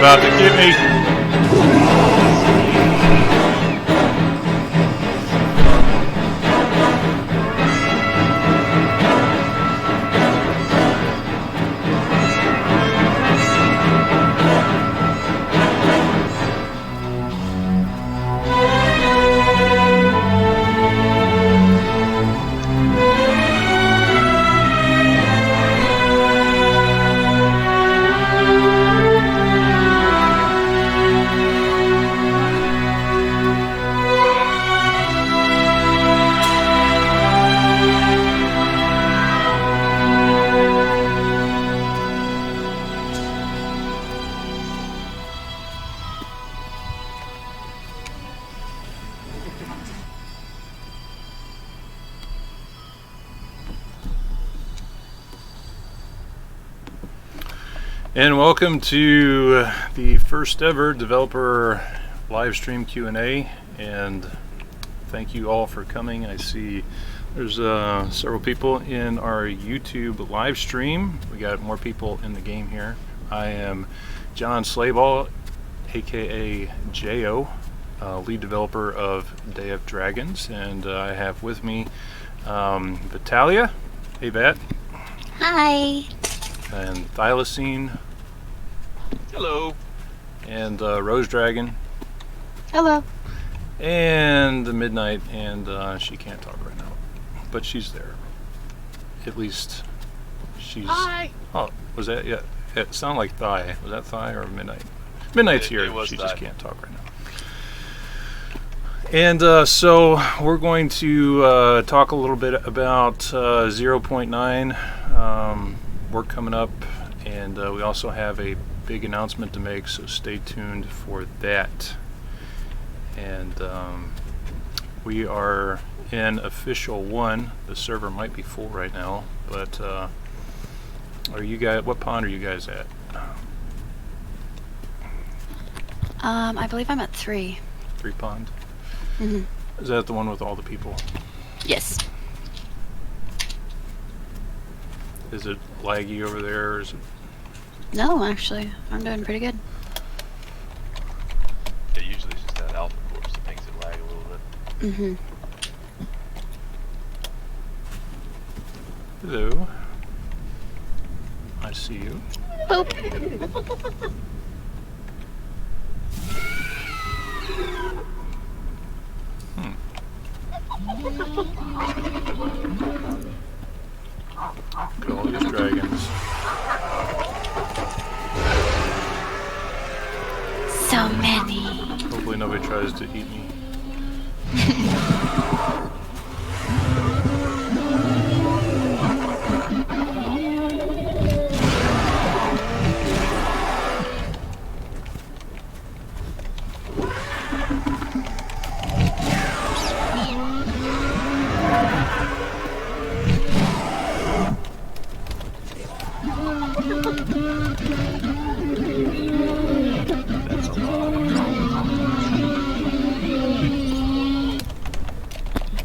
about to get me. And welcome to the first ever developer livestream Q&A, and thank you all for coming. I see there's several people in our YouTube live stream. We got more people in the game here. I am John Slayball, aka Jo, lead developer of Dev Dragons, and I have with me Vitalia. Hey Vat. Hi. And Thylacine. Hello. And Rose Dragon. Hello. And the Midnight, and she can't talk right now, but she's there. At least she's... Hi. Oh, was that... Yeah, it sounded like Thigh. Was that Thigh or Midnight? Midnight's here. She just can't talk right now. And so we're going to talk a little bit about 0.9 work coming up, and we also have a big announcement to make, so stay tuned for that. And we are in official 1. The server might be full right now, but are you guys? What pond are you guys at? I believe I'm at 3. 3 pond. Mm-hmm. Is that the one with all the people? Yes. Is it laggy over there, or is it? No, actually, I'm doing pretty good. Yeah, usually it's just that alpha course that makes it lag a little bit. Mm-hmm. Hello. I see you. Boop. Look at all these dragons. So many. Hopefully nobody tries to eat me.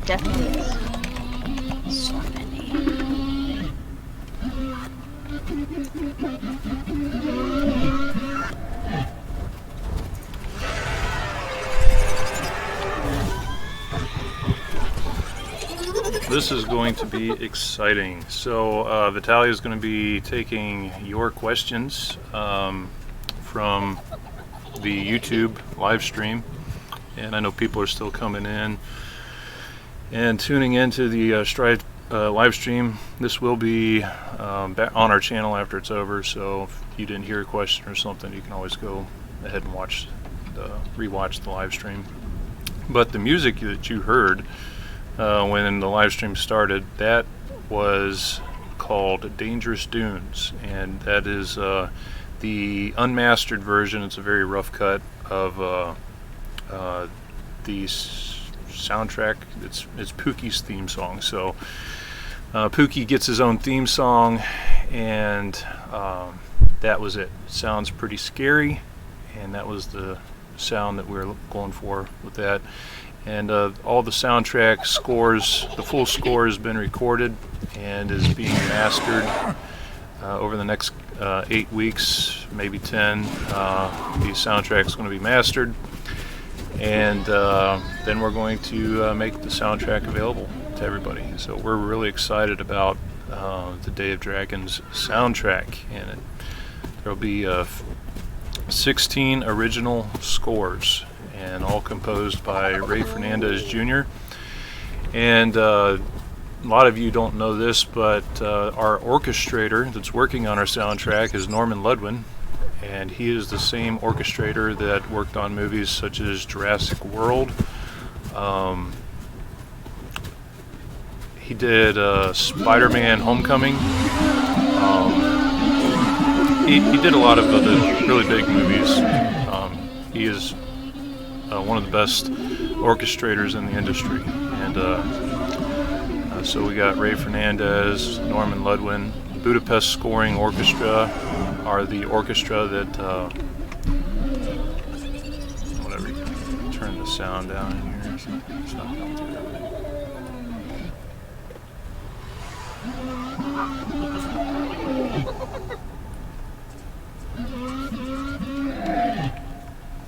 Definitely. So many. This is going to be exciting. So Vitalia is going to be taking your questions from the YouTube live stream, and I know people are still coming in and tuning into the Stride live stream. This will be back on our channel after it's over, so if you didn't hear a question or something, you can always go ahead and rewatch the live stream. But the music that you heard when the live stream started, that was called Dangerous Dunes, and that is the unmastered version. It's a very rough cut of the soundtrack. It's Pookie's theme song. So Pookie gets his own theme song, and that was it. It sounds pretty scary, and that was the sound that we were going for with that. And all the soundtrack scores, the full score has been recorded and is being mastered over the next 8 weeks, maybe 10. The soundtrack's going to be mastered, and then we're going to make the soundtrack available to everybody. So we're really excited about the Day of Dragons soundtrack, and there'll be 16 original scores, and all composed by Ray Fernandez Jr. And a lot of you don't know this, but our orchestrator that's working on our soundtrack is Norman Ludwin, and he is the same orchestrator that worked on movies such as Jurassic World. He did Spider-Man Homecoming. He did a lot of other really big movies. He is one of the best orchestrators in the industry. And so we got Ray Fernandez, Norman Ludwin. Budapest Scoring Orchestra are the orchestra that, whatever, you can turn the sound down in here. So it's not coming through.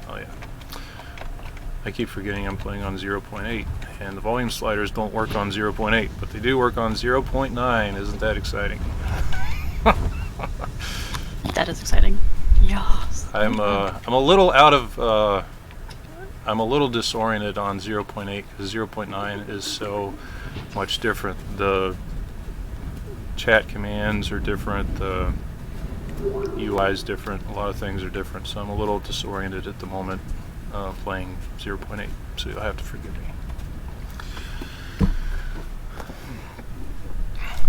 Oh yeah. I keep forgetting I'm playing on 0.8, and the volume sliders don't work on 0.8, but they do work on 0.9. Isn't that exciting? That is exciting. Yes. I'm a little out of I'm a little disoriented on 0.8 because 0.9 is so much different. The chat commands are different, the UI is different, a lot of things are different, so I'm a little disoriented at the moment playing 0.8, so you'll have to forgive me.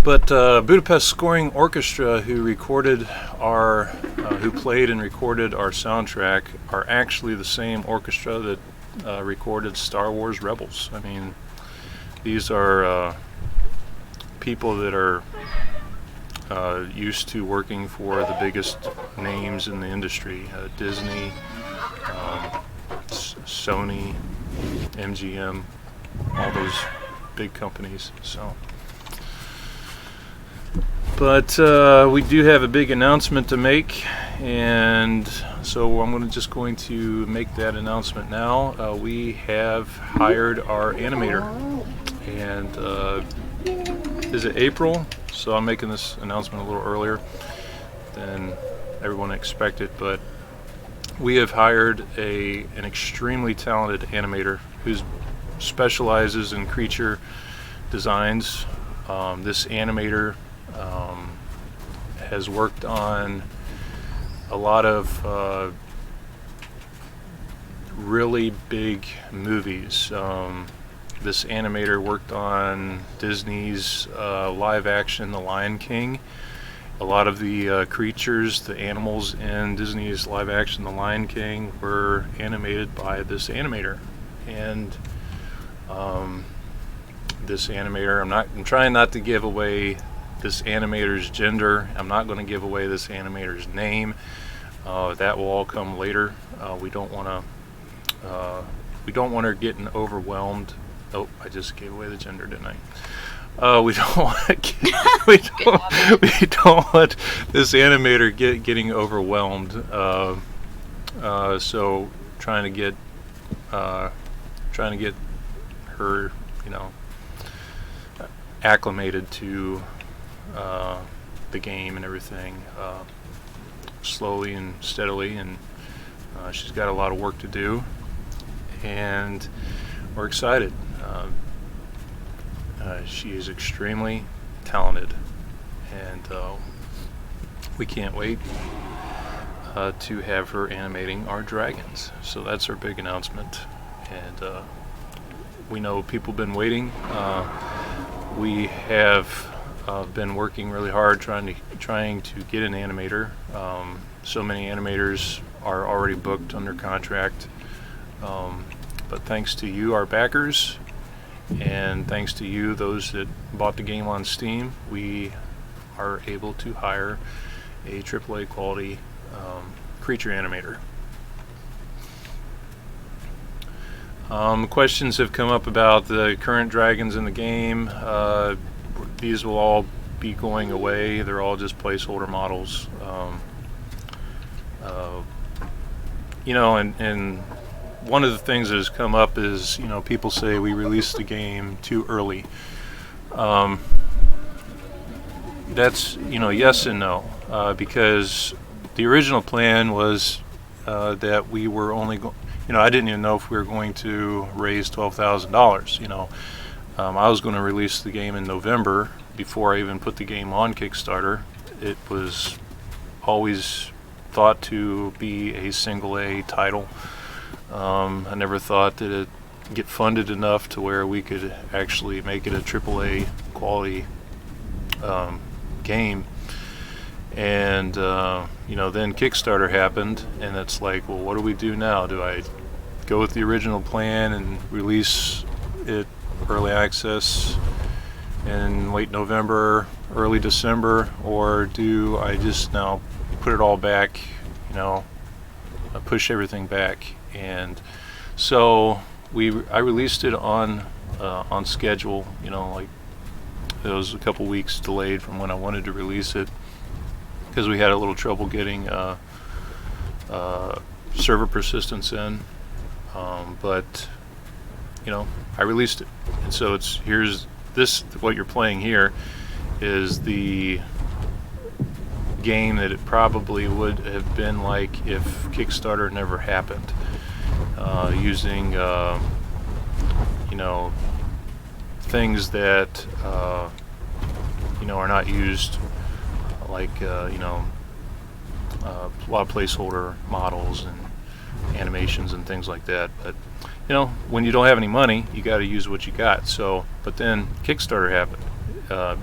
But Budapest Scoring Orchestra, who played and recorded our soundtrack, are actually the same orchestra that recorded Star Wars Rebels. I mean, these are people that are used to working for the biggest names in the industry: Disney, Sony, MGM, all those big companies. So. But we do have a big announcement to make, and so I'm just going to make that announcement now. We have hired our animator, and is it April? So I'm making this announcement a little earlier than everyone expected, but we have hired an extremely talented animator who specializes in creature designs. This animator has worked on a lot of really big movies. This animator worked on Disney's live action The Lion King. A lot of the creatures, the animals in Disney's live action The Lion King were animated by this animator. And this animator, I'm trying not to give away this animator's gender. I'm not going to give away this animator's name. That will all come later. We don't want her getting overwhelmed. Oh, I just gave away the gender, didn't I? We don't want we don't want this animator getting overwhelmed. So trying to get her, acclimated to the game and everything, slowly and steadily, and she's got a lot of work to do, and we're excited. She is extremely talented, and we can't wait to have her animating our dragons. So that's our big announcement, and we know people have been waiting. We have been working really hard trying to get an animator. So many animators are already booked under contract, but thanks to you, our backers, and thanks to you, those that bought the game on Steam, we are able to hire a AAA quality creature animator. Questions have come up about the current dragons in the game. These will all be going away. They're all just placeholder models. And one of the things that has come up is, people say we released the game too early. That's, yes and no, because the original plan was that we were only I didn't even know if we were going to raise $12,000. I was going to release the game in November before I even put the game on Kickstarter. It was always thought to be a single A title. I never thought that it'd get funded enough to where we could actually make it a AAA quality game. And then Kickstarter happened, and it's like, well, what do we do now? Do I go with the original plan and release it early access in late November, early December, or do I just now put it all back, push everything back? And so I released it on schedule. Like it was a couple weeks delayed from when I wanted to release it, because we had a little trouble getting server persistence in, but I released it. And so what you're playing here is the game that it probably would have been like if Kickstarter never happened, using things that are not used, like a lot of placeholder models and animations and things like that. But when you don't have any money, you got to use what you got. So, but then Kickstarter happened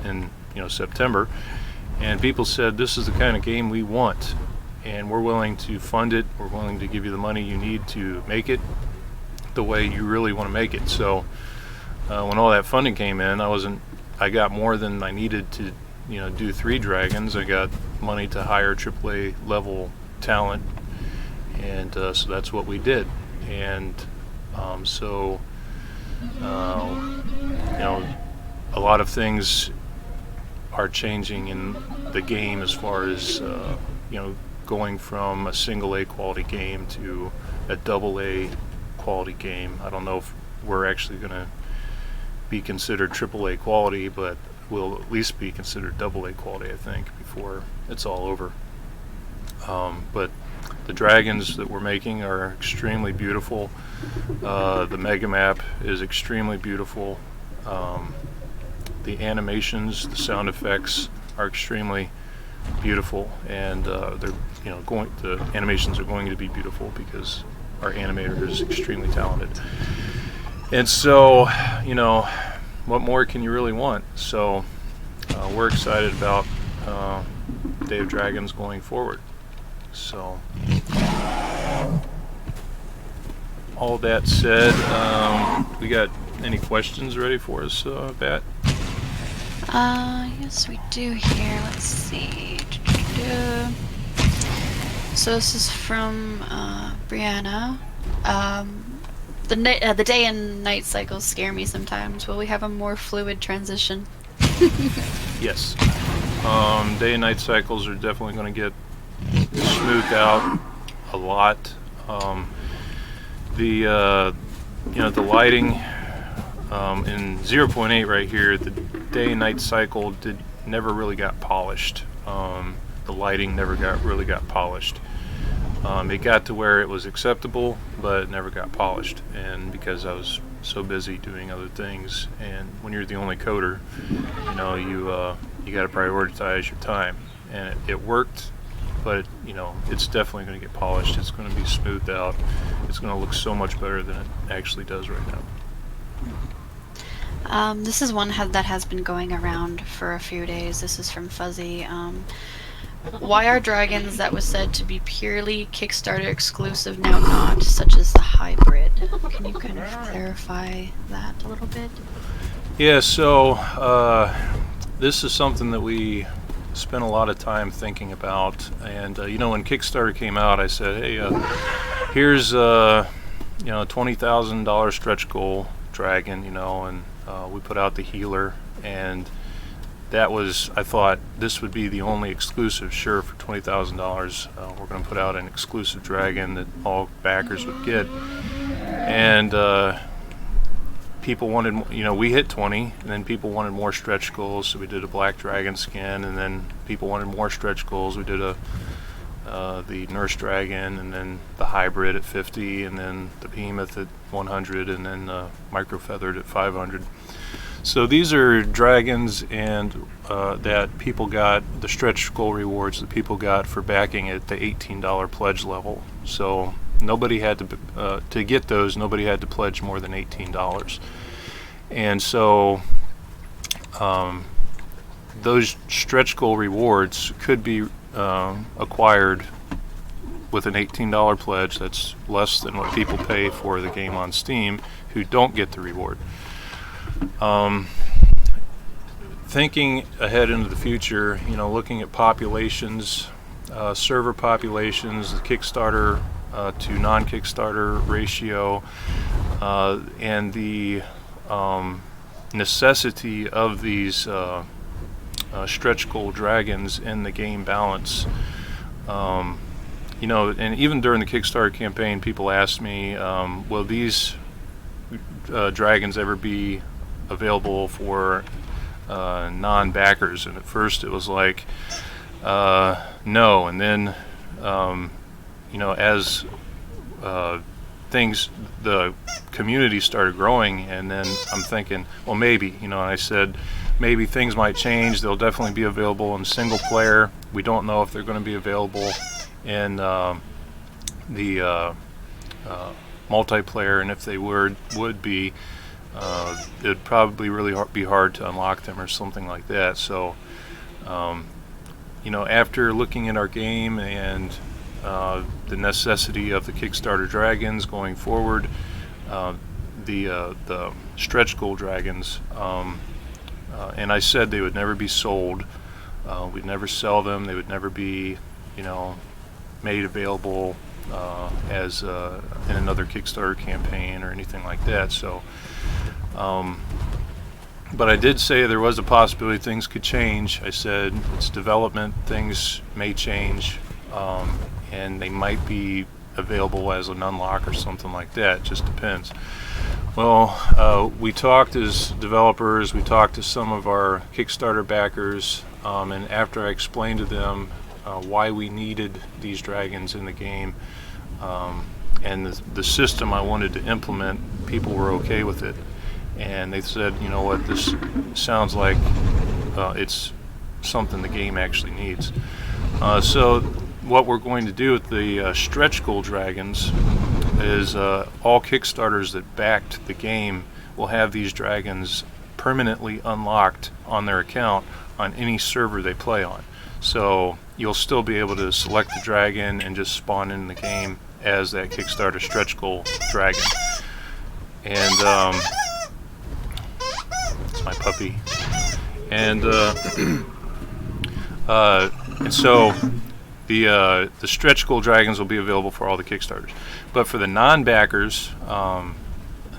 in September, and people said, this is the kind of game we want, and we're willing to fund it. We're willing to give you the money you need to make it the way you really want to make it. So when all that funding came in, I got more than I needed to do 3 Dragons. I got money to hire AAA level talent, and so that's what we did. And a lot of things are changing in the game as far as going from a single A quality game to a double A quality game. I don't know if we're actually going to be considered AAA quality, but we'll at least be considered double A quality, I think, before it's all over. But the dragons that we're making are extremely beautiful. The mega map is extremely beautiful. The animations, the sound effects are extremely beautiful, and the animations are going to be beautiful because our animator is extremely talented. And so, what more can you really want? So we're excited about Day of Dragons going forward. So all that said, we got any questions ready for us, Bat? Yes we do here. Let's see. So this is from Brianna. The day and night cycles scare me sometimes. Will we have a more fluid transition? Yes. Day and night cycles are definitely going to get smoothed out a lot. The lighting in 0.8 right here, the day and night cycle never really got polished. The lighting never really got polished. It got to where it was acceptable, but it never got polished. And because I was so busy doing other things, and when you're the only coder, you got to prioritize your time. And it worked, but it's definitely going to get polished. It's going to be smoothed out. It's going to look so much better than it actually does right now. This is one that has been going around for a few days. This is from Fuzzy. Why are dragons that was said to be purely Kickstarter exclusive now not, such as the hybrid? Can you kind of clarify that a little bit? Yeah, so this is something that we spent a lot of time thinking about. And when Kickstarter came out, I said, hey, here's a $20,000 stretch goal dragon, and we put out the healer, and that was, I thought this would be the only exclusive. Sure, for $20,000, we're going to put out an exclusive dragon that all backers would get. And people wanted, we hit 20, and then people wanted more stretch goals, so we did a black dragon skin, and then people wanted more stretch goals. We did the nurse dragon, and then the hybrid at 50, and then the behemoth at 100, and then micro feathered at 500. So these are dragons and that people got, the stretch goal rewards that people got for backing at the $18 pledge level. So nobody had to get those, nobody had to pledge more than $18. And so those stretch goal rewards could be acquired with an $18 pledge. That's less than what people pay for the game on Steam who don't get the reward. Thinking ahead into the future, looking at populations, server populations, the Kickstarter to non-Kickstarter ratio, and the necessity of these stretch goal dragons in the game balance. And even during the Kickstarter campaign, people asked me, will these dragons ever be available for non-backers? And at first it was like, no. And then, as the community started growing, and then I'm thinking, well, maybe, and I said, maybe things might change. They'll definitely be available in single player. We don't know if they're going to be available in the multiplayer, and if they would be, it'd probably really be hard to unlock them or something like that. So, after looking at our game and the necessity of the Kickstarter dragons going forward, the stretch goal dragons, and I said they would never be sold. We'd never sell them. They would never be, made available as in another Kickstarter campaign or anything like that. So, but I did say there was a possibility things could change. I said it's development, things may change, and they might be available as an unlock or something like that. It just depends. Well, we talked as developers, we talked to some of our Kickstarter backers, and after I explained to them why we needed these dragons in the game, and the system I wanted to implement, people were okay with it. And they said, you know what, this sounds like it's something the game actually needs. So what we're going to do with the stretch goal dragons is all Kickstarters that backed the game will have these dragons permanently unlocked on their account on any server they play on. So you'll still be able to select the dragon and just spawn in the game as that Kickstarter stretch goal dragon. And it's my puppy. And so the stretch goal dragons will be available for all the Kickstarters. But for the non-backers,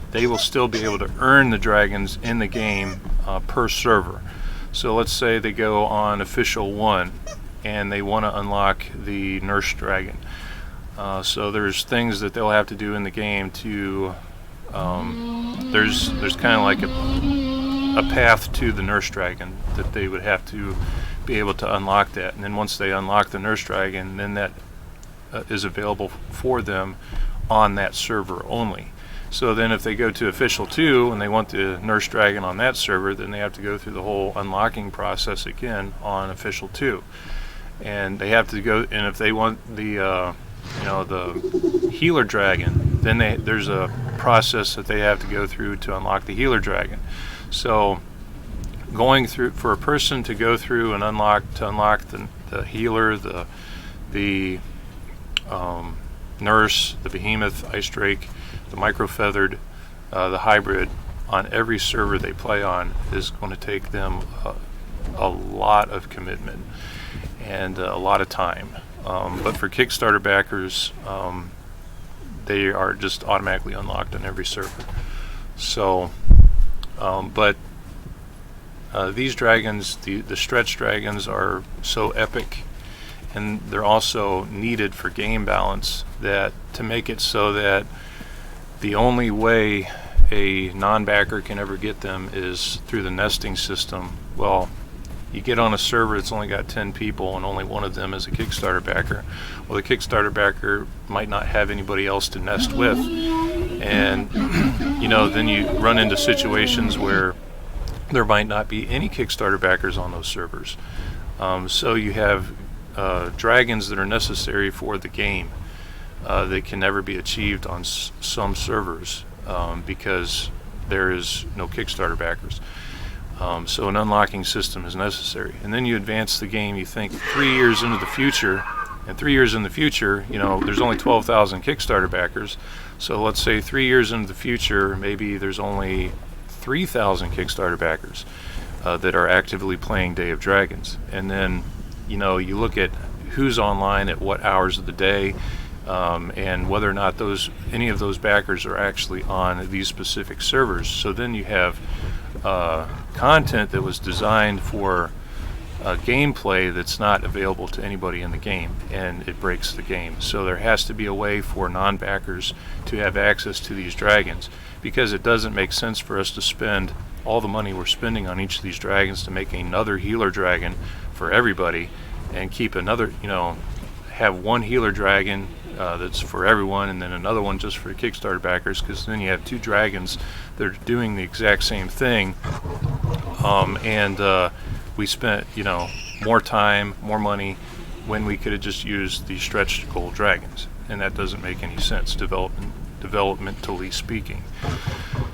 they will still be able to earn the dragons in the game per server. So let's say they go on official 1 and they want to unlock the nurse dragon. So there's things that they'll have to do in the game to there's kind of like a path to the nurse dragon that they would have to be able to unlock that. And then once they unlock the nurse dragon, then that is available for them on that server only. So then if they go to official 2 and they want the nurse dragon on that server, then they have to go through the whole unlocking process again on official 2. And they have to go, and if they want the the healer dragon, then there's a process that they have to go through to unlock the healer dragon. So going through, for a person to go through and unlock the healer, the nurse, the behemoth, ice drake, the micro feathered, the hybrid on every server they play on is going to take them a lot of commitment and a lot of time. But for Kickstarter backers, they are just automatically unlocked on every server. So, but these dragons, the stretch dragons, are so epic, and they're also needed for game balance, that to make it so that the only way a non-backer can ever get them is through the nesting system. Well, you get on a server that's only got 10 people and only one of them is a Kickstarter backer. Well, the Kickstarter backer might not have anybody else to nest with, and then you run into situations where there might not be any Kickstarter backers on those servers. So you have dragons that are necessary for the game that can never be achieved on some servers because there is no Kickstarter backers. So an unlocking system is necessary. And then you advance the game, you think 3 years into the future, and 3 years in the future, there's only 12,000 Kickstarter backers. So let's say 3 years into the future, maybe there's only 3,000 Kickstarter backers that are actively playing Day of Dragons. And then, you look at who's online at what hours of the day, and whether or not any of those backers are actually on these specific servers. So then you have content that was designed for gameplay that's not available to anybody in the game, and it breaks the game. So there has to be a way for non-backers to have access to these dragons, because it doesn't make sense for us to spend all the money we're spending on each of these dragons to make another healer dragon for everybody, and keep another, have one healer dragon that's for everyone, and then another one just for Kickstarter backers, because then you have two dragons that are doing the exact same thing, and we spent more time, more money, when we could have just used the stretch goal dragons, and that doesn't make any sense developmentally speaking.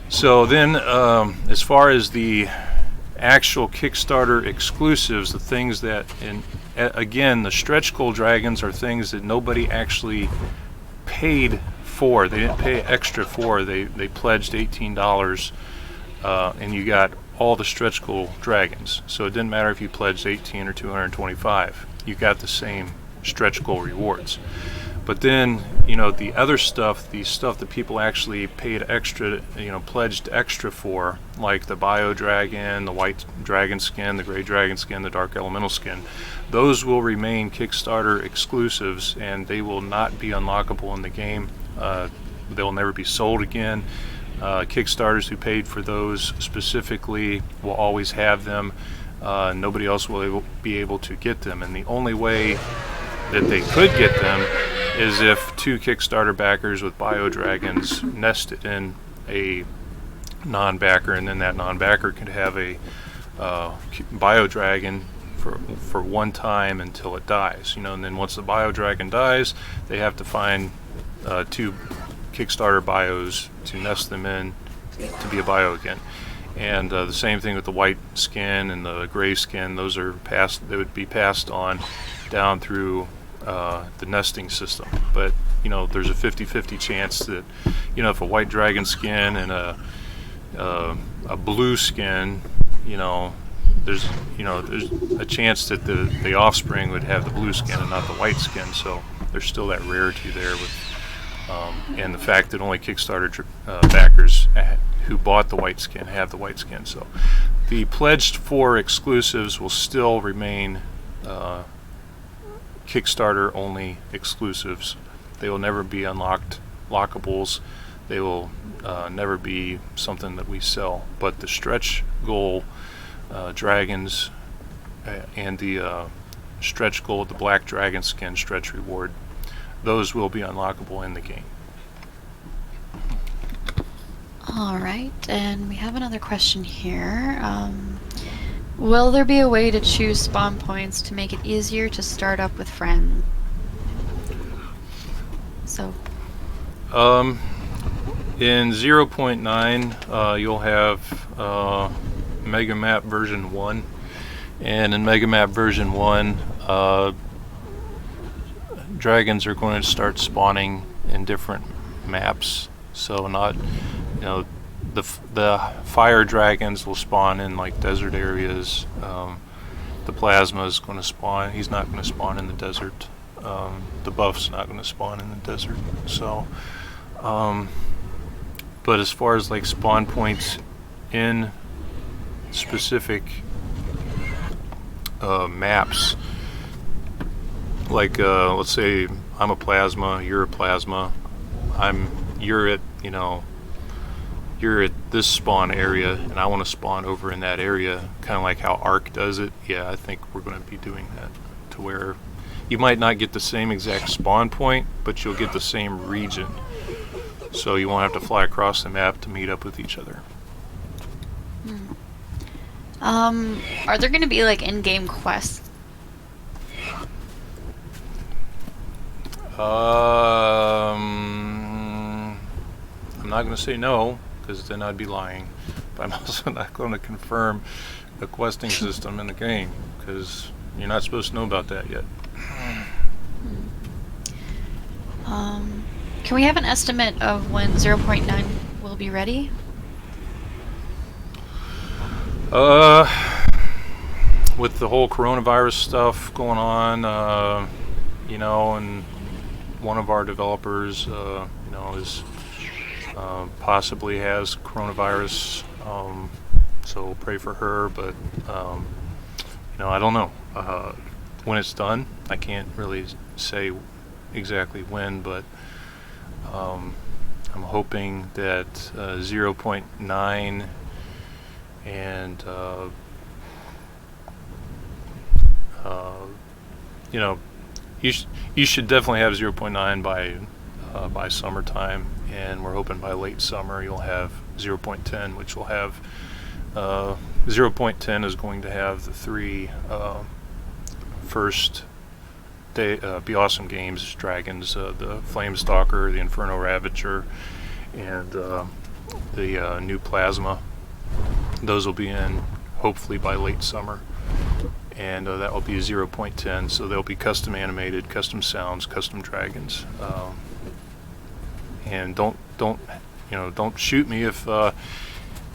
So then as far as the actual Kickstarter exclusives, the things that, again, the stretch goal dragons are things that nobody actually paid for. They didn't pay extra for. They pledged $18, and you got all the stretch goal dragons. So it didn't matter if you pledged 18 or 225. You got the same stretch goal rewards. But then, the other stuff, the stuff that people actually paid extra, pledged extra for, like the bio dragon, the white dragon skin, the gray dragon skin, the dark elemental skin, those will remain Kickstarter exclusives, and they will not be unlockable in the game. They will never be sold again. Kickstarters who paid for those specifically will always have them. Nobody else will be able to get them, and the only way that they could get them is if two Kickstarter backers with bio dragons nested in a non-backer, and then that non-backer could have a bio dragon for one time until it dies. And then once the bio dragon dies, they have to find two Kickstarter bios to nest them in to be a bio again. And the same thing with the white skin and the gray skin. Those are they would be passed on down through the nesting system. But there's a 50-50 chance that if a white dragon skin and a blue skin, there's a chance that the offspring would have the blue skin and not the white skin. So there's still that rarity there with and the fact that only Kickstarter backers who bought the white skin have the white skin. So the pledged for exclusives will still remain Kickstarter only exclusives. They will never be lockables. They will never be something that we sell. But the stretch goal dragons and the stretch goal, the black dragon skin stretch reward, those will be unlockable in the game. All right, and we have another question here. Will there be a way to choose spawn points to make it easier to start up with friends? So, in 0.9, you'll have Mega Map version 1, and in Mega Map version 1, dragons are going to start spawning in different maps. So not, the fire dragons will spawn in like desert areas. The plasma is going to spawn. He's not going to spawn in the desert. The buff's not going to spawn in the desert. So, but as far as like spawn points in specific maps. Like let's say I'm a plasma, you're a plasma. You're at you're at this spawn area, and I want to spawn over in that area, kind of like how Ark does it. Yeah, I think we're going to be doing that to where you might not get the same exact spawn point, but you'll get the same region. So you won't have to fly across the map to meet up with each other. Are there going to be like in-game quests? I'm not going to say no, because then I'd be lying. But I'm also not going to confirm the questing system in the game, because you're not supposed to know about that yet. Can we have an estimate of when 0.9 will be ready? With the whole coronavirus stuff going on, and one of our developers, is possibly has coronavirus, so pray for her. But I don't know when it's done. I can't really say exactly when, but I'm hoping that 0.9 and you should definitely have 0.9 by summertime, and we're hoping by late summer you'll have 0.10, which will have 0.10 is going to have the three first Be Awesome Games Dragons, the Flamestalker, the Inferno Ravager, and the new Plasma. Those will be in hopefully by late summer, and that will be 0.10. So they'll be custom animated, custom sounds, custom dragons. And don't shoot me if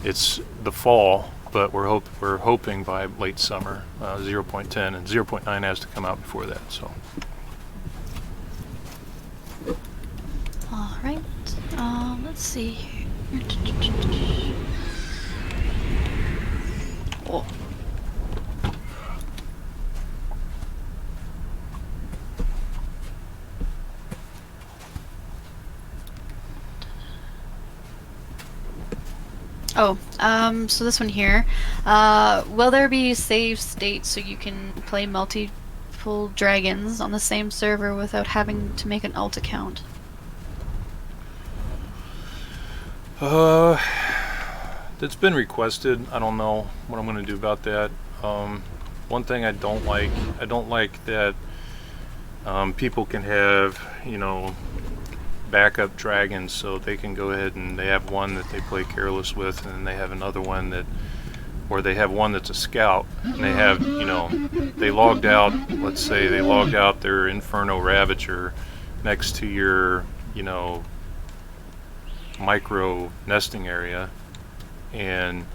it's the fall, but we're hoping by late summer 0.10, and 0.9 has to come out before that. So. All right. Let's see here. Oh. So this one here. Will there be save states so you can play multiple dragons on the same server without having to make an alt account? That's been requested. I don't know what I'm going to do about that. One thing I don't like that people can have, backup dragons, so they can go ahead and they have one that they play careless with, and then they have another one or they have one that's a scout, and they have, they logged out, let's say they logged out their Inferno Ravager next to your, micro nesting area, and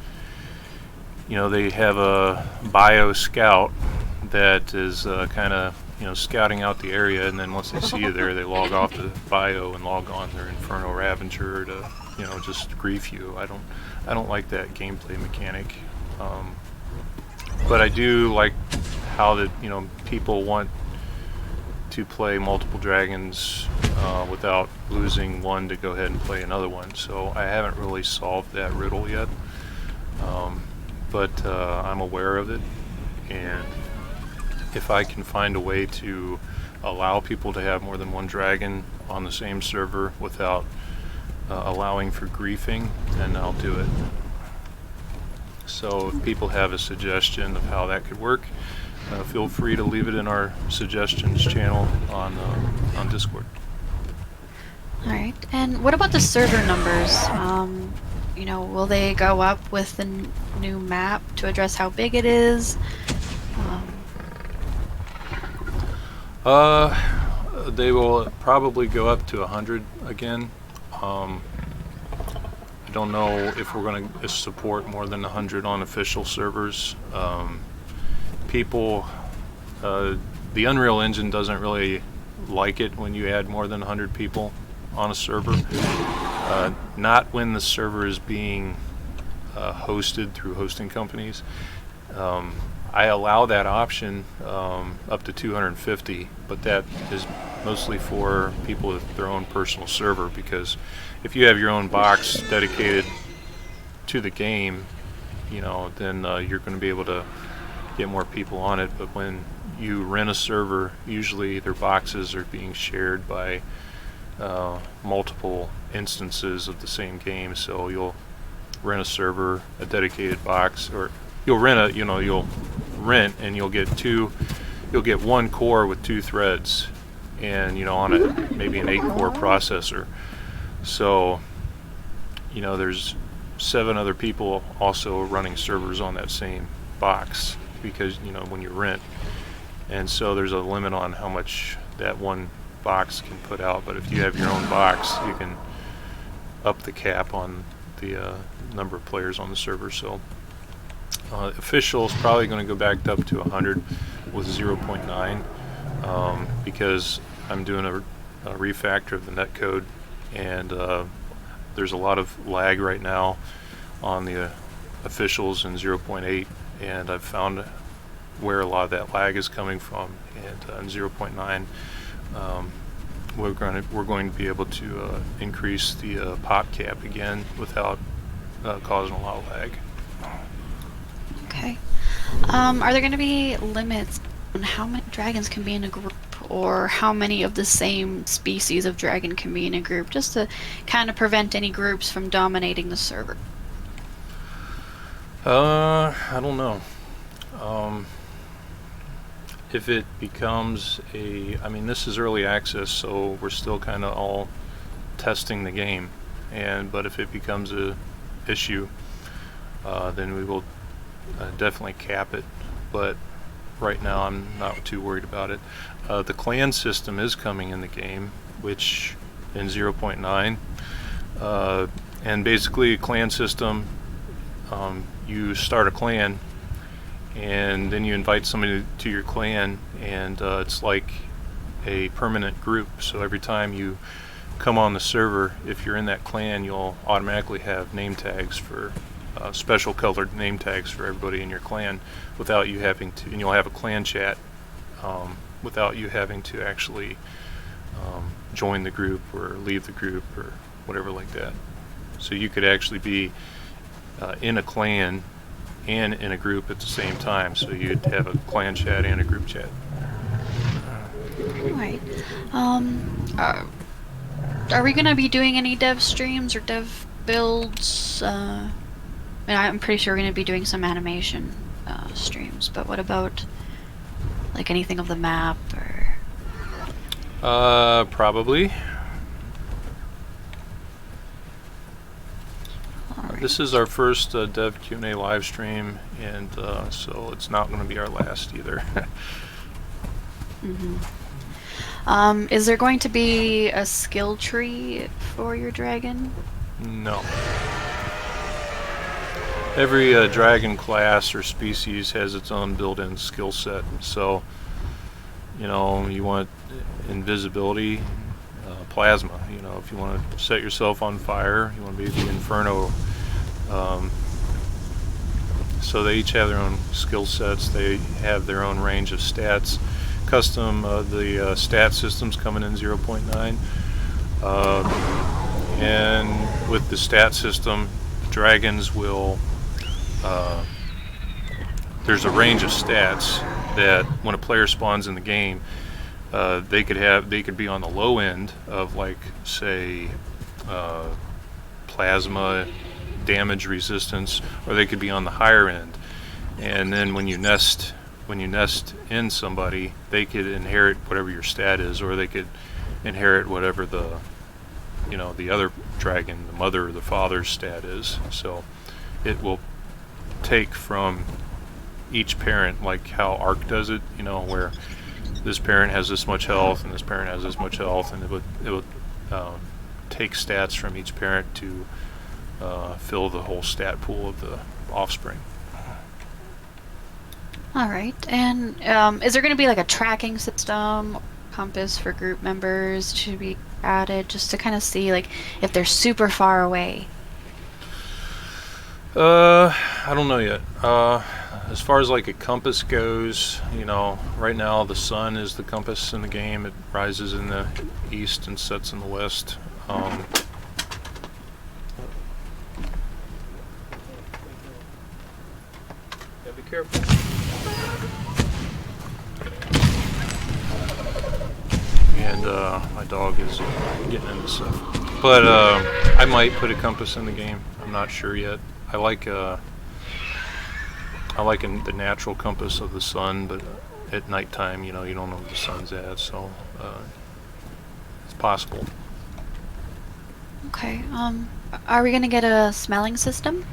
they have a bio scout that is kind of scouting out the area, and then once they see you there, they log off the bio and log on their Inferno Ravager to just grief you. I don't like that gameplay mechanic, but I do like how that people want to play multiple dragons without losing one to go ahead and play another one. So I haven't really solved that riddle yet, but I'm aware of it, and if I can find a way to allow people to have more than one dragon on the same server without allowing for griefing, then I'll do it. So if people have a suggestion of how that could work, feel free to leave it in our suggestions channel on Discord. All right. And what about the server numbers? Will they go up with the new map to address how big it is? They will probably go up to 100 again. I don't know if we're going to support more than 100 on official servers. People, the Unreal Engine doesn't really like it when you add more than 100 people on a server. Not when the server is being hosted through hosting companies. I allow that option up to 250, but that is mostly for people with their own personal server, because if you have your own box dedicated to the game, you know, then you're going to be able to get more people on it. But when you rent a server, usually their boxes are being shared by multiple instances of the same game. So you'll rent a server, a dedicated box, or you'll rent and you'll get one core with 2 threads, and on it maybe an 8-core processor. So there's 7 other people also running servers on that same box, because when you rent, and so there's a limit on how much that one box can put out. But if you have your own box, you can up the cap on the number of players on the server. So official is probably going to go back up to 100 with 0.9, because I'm doing a refactor of the netcode, and there's a lot of lag right now on the officials in 0.8, and I've found where a lot of that lag is coming from. And in 0.9, we're going to be able to increase the pop cap again without causing a lot of lag. Okay. Are there going to be limits on how many dragons can be in a group, or how many of the same species of dragon can be in a group, just to kind of prevent any groups from dominating the server? I don't know. If it becomes this is early access, so we're still kind of all testing the game, but if it becomes a issue, then we will definitely cap it. But right now I'm not too worried about it. The clan system is coming in the game, which in 0.9, and basically a clan system, you start a clan, and then you invite somebody to your clan, and it's like a permanent group. So every time you come on the server, if you're in that clan, you'll automatically have name tags for special colored name tags for everybody in your clan, without you having to, and you'll have a clan chat without you having to actually join the group or leave the group or whatever like that. So you could actually be in a clan and in a group at the same time, so you'd have a clan chat and a group chat. Alright. Are we going to be doing any dev streams or dev builds? I'm pretty sure we're going to be doing some animation streams, but what about like anything of the map or? Probably. This is our first Dev Q&A live stream, and so it's not going to be our last either. Is there going to be a skill tree for your dragon? No. Every dragon class or species has its own built-in skill set. So, you want invisibility, plasma. If you want to set yourself on fire, you want to be the Inferno. So they each have their own skill sets. They have their own range of stats. Custom, the stat systems coming in 0.9. And with the stat system, dragons will, there's a range of stats that when a player spawns in the game, they could be on the low end of, like, say, plasma damage resistance, or they could be on the higher end. And then when you nest in somebody, they could inherit whatever your stat is, or they could inherit whatever the other dragon, the mother or the father's stat is. So it will take from each parent, like how Ark does it, where this parent has this much health and this parent has this much health, and it would take stats from each parent to fill the whole stat pool of the offspring. Alright, and is there going to be like a tracking system, compass for group members to be added, just to kind of see like if they're super far away? I don't know yet. as far as like a compass goes, you know, right now the sun is the compass in the game. It rises in the east and sets in the west. Yeah, be careful. And my dog is getting into stuff. But I might put a compass in the game. I'm not sure yet. I like the natural compass of the sun, but at nighttime, you know, you don't know where the sun's at, so it's possible. Okay. Are we gonna get a smelling system?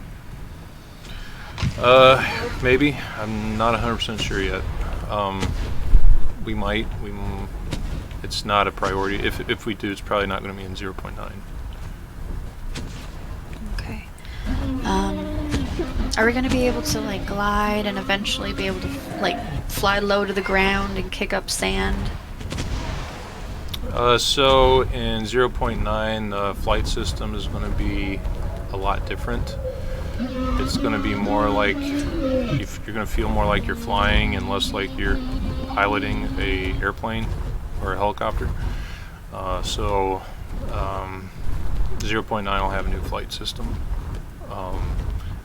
Maybe. I'm not 100% sure yet. We might. It's not a priority. If we do, it's probably not going to be in 0.9. Okay. Are we gonna be able to like glide and eventually be able to like fly low to the ground and kick up sand? So in 0.9, the flight system is going to be a lot different. It's going to be more like you're going to feel more like you're flying and less like you're piloting a airplane or a helicopter. 0.9 will have a new flight system.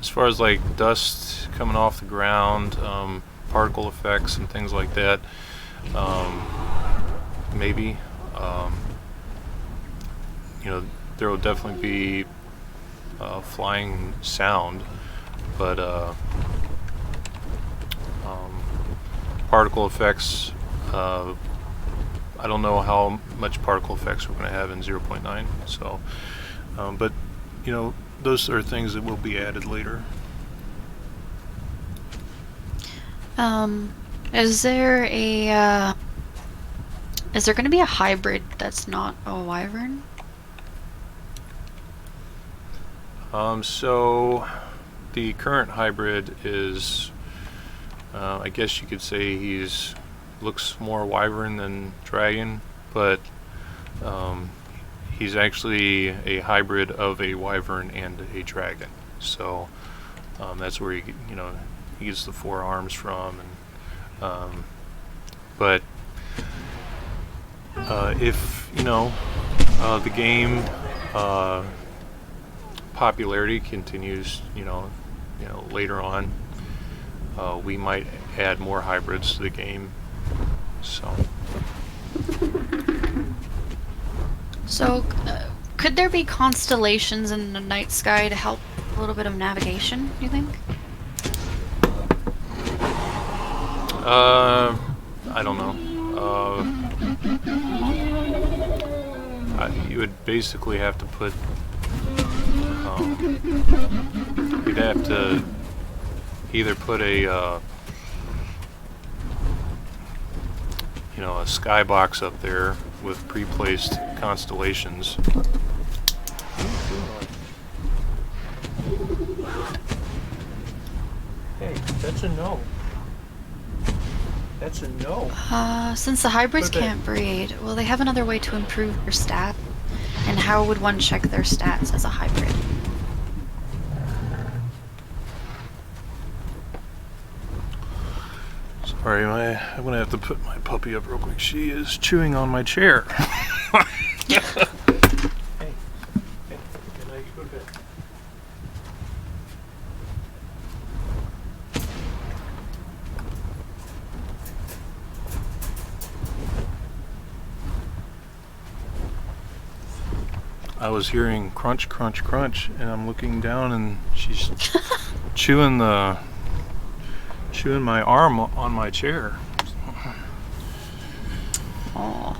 As far as like dust coming off the ground, particle effects and things like that, maybe. You know, there will definitely be flying sound, but particle effects, I don't know how much particle effects we're going to have in 0.9, so but you know, those are things that will be added later. Is there going to be a hybrid that's not a wyvern? So the current hybrid is, I guess you could say looks more wyvern than dragon, but he's actually a hybrid of a wyvern and a dragon. So that's where he gets the 4 arms from, and but if the game popularity continues, later on, we might add more hybrids to the game. So, could there be constellations in the night sky to help a little bit of navigation, do you think? I don't know. You would basically have to put. You'd have to either put a skybox up there with pre-placed constellations. Hey, that's a no. That's a no. Since the hybrids can't breed, will they have another way to improve their stats? And how would one check their stats as a hybrid? Sorry, I'm gonna have to put my puppy up real quick. She is chewing on my chair. Hey, good night, you go to bed. I was hearing crunch, crunch, crunch, and I'm looking down, and she's chewing my arm on my chair. Oh,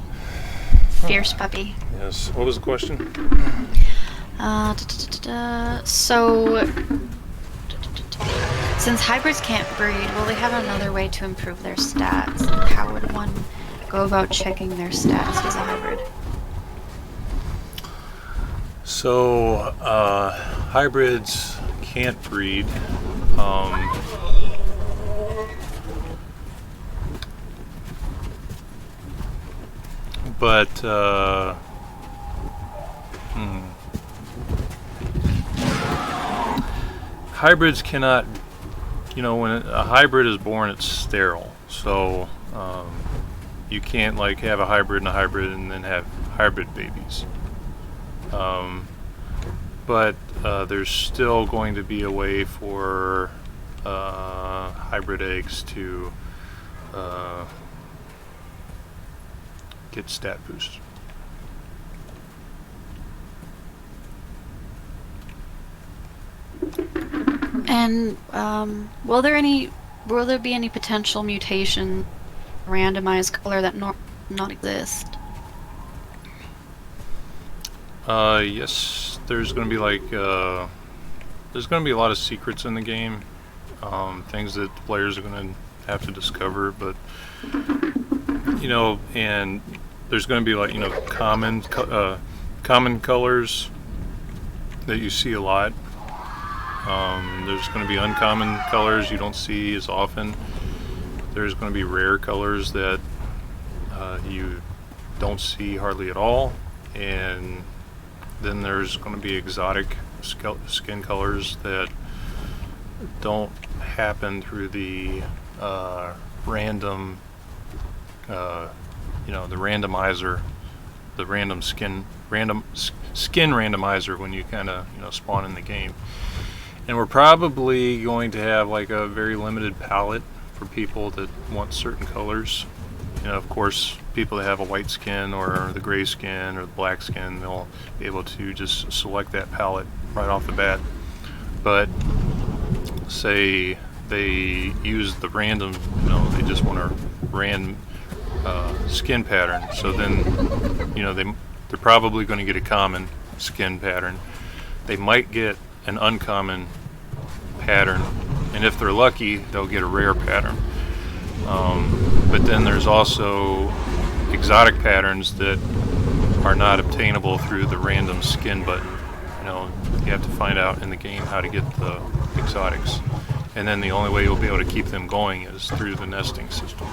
fierce puppy. Yes. What was the question? So, since hybrids can't breed, will they have another way to improve their stats? And how would one go about checking their stats as a hybrid? So, hybrids can't breed. But hybrids cannot you know, when a hybrid is born, it's sterile. So you can't like have a hybrid and then have hybrid babies. But there's still going to be a way for hybrid eggs to get stat boosts. And will there be any potential mutation, randomized color that not exist? Yes, there's going to be like there's going to be a lot of secrets in the game, things that the players are going to have to discover. But you know, and there's going to be like, you know, common colors that you see a lot. There's going to be uncommon colors you don't see as often. There's going to be rare colors that you don't see hardly at all, and then there's going to be exotic skin colors that don't happen through the random, you know, the randomizer, the random skin randomizer when you kind of, you know, spawn in the game. And we're probably going to have like a very limited palette for people that want certain colors. You know, of course, people that have a white skin or the gray skin or the black skin, they'll be able to just select that palette right off the bat. But say they use the random, you know, they just want a random skin pattern. So then, you know, they're probably going to get a common skin pattern. They might get an uncommon pattern, and if they're lucky, they'll get a rare pattern. But then there's also exotic patterns that are not obtainable through the random skin button. You know, you have to find out in the game how to get the exotics, and then the only way you'll be able to keep them going is through the nesting system.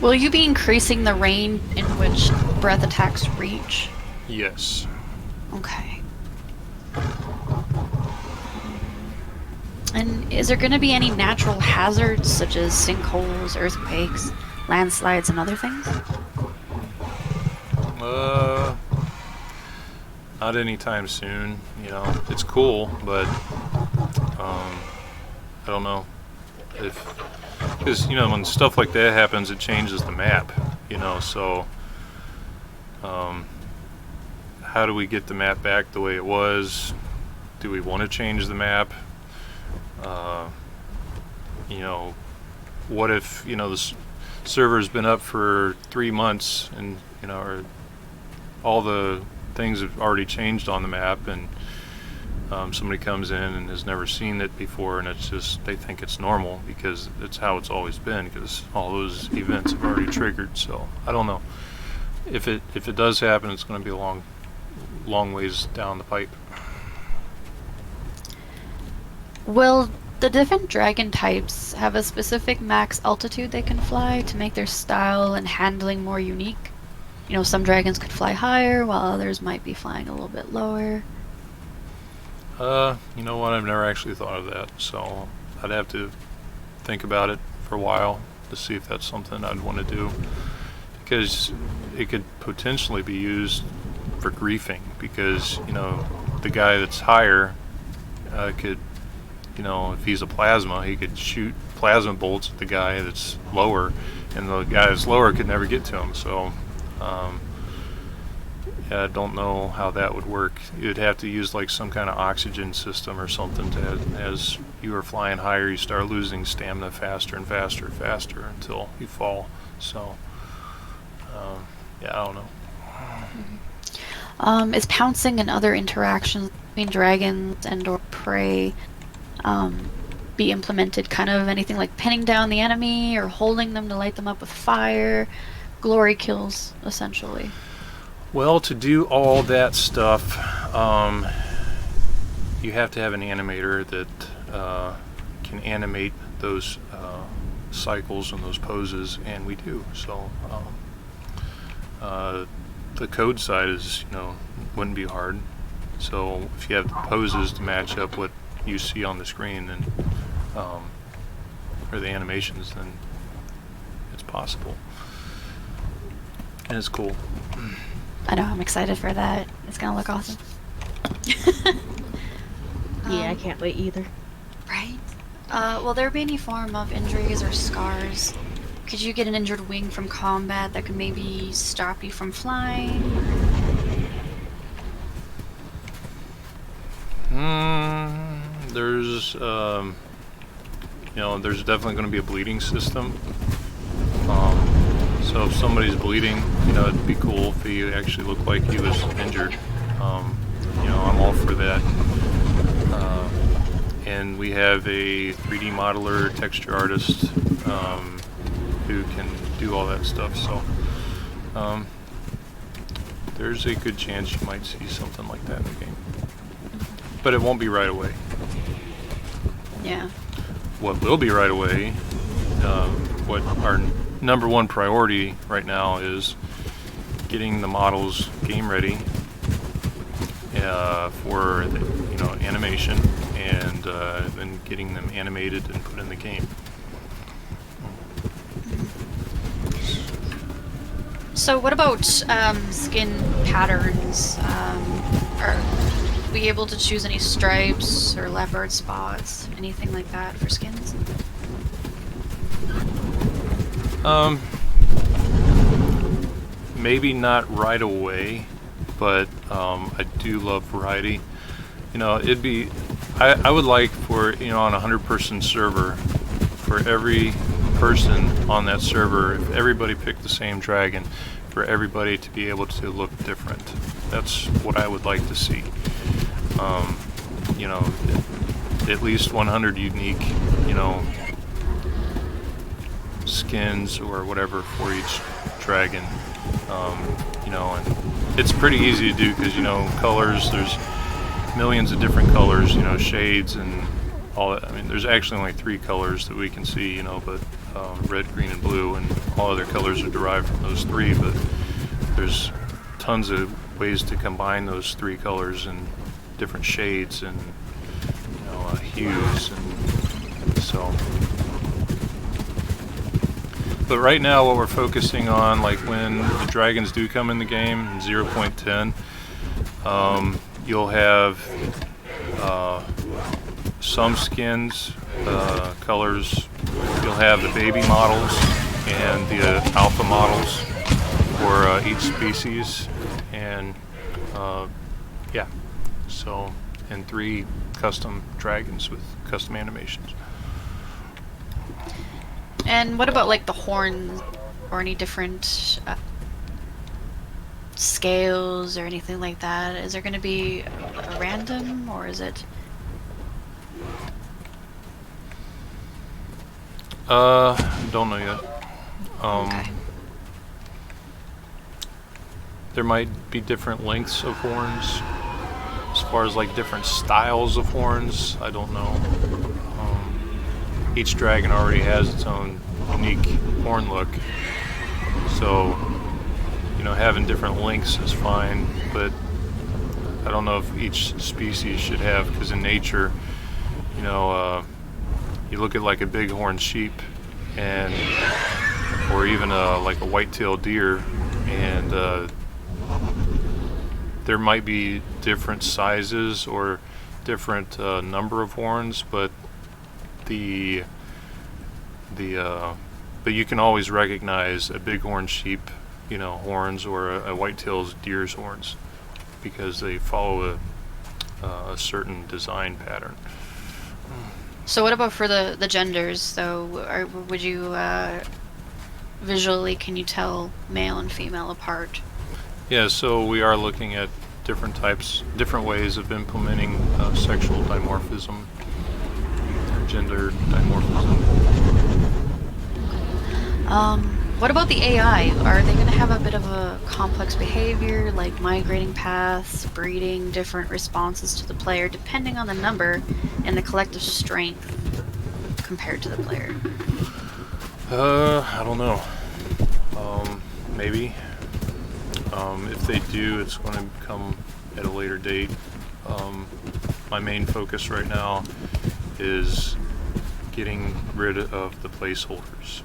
Will you be increasing the range in which breath attacks reach? Yes. Okay. And is there going to be any natural hazards such as sinkholes, earthquakes, landslides, and other things? Not anytime soon. You know, it's cool, but I don't know if. Because, you know, when stuff like that happens, it changes the map, you know, so how do we get the map back the way it was? Do we want to change the map? You know, what if, you know, the server's been up for 3 months and, you know, or all the things have already changed on the map, and somebody comes in and has never seen it before, and it's just, they think it's normal because it's how it's always been, because all those events have already triggered. So I don't know. If it does happen, it's going to be a long ways down the pipe. Will the different dragon types have a specific max altitude they can fly to make their style and handling more unique? You know, some dragons could fly higher while others might be flying a little bit lower. You know what? I've never actually thought of that, so I'd have to think about it for a while to see if that's something I'd want to do, because it could potentially be used for griefing, because, you know, the guy that's higher could, you know, if he's a plasma, he could shoot plasma bolts at the guy that's lower, and the guy that's lower could never get to him. So yeah, I don't know how that would work. You'd have to use like some kind of oxygen system or something to, as you are flying higher, you start losing stamina faster and faster and faster until you fall. So yeah, I don't know. Is pouncing and other interactions between dragons and or prey be implemented? Kind of anything like pinning down the enemy or holding them to light them up with fire? Glory kills, essentially. Well, to do all that stuff, you have to have an animator that can animate those cycles and those poses, and we do. So the code side is, wouldn't be hard. So if you have the poses to match up what you see on the screen, then or the animations, then it's possible, and it's cool. I know, I'm excited for that. It's gonna look awesome. Yeah, I can't wait either. Right? Will there be any form of injuries or scars? Could you get an injured wing from combat that could maybe stop you from flying? There's, there's definitely going to be a bleeding system. So if somebody's bleeding, it'd be cool if he actually looked like he was injured. I'm all for that. And we have a 3D modeler, texture artist, who can do all that stuff. So there's a good chance you might see something like that in the game. But it won't be right away. Yeah. What will be right away, what our number one priority right now is getting the models game ready for the, animation, and then getting them animated and put in the game. So what about skin patterns? Are we able to choose any stripes or leopard spots, anything like that for skins? Maybe not right away, but I do love variety. It'd be, I would like for, on a 100-person server, for every person on that server, if everybody picked the same dragon, for everybody to be able to look different. That's what I would like to see. At least 100 unique, skins or whatever for each dragon. And it's pretty easy to do because, colors, there's millions of different colors, shades and all that. I mean, there's actually only 3 colors that we can see, but red, green, and blue, and all other colors are derived from those 3, but there's tons of ways to combine those 3 colors and different shades and, hues, and so. But right now what we're focusing on, like when the dragons do come in the game in 0.10, you'll have some skins, colors. You'll have the baby models and the alpha models for each species, and so, and 3 custom dragons with custom animations. And what about like the horns or any different scales or anything like that? Is there going to be a random, or is it? Don't know yet. Okay. There might be different lengths of horns. As far as like different styles of horns, I don't know. Each dragon already has its own unique horn look. So, having different lengths is fine, but I don't know if each species should have, because in nature, you look at like a bighorn sheep, and or even like a white-tailed deer, and there might be different sizes or different number of horns, but but you can always recognize a bighorn sheep, horns, or a white-tailed deer's horns, because they follow a certain design pattern. So what about for the genders, though? Would you visually, can you tell male and female apart? Yeah, so we are looking at different ways of implementing sexual dimorphism, or gender dimorphism. What about the AI? Are they going to have a bit of a complex behavior, like migrating paths, breeding, different responses to the player, depending on the number and the collective strength compared to the player? I don't know. Maybe. If they do, it's going to come at a later date. My main focus right now is getting rid of the placeholders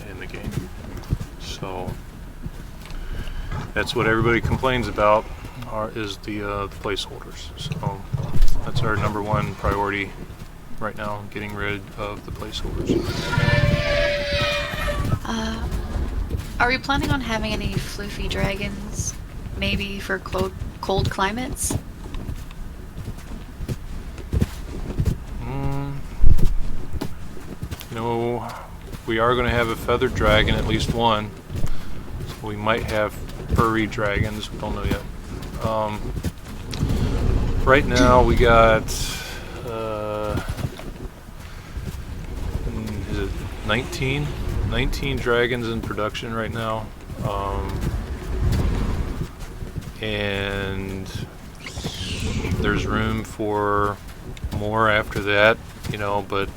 in the game. So that's what everybody complains about, is the placeholders. So that's our #1 priority right now, getting rid of the placeholders. Are we planning on having any floofy dragons? Maybe for cold climates? No, we are going to have a feathered dragon, at least one. So we might have furry dragons, we don't know yet. Right now we got, is it 19? 19 dragons in production right now. And there's room for more after that, you know, but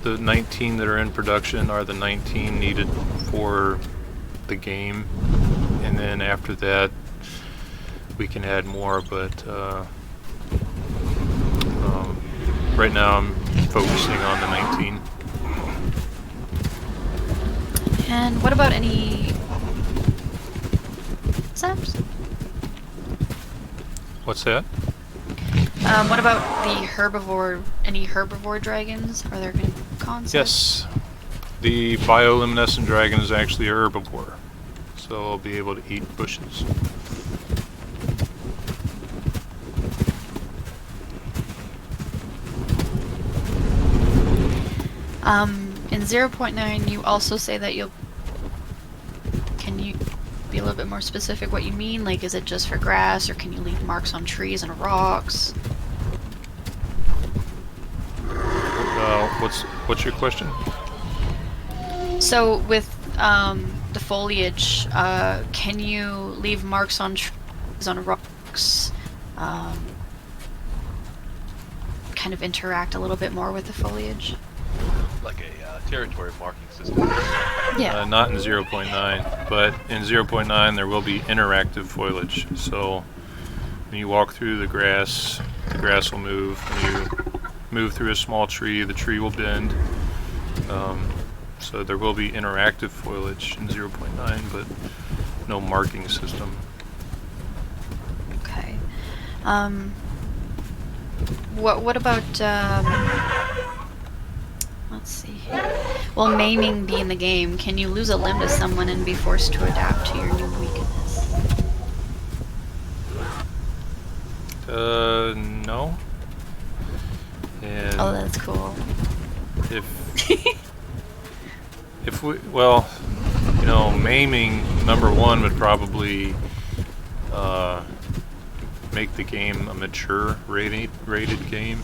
the 19 that are in production are the 19 needed for the game, and then after that we can add more, but right now I'm focusing on the 19. And what about any saps? What's that? What about the any herbivore dragons? Are there going to be concepts? Yes, the bioluminescent dragon is actually a herbivore, so it'll be able to eat bushes. In 0.9, you also say that can you be a little bit more specific what you mean? Like, is it just for grass, or can you leave marks on trees and rocks? What's your question? So with the foliage, can you leave marks on trees, on rocks? Kind of interact a little bit more with the foliage? Like a territory marking system. Yeah. Not in 0.9, but in 0.9 there will be interactive foliage. So when you walk through the grass will move. When you move through a small tree, the tree will bend. So there will be interactive foliage in 0.9, but no marking system. Okay. What about let's see. Will maiming be in the game? Can you lose a limb to someone and be forced to adapt to your new weakness? No. And Oh, that's cool. if we, well, you know, maiming #1 would probably make the game a mature rated game.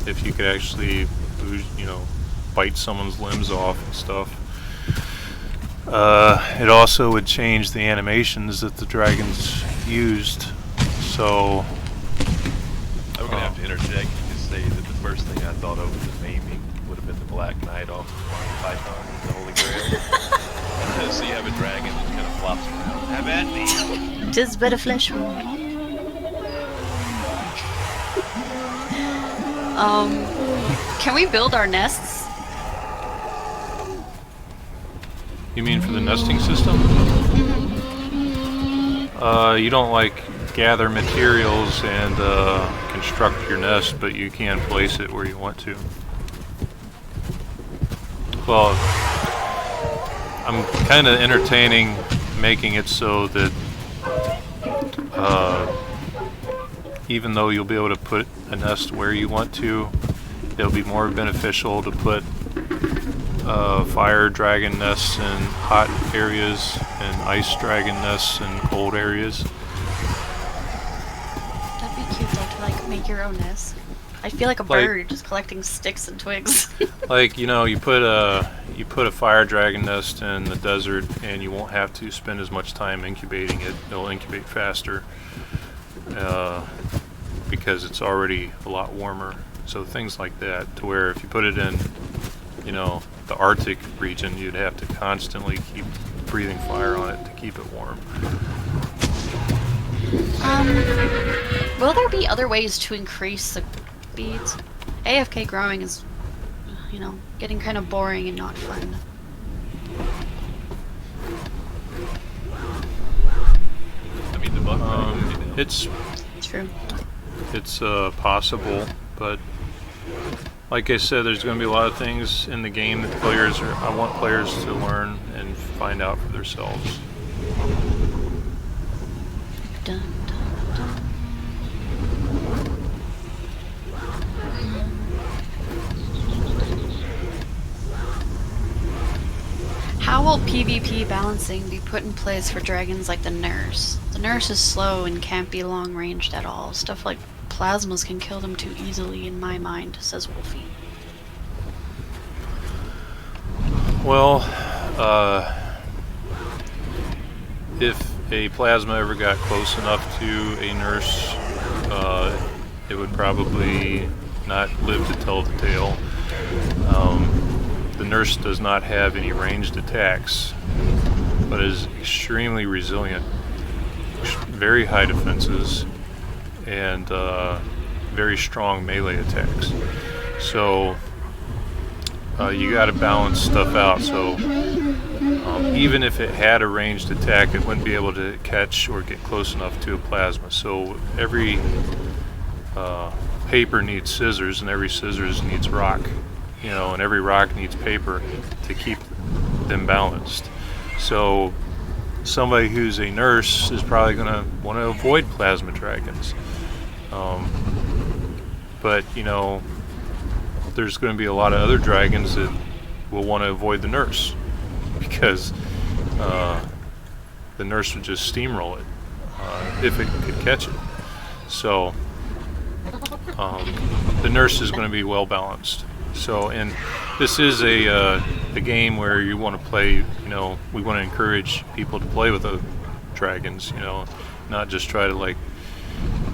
If you could actually lose, you know, bite someone's limbs off and stuff. It also would change the animations that the dragons used. So I'm gonna have to interject and just say that the first thing I thought of with maiming would have been the Black Knight off of Monty Python and the Holy Grail. So you have a dragon that kind of flops around. Have at me! 'Tis but a flesh wound. Can we build our nests? you mean for the nesting system? You don't like gather materials and construct your nest, but you can place it where you want to. Well, I'm kind of entertaining making it so that even though you'll be able to put a nest where you want to, it'll be more beneficial to put fire dragon nests in hot areas and ice dragon nests in cold areas. That'd be cute though, to like make your own nest. I feel like a bird just collecting sticks and twigs. Like, you know, you put a fire dragon nest in the desert and you won't have to spend as much time incubating it. It'll incubate faster because it's already a lot warmer. So things like that, to where if you put it in, you know, the Arctic region, you'd have to constantly keep breathing fire on it to keep it warm. Will there be other ways to increase the speeds? AFK growing is, you know, getting kind of boring and not fun. I mean, the bug fighting, It's True. possible, but like I said, there's going to be a lot of things in the game that I want players to learn and find out for themselves. Dun, dun, dun. How will PvP balancing be put in place for dragons like the nurse? The nurse is slow and can't be long ranged at all. Stuff like plasmas can kill them too easily in my mind, says Wolfie. Well, if a plasma ever got close enough to a nurse, it would probably not live to tell the tale. The nurse does not have any ranged attacks, but is extremely resilient, very high defenses, and very strong melee attacks. So you got to balance stuff out. So even if it had a ranged attack, it wouldn't be able to catch or get close enough to a plasma. So every paper needs scissors, and every scissors needs rock. You know, and every rock needs paper to keep them balanced. So somebody who's a nurse is probably going to want to avoid plasma dragons. But, you know, there's going to be a lot of other dragons that will want to avoid the nurse because the nurse would just steamroll it if it could catch it. So the nurse is going to be well balanced. So, and this is a game where you want to play, you know, we want to encourage people to play with the dragons, you know, not just try to like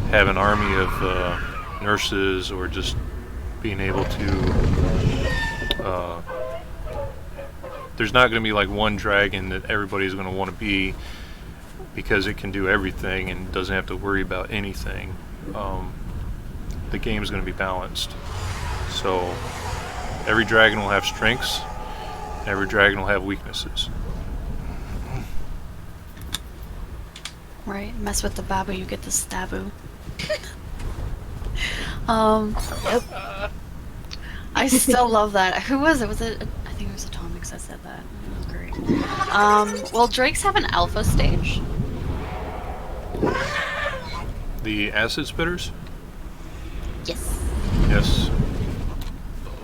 have an army of nurses or just being able to, there's not going to be like one dragon that everybody's going to want to be because it can do everything and doesn't have to worry about anything. The game is going to be balanced. So every dragon will have strengths, and every dragon will have weaknesses. Right, mess with the babu, you get the stabu. I still love that. Who was it? Was it? I think it was Atomics that said that. It was great. Will Drakes have an alpha stage? The acid spitters? Yes. Yes.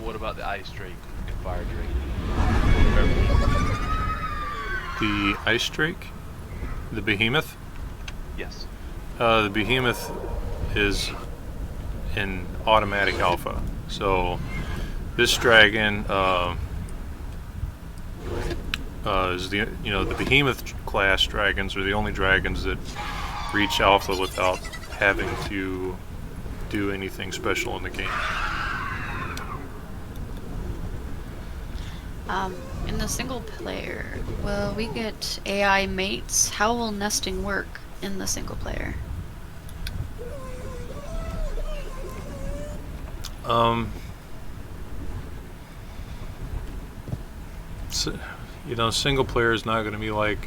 What about the ice drake and fire drake? The ice drake? The behemoth? Yes. The behemoth is in automatic alpha. So this dragon is the behemoth class dragons are the only dragons that reach alpha without having to do anything special in the game. In the single player, will we get AI mates? How will nesting work in the single player? So, you know, single player is not going to be like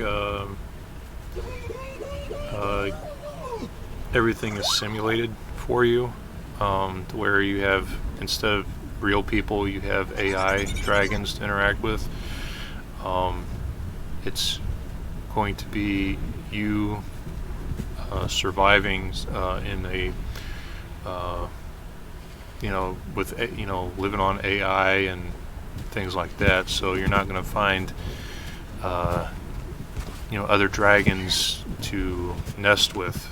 everything is simulated for you, to where you have, instead of real people, you have AI dragons to interact with. It's going to be you surviving in a with living on AI and things like that. So you're not going to find other dragons to nest with.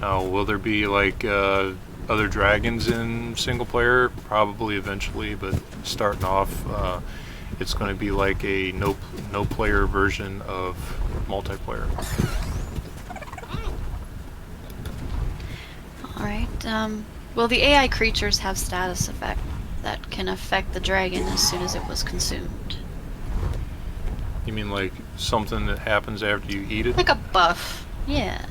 Now, will there be like other dragons in single player? Probably eventually, but starting off, it's going to be like a no player version of multiplayer. Alright, will the AI creatures have status effect that can affect the dragon as soon as it was consumed? You mean like something that happens after you eat it? Like a buff. Yeah.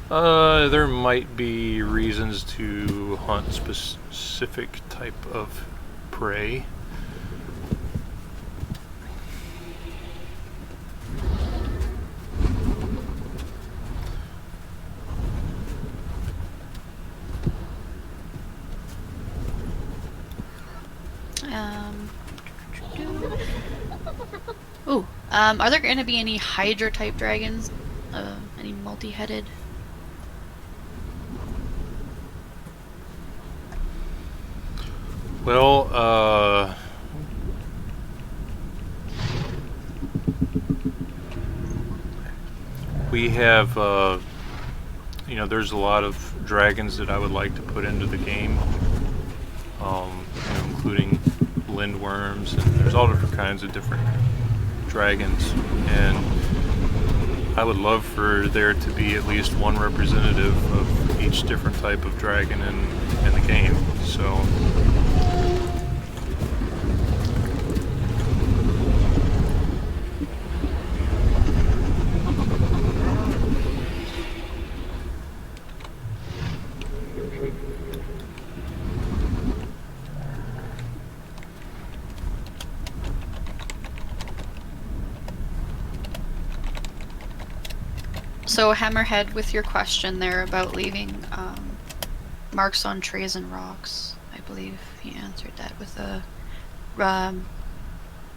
There might be reasons to hunt specific type of prey. Are there going to be any Hydra type dragons? Any multi-headed? Well, we have, you know, there's a lot of dragons that I would like to put into the game, you know, including lindworms, and there's all different kinds of different dragons, and I would love for there to be at least one representative of each different type of dragon in the game. So So Hammerhead, with your question there about leaving marks on trees and rocks, I believe he answered that with a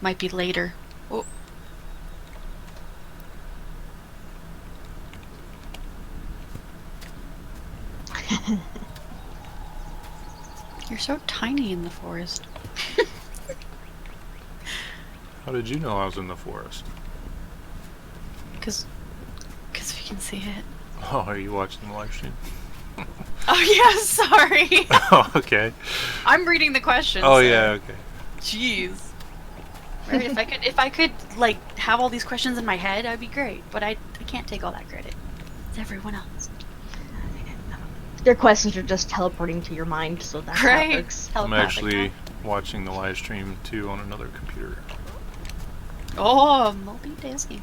might be later. Oh. You're so tiny in the forest. how did you know I was in the forest? Because we can see it. Oh, are you watching the live stream? Oh yeah, sorry. Oh, okay. I'm reading the questions. Oh so. yeah, okay. Jeez. Right, if I could like have all these questions in my head, that'd be great. But I can't take all that credit. It's everyone else. Their questions are just teleporting to your mind, so that's how it Right. works. I'm Telepathic, actually watching the live stream too on another computer. Oh, multitasking.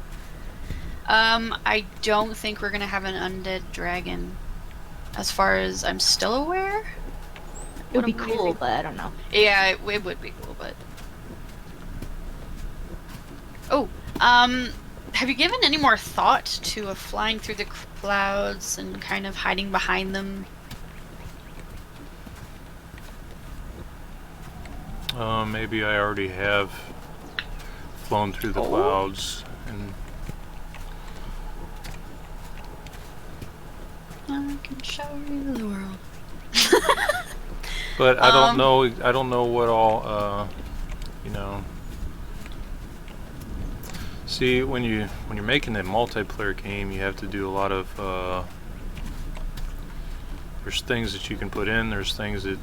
I don't think we're gonna have an undead dragon, as far as I'm still aware. It would be What am I cool, reading? but I don't know. Yeah, it would be cool, but. Oh, have you given any more thought to flying through the clouds and kind of hiding behind them? Maybe I already have flown through the clouds and I can show you the world. but I don't know. I don't know what all. You know. See, when you're making a multiplayer game, you have to do a lot of. There's things that you can put in. There's things that,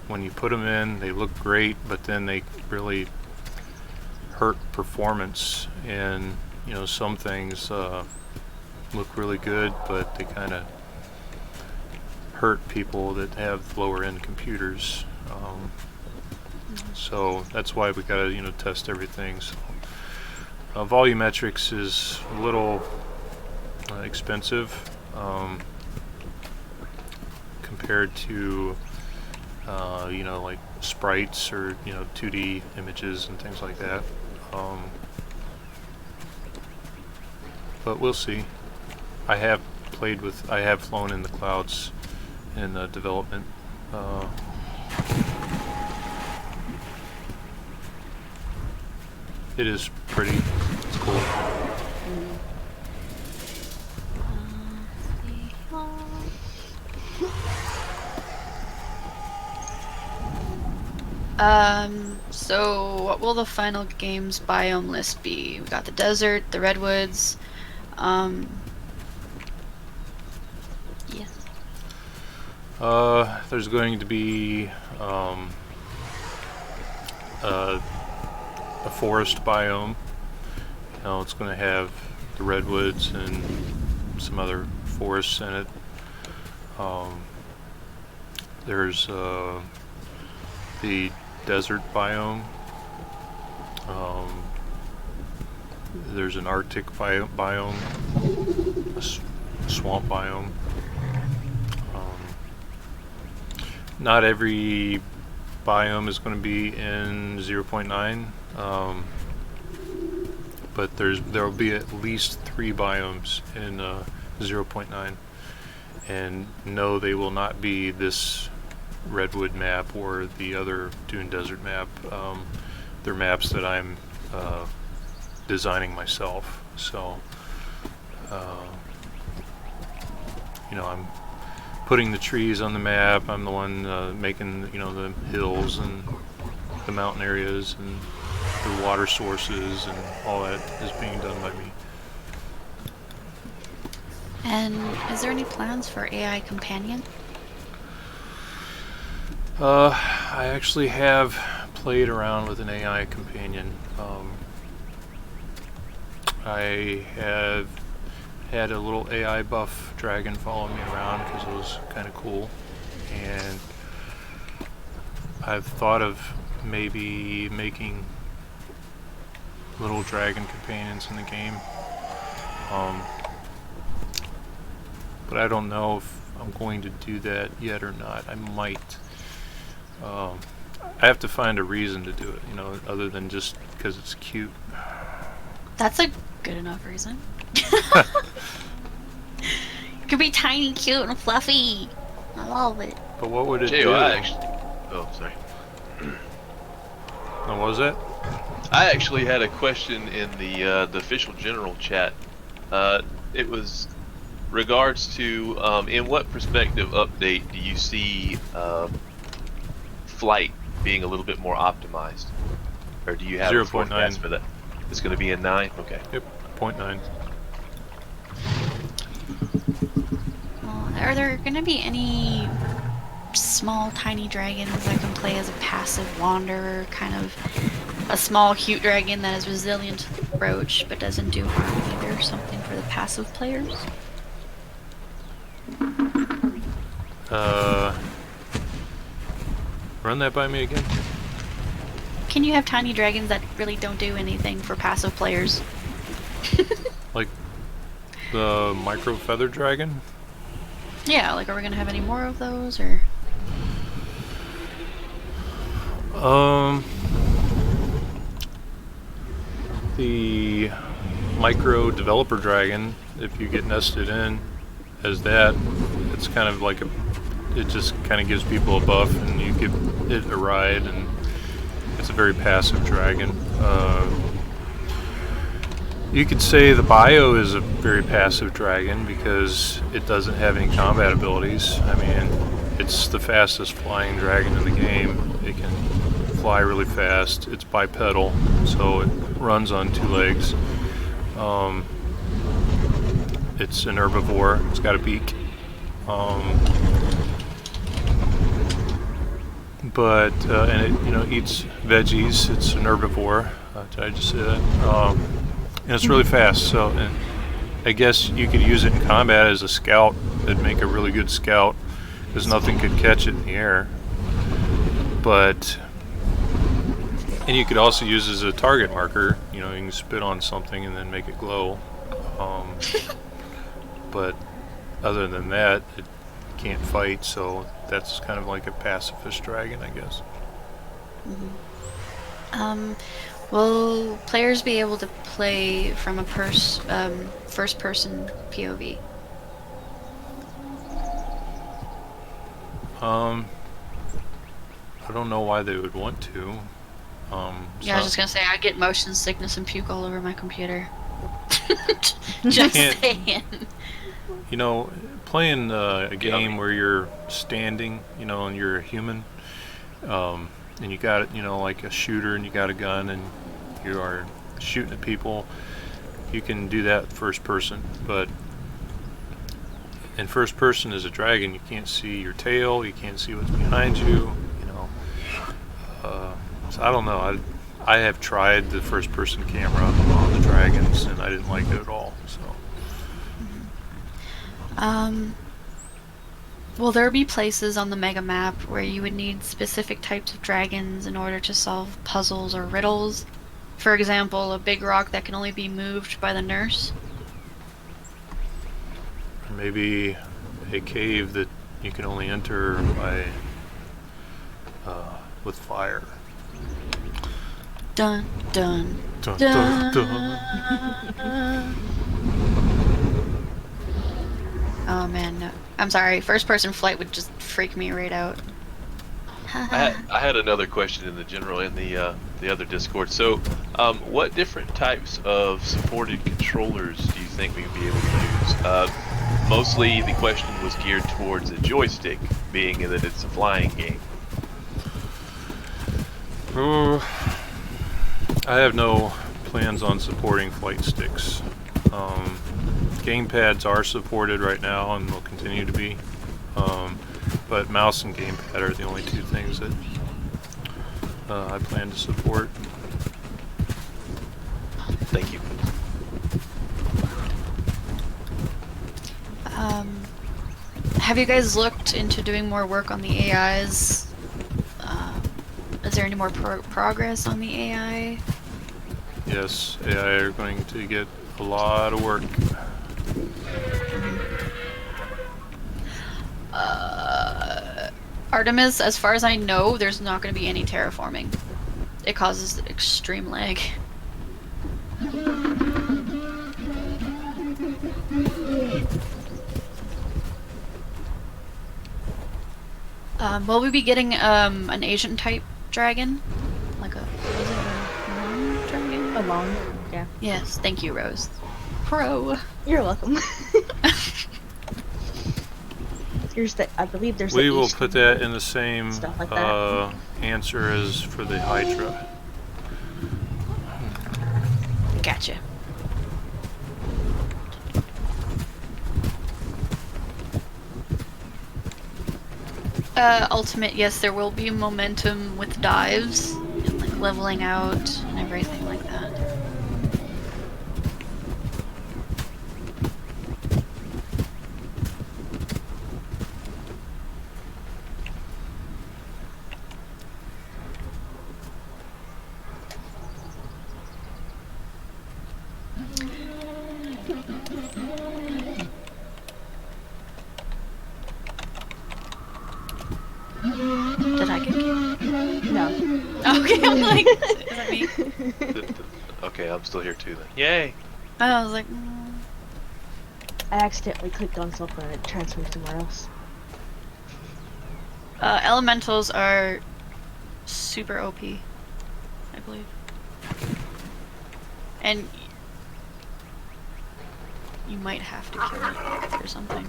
when you put them in, they look great, but then they really hurt performance. And you know, some things look really good, but they kind of hurt people that have lower end computers. So that's why we gotta, you know, test everything. So volumetrics is a little expensive compared to you know, like sprites or, you know, 2D images and things like that. But we'll see. I have flown in the clouds in development. It is pretty. It's cool. So what will the final game's biome list be? We got the desert, the redwoods, yes. There's going to be a forest biome. You know, it's going to have the redwoods and some other forests in it. There's the desert biome, There's an Arctic biome, a swamp biome. Not every biome is going to be in 0.9, but there will be at least 3 biomes in 0.9. And no, they will not be this Redwood map or the other Dune Desert map. They're maps that I'm designing myself. So, I'm putting the trees on the map. I'm the one making, the hills and the mountain areas and the water sources, and all that is being done by me. And is there any plans for AI companion? I actually have played around with an AI companion. I have had a little AI buff dragon follow me around because it was kind of cool, and I've thought of maybe making little dragon companions in the game, but I don't know if I'm going to do that yet or not. I might. I have to find a reason to do it, other than just because it's cute. That's a good enough reason. It could be tiny, cute, and fluffy. I love it. But what would it Jay, do? oh, sorry. What was that? I actually had a question in the official general chat. It was regards to in what perspective update do you see flight being a little bit more optimized, or do you have a forecast for that? It's going to be in 9. Okay. Yep, 0.9. Are there going to be any small, tiny dragons that can play as a passive wanderer, kind of a small, cute dragon that is resilient to the approach but doesn't do harm either? Something for the passive players? Run that by me again. Can you have tiny dragons that really don't do anything for passive players? Like the micro feather dragon? Yeah, like, are we gonna have any more of those, or? The micro developer dragon, if you get nested in as that, it's kind of like it just kind of gives people a buff, and you give it a ride, and it's a very passive dragon. You could say the bio is a very passive dragon because it doesn't have any combat abilities. I mean, it's the fastest flying dragon in the game. It can fly really fast. It's bipedal, so it runs on 2 legs. It's an herbivore. It's got a beak. And it eats veggies. It's an herbivore. Did I just say that? And it's really fast. So, and I guess you could use it in combat as a scout. It'd make a really good scout because nothing could catch it in the air. And you could also use it as a target marker. You can spit on something and then make it glow. But other than that, it can't fight, so that's kind of like a pacifist dragon, I guess. Will players be able to play from a first-person POV? I don't know why they would want to. Yeah, I was just gonna say, I get motion sickness and puke all over my computer. Just saying. Playing a game where you're standing, and you're a human, and you got like a shooter, and you got a gun, and you are shooting at people. You can do that first person, but in first person as a dragon, you can't see your tail, you can't see what's behind you. So I don't know. I have tried the first person camera on the dragons, and I didn't like it at all. So. Will there be places on the mega map where you would need specific types of dragons in order to solve puzzles or riddles? For example, a big rock that can only be moved by the nurse. Maybe a cave that you can only enter by with fire. Dun dun Dun, dun. dun, dun. Oh man, no. I'm sorry. First-person flight would just freak me right out. I had another question in the the other Discord. So, what different types of supported controllers do you think we would be able to use? Mostly, the question was geared towards a joystick, being that it's a flying game. I have no plans on supporting flight sticks. Gamepads are supported right now and will continue to be, but mouse and gamepad are the only two things that I plan to support. Thank you. Have you guys looked into doing more work on the AIs? Is there any more progress on the AI? Yes, AI are going to get a lot of work. Artemis, as far as I know, there's not going to be any terraforming. It causes extreme lag. Will we be getting an Asian type dragon? Like a, was it a long dragon? A long, yeah. Yes, thank you, Rose. Pro. You're welcome. I believe there's. We will put that in the same stuff like that. answer as for the Hydra. Gotcha. Ultimate, yes, there will be momentum with dives and like leveling out and everything like that. Did I get kicked? No. Okay, I'm like, is that me? Okay, I'm still here too then. Yay! I was like, I accidentally clicked on something and it transferred me somewhere else. Elementals are super OP, I believe. And you might have to kill it or something.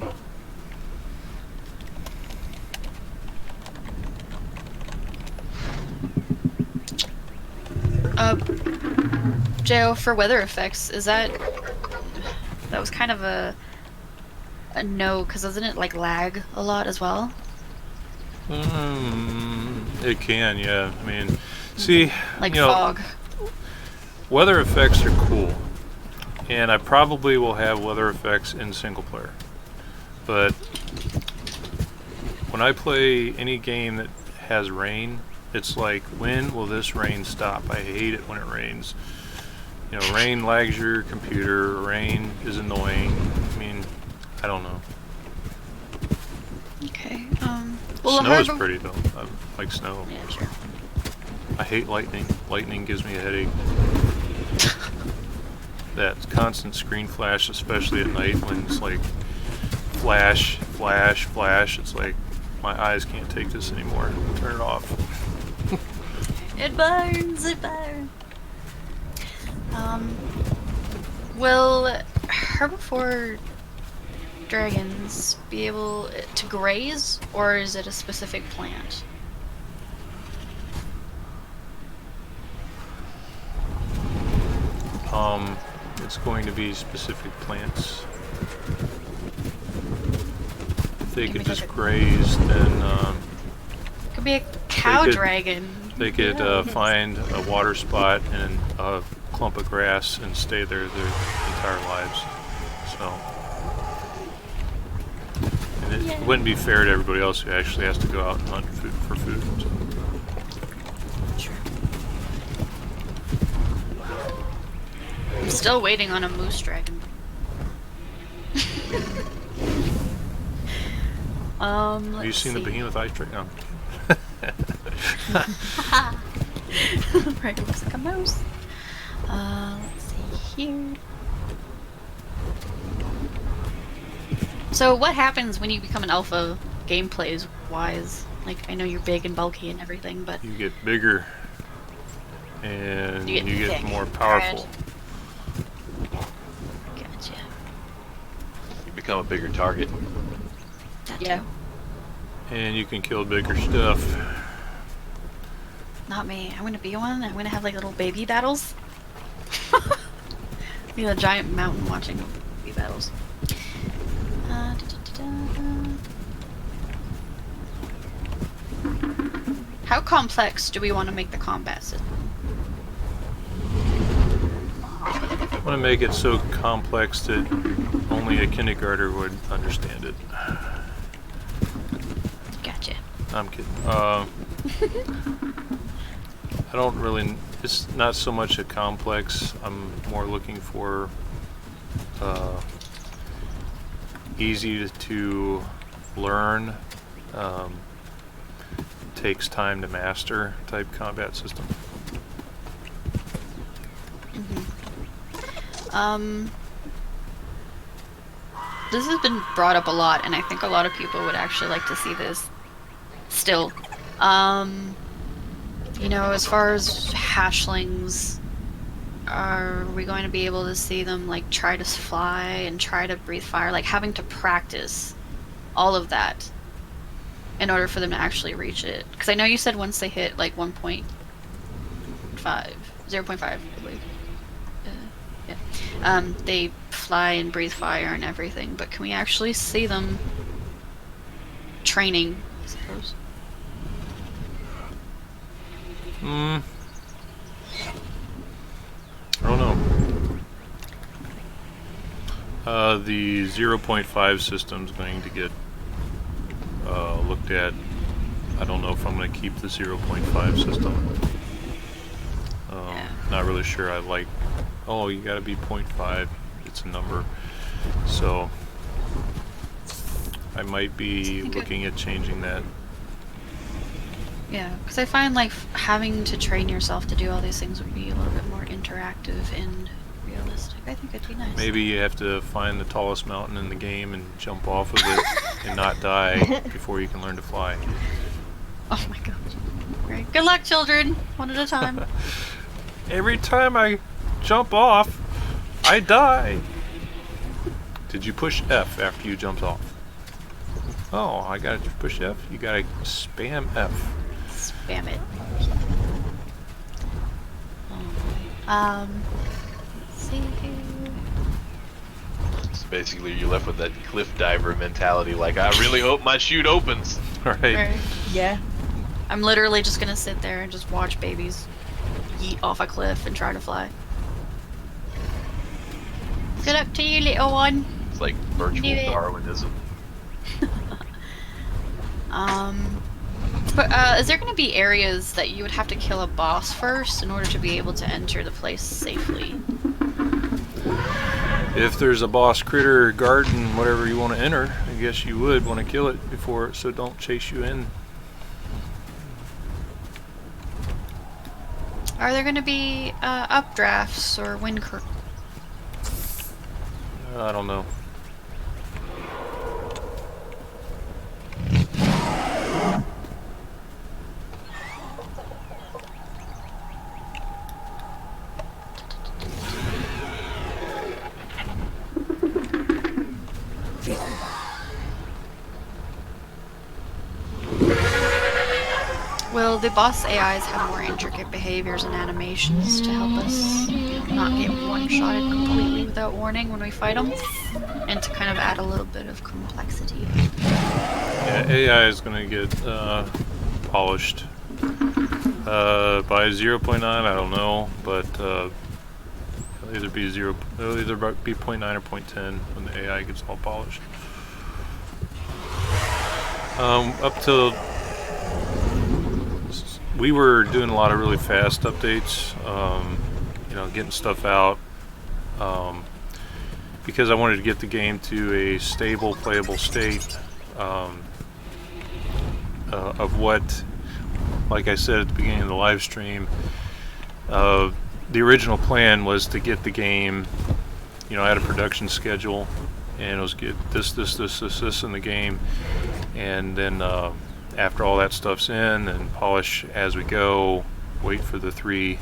Jo, for weather effects, is that was kind of a no, because doesn't it like lag a lot as well? It can, yeah. I mean, see, Like you know, fog. weather effects are cool, and I probably will have weather effects in single player. But when I play any game that has rain, it's like, when will this rain stop? I hate it when it rains. You know, rain lags your computer, rain is annoying. I mean, I don't know. Okay. Well, Snow is pretty though. I like snow. Yeah, sure. I hate lightning. Lightning gives me a headache. That constant screen flash, especially at night when it's like flash, flash, flash. It's like my eyes can't take this anymore. Turn it off. It burns. It burns. Will herbivore dragons be able to graze, or is it a specific plant? It's going to be specific plants. If they could just graze, then It could be a cow could- dragon. they could find a water spot and a clump of grass and stay there their entire lives. So, and it wouldn't be fair to everybody else who actually has to go out and hunt for food. So. I'm still waiting on a moose dragon. Have you seen the behemoth ice dragon? Right, looks like a mouse. Let's see here. So what happens when you become an alpha gameplays wise? Like, I know you're big and bulky and everything, but You get bigger and you get thick. more powerful. Gotcha. You become a bigger target. That Yeah. too. And you can kill bigger stuff. Not me. I'm gonna be one. I'm gonna have like little baby battles. Be a giant mountain watching baby battles. How complex do we want to make the combat system? I want to make it so complex that only a kindergartner would understand it. Gotcha. I'm kidding. I don't really. It's not so much a complex. I'm more looking for easy to learn, takes time to master type combat system. This has been brought up a lot, and I think a lot of people would actually like to see this still. You know, as far as hatchlings, are we going to be able to see them like try to fly and try to breathe fire, like having to practice all of that in order for them to actually reach it? Because I know you said once they hit like 0.5, I believe. Yeah. They fly and breathe fire and everything, but can we actually see them training, I suppose? I don't know. The 0.5 system's going to get looked at. I don't know if I'm going to keep the 0.5 system. Not really sure I like. Oh, you got to be 0.5. It's a number. So I might be looking at changing that. Yeah, because I find like having to train yourself to do all these things would be a little bit more interactive and realistic. I think it'd be nice. Maybe you have to find the tallest mountain in the game and jump off of it and not die before you can learn to fly. Oh my gosh. Great. Good luck, children. One at a time. Every time I jump off, I die. Did you push F after you jumped off? Oh, I gotta push F? You gotta spam F. Spam it. Let's see here. So basically, you're left with that cliff diver mentality. Like, I really hope my chute opens. Right. Right. Yeah. I'm literally just gonna sit there and just watch babies yeet off a cliff and try to fly. Good luck to you, little one. It's like virtual Do it. Darwinism. But is there going to be areas that you would have to kill a boss first in order to be able to enter the place safely? If there's a boss critter, garden, whatever you want to enter, I guess you would want to kill it before, so don't chase you in. Are there going to be updrafts or wind currents? I don't know. Will the boss AIs have more intricate behaviors and animations to help us not get one-shotted completely without warning when we fight them? And to kind of add a little bit of complexity. Yeah, AI is going to get polished. By 0.9, I don't know, but it'll either be 0.9 or 0.10 when the AI gets all polished. Up till we were doing a lot of really fast updates, you know, getting stuff out because I wanted to get the game to a stable, playable state of what, like I said at the beginning of the live stream, the original plan was to get the game, you know, I had a production schedule, and it was get this in the game, and then after all that stuff's in, and polish as we go, wait for the 3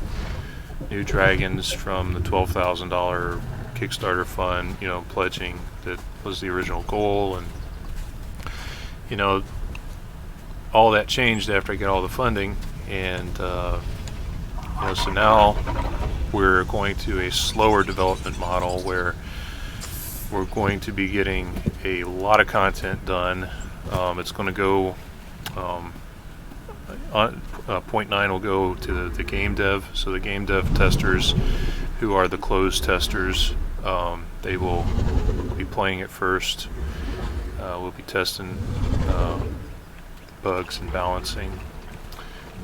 new dragons from the $12,000 Kickstarter fund, you know, pledging that was the original goal. And you know, all that changed after I got all the funding, and you know, so now we're going to a slower development model where we're going to be getting a lot of content done. It's going to go point 9 will go to the game dev, so the game dev testers, who are the closed testers, they will be playing it first. We'll be testing bugs and balancing,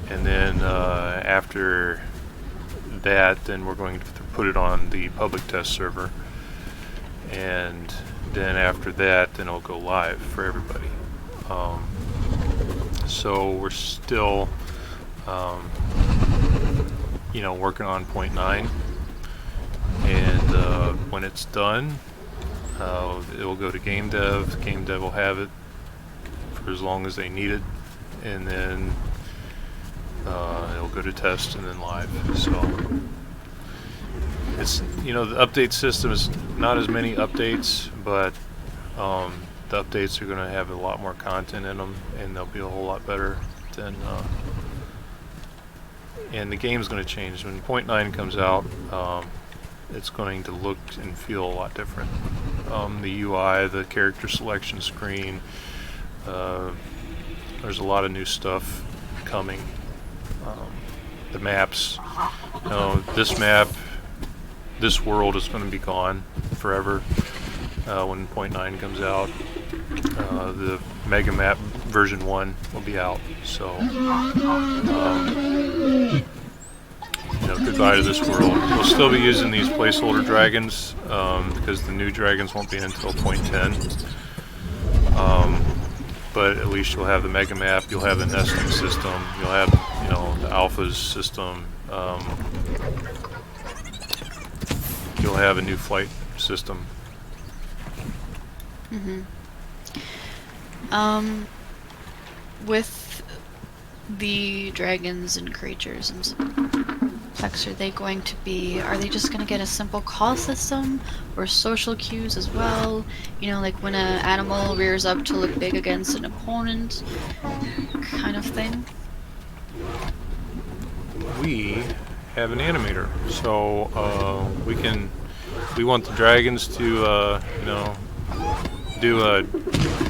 and then after that, then we're going to put it on the public test server, and then after that, then it'll go live for everybody. So we're still you know, working on point 9, and when it's done, it will go to game dev. Game dev will have it for as long as they need it, and then it'll go to test and then live. So it's, you know, the update system is not as many updates, but the updates are going to have a lot more content in them, and they'll be a whole lot better than and the game's going to change. When point 9 comes out, it's going to look and feel a lot different. The UI, the character selection screen, there's a lot of new stuff coming. The maps, you know, this map, this world is going to be gone forever when point 9 comes out. The Mega Map version 1 will be out, so you know, goodbye to this world. We'll still be using these placeholder dragons because the new dragons won't be until point 10. But at least you'll have the Mega Map, you'll have the nesting system, you'll have, you know, the alphas system, you'll have a new flight system. With the dragons and creatures and effects, are they just going to get a simple call system or social cues as well? You know, like when an animal rears up to look big against an opponent, kind of thing? We have an animator, so we want the dragons to, you know, do a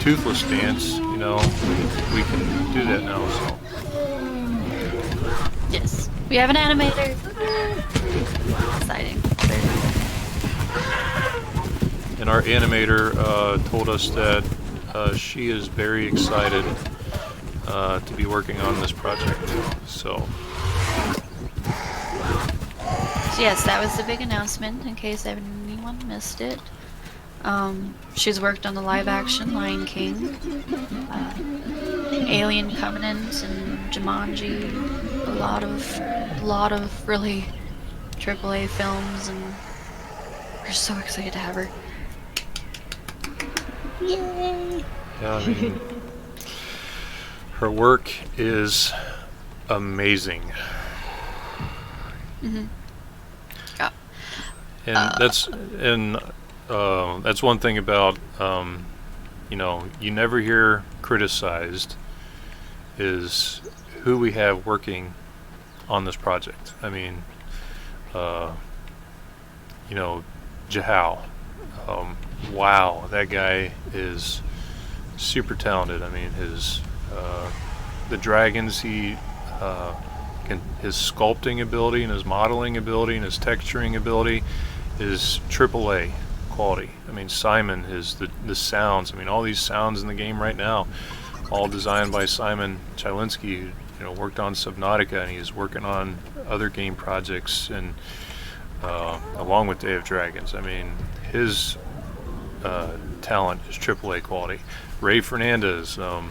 toothless dance, you know, we can do that now, so. Yes, we have an animator. Exciting. And our animator told us that she is very excited to be working on this project, so. So yes, that was the big announcement, in case anyone missed it. She's worked on the live-action Lion King, Alien Covenant, and Jumanji. A lot of really AAA films, and we're so excited to have her. Yay! Yeah, I mean, her work is amazing. Yeah. And that's one thing about, you know, you never hear criticized is who we have working on this project. I mean, you know, Jahal, wow, that guy is super talented. I mean, the dragons, his sculpting ability and his modeling ability and his texturing ability is AAA quality. I mean, Simon is the sounds. I mean, all these sounds in the game right now, all designed by Simon Chylinski, who, you know, worked on Subnautica, and he's working on other game projects. And along with Day of Dragons. I mean, his talent is AAA quality. Ray Fernandez, wow,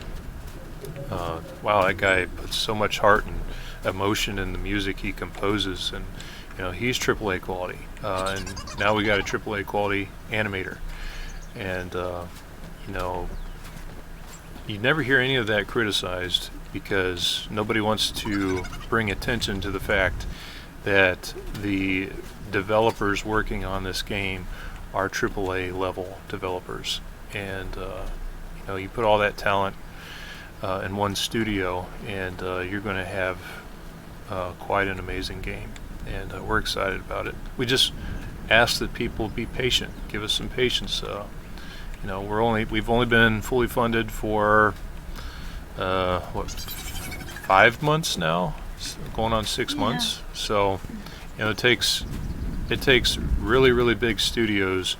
that guy puts so much heart and emotion in the music he composes, and he's AAA quality. And now we got a AAA quality animator, and you never hear any of that criticized because nobody wants to bring attention to the fact that the developers working on this game are AAA level developers, and you put all that talent in one studio, and you're going to have quite an amazing game, and we're excited about it. We just ask that people be patient, give us some patience. We've only been fully funded for 5 months now, going on 6 months. So it takes really big studios,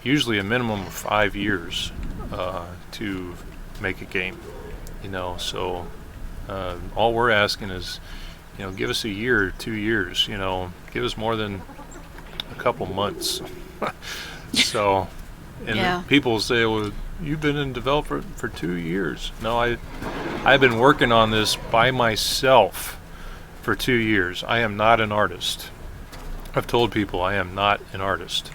usually a minimum of 5 years to make a game. So all we're asking is give us a year, 2 years, give us more than a couple months. So, and people say, well, you've been in developer for 2 years. No, I've been working on this by myself for 2 years. I am not an artist. I've told people I am not an artist,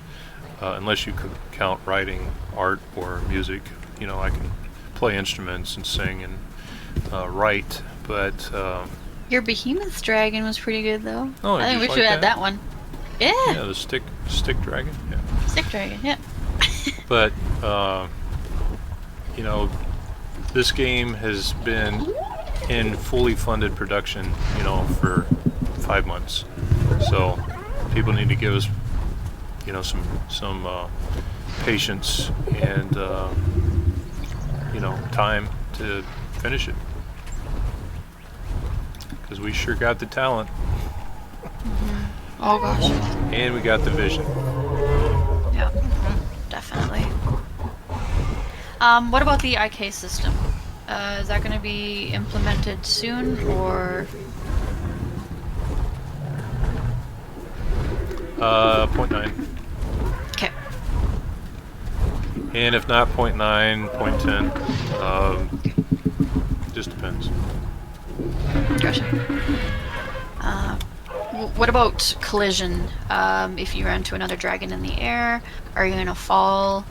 unless you could count writing art or music. I can play instruments and sing and write, but your Behemoth Dragon was pretty good, though. Oh, I think we should add that one. Yeah. Yeah, the stick dragon. Yeah. Stick dragon. Yeah. But this game has been in fully funded production, for 5 months. So people need to give us, some patience and time to finish it, because we sure got the talent. Oh gosh. And we got the vision. Yeah, definitely. What about the IK system? Is that going to be implemented soon, or? 0.9. Okay. And if not 0.9, 0.10. Just depends. Gotcha. What about collision? If you run into another dragon in the air, are you gonna fall?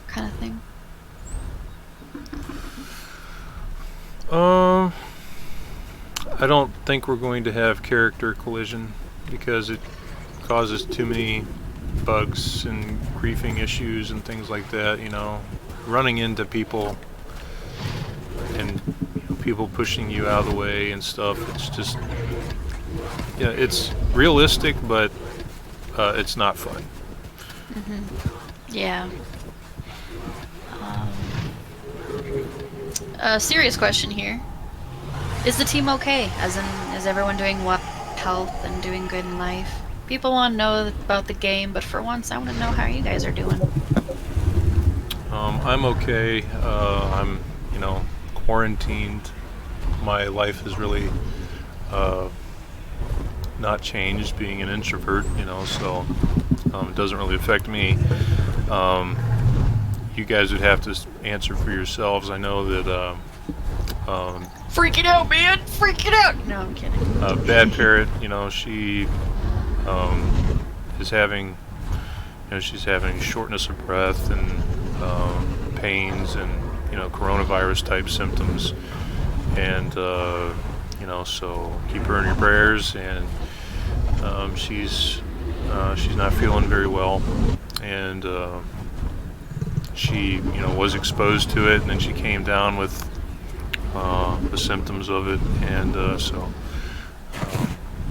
Kind of thing. I don't think we're going to have character collision because it causes too many bugs and griefing issues and things like that. Running into people and people pushing you out of the way and stuff. It's just, it's realistic, but it's not fun. Yeah. A serious question here. Is the team okay? As in, is everyone doing well, health and doing good in life? People want to know about the game, but for once, I want to know how you guys are doing. I'm okay. I'm, quarantined. My life has really not changed, being an introvert, so it doesn't really affect me. You guys would have to answer for yourselves. I know that Freak it out, man! Freak it out! No, I'm kidding. Bad Parrot, she is having, she's having shortness of breath and pains and, coronavirus type symptoms. And, so keep her in your prayers. And she's not feeling very well. And she, was exposed to it, and then she came down with the symptoms of it, and so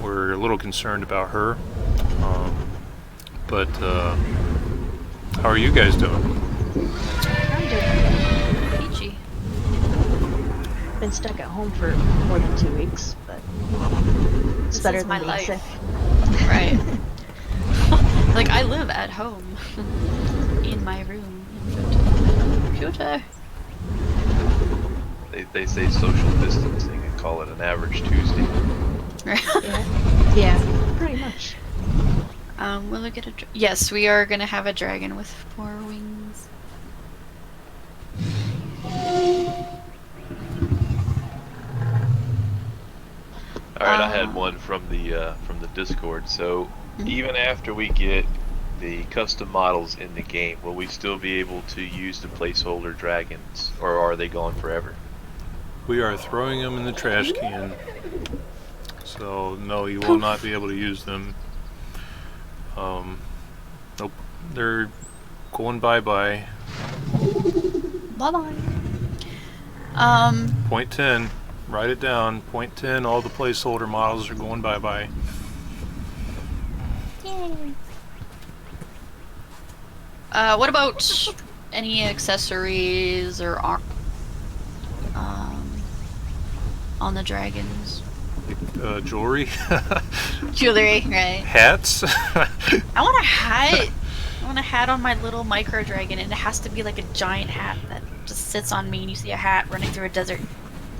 we're a little concerned about her. But how are you guys doing? I'm doing Peachy. been stuck at home for more than 2 weeks, but it's better is than my being life. sick. Right. Like, I live at home. In my room. Computer. They say social distancing and call it an average Tuesday. Right. Yeah, pretty much. Will we get a? Yes, we are gonna have a dragon with 4 wings. All right, I had one from the Discord. So even after we get the custom models in the game, will we still be able to use the placeholder dragons, or are they gone forever? We are throwing them in the trash can. So no, you will not be able to use them. Nope, they're going bye-bye. Bye-bye. Point 10, write it down. Point 10, all the placeholder models are going bye-bye. Yay. What about any accessories or on the dragons? Jewelry, Jewelry, right? hats. I want a hat. I want a hat on my little micro dragon, and it has to be like a giant hat that just sits on me, and you see a hat running through a desert.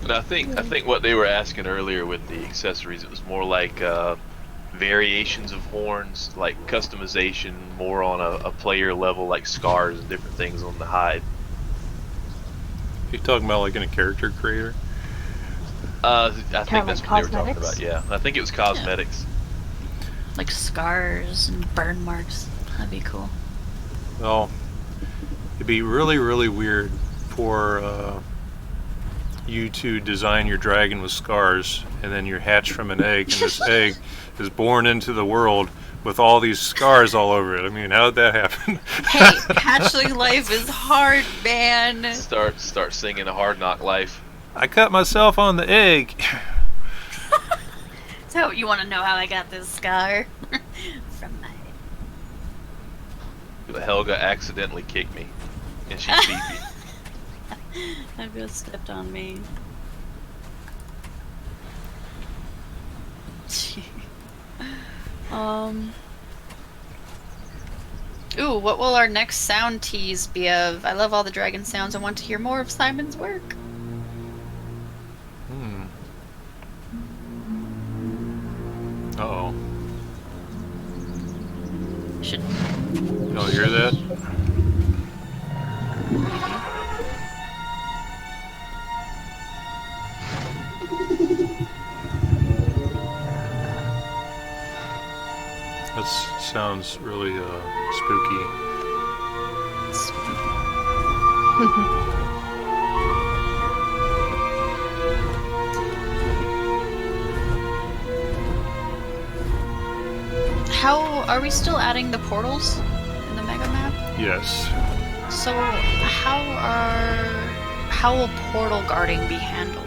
And I think what they were asking earlier with the accessories, it was more like variations of horns, like customization, more on a player level, like scars and different things on the hide. You talking about like in a character creator? I think Kinda that's like what they were talking cosmetics? about. Yeah, I think it was cosmetics. Like scars and burn marks. That'd be cool. Well, it'd be really, really weird for you to design your dragon with scars, and then you're hatched from an egg, and this egg is born into the world with all these scars all over it. I mean, how did that happen? Hey, hatchling life is hard, man. Start singing a Hard Knock Life. I cut myself on the egg. So, you want to know how I got this scar? From my... Helga accidentally kicked me, and she beat me. I just stepped on me. Ooh, what will our next sound tease be of? I love all the dragon sounds. I want to hear more of Simon's work. Uh-oh. Should... Y'all hear that? That sounds really spooky. How are we still adding the portals in the mega map? Yes. So how will portal guarding be handled?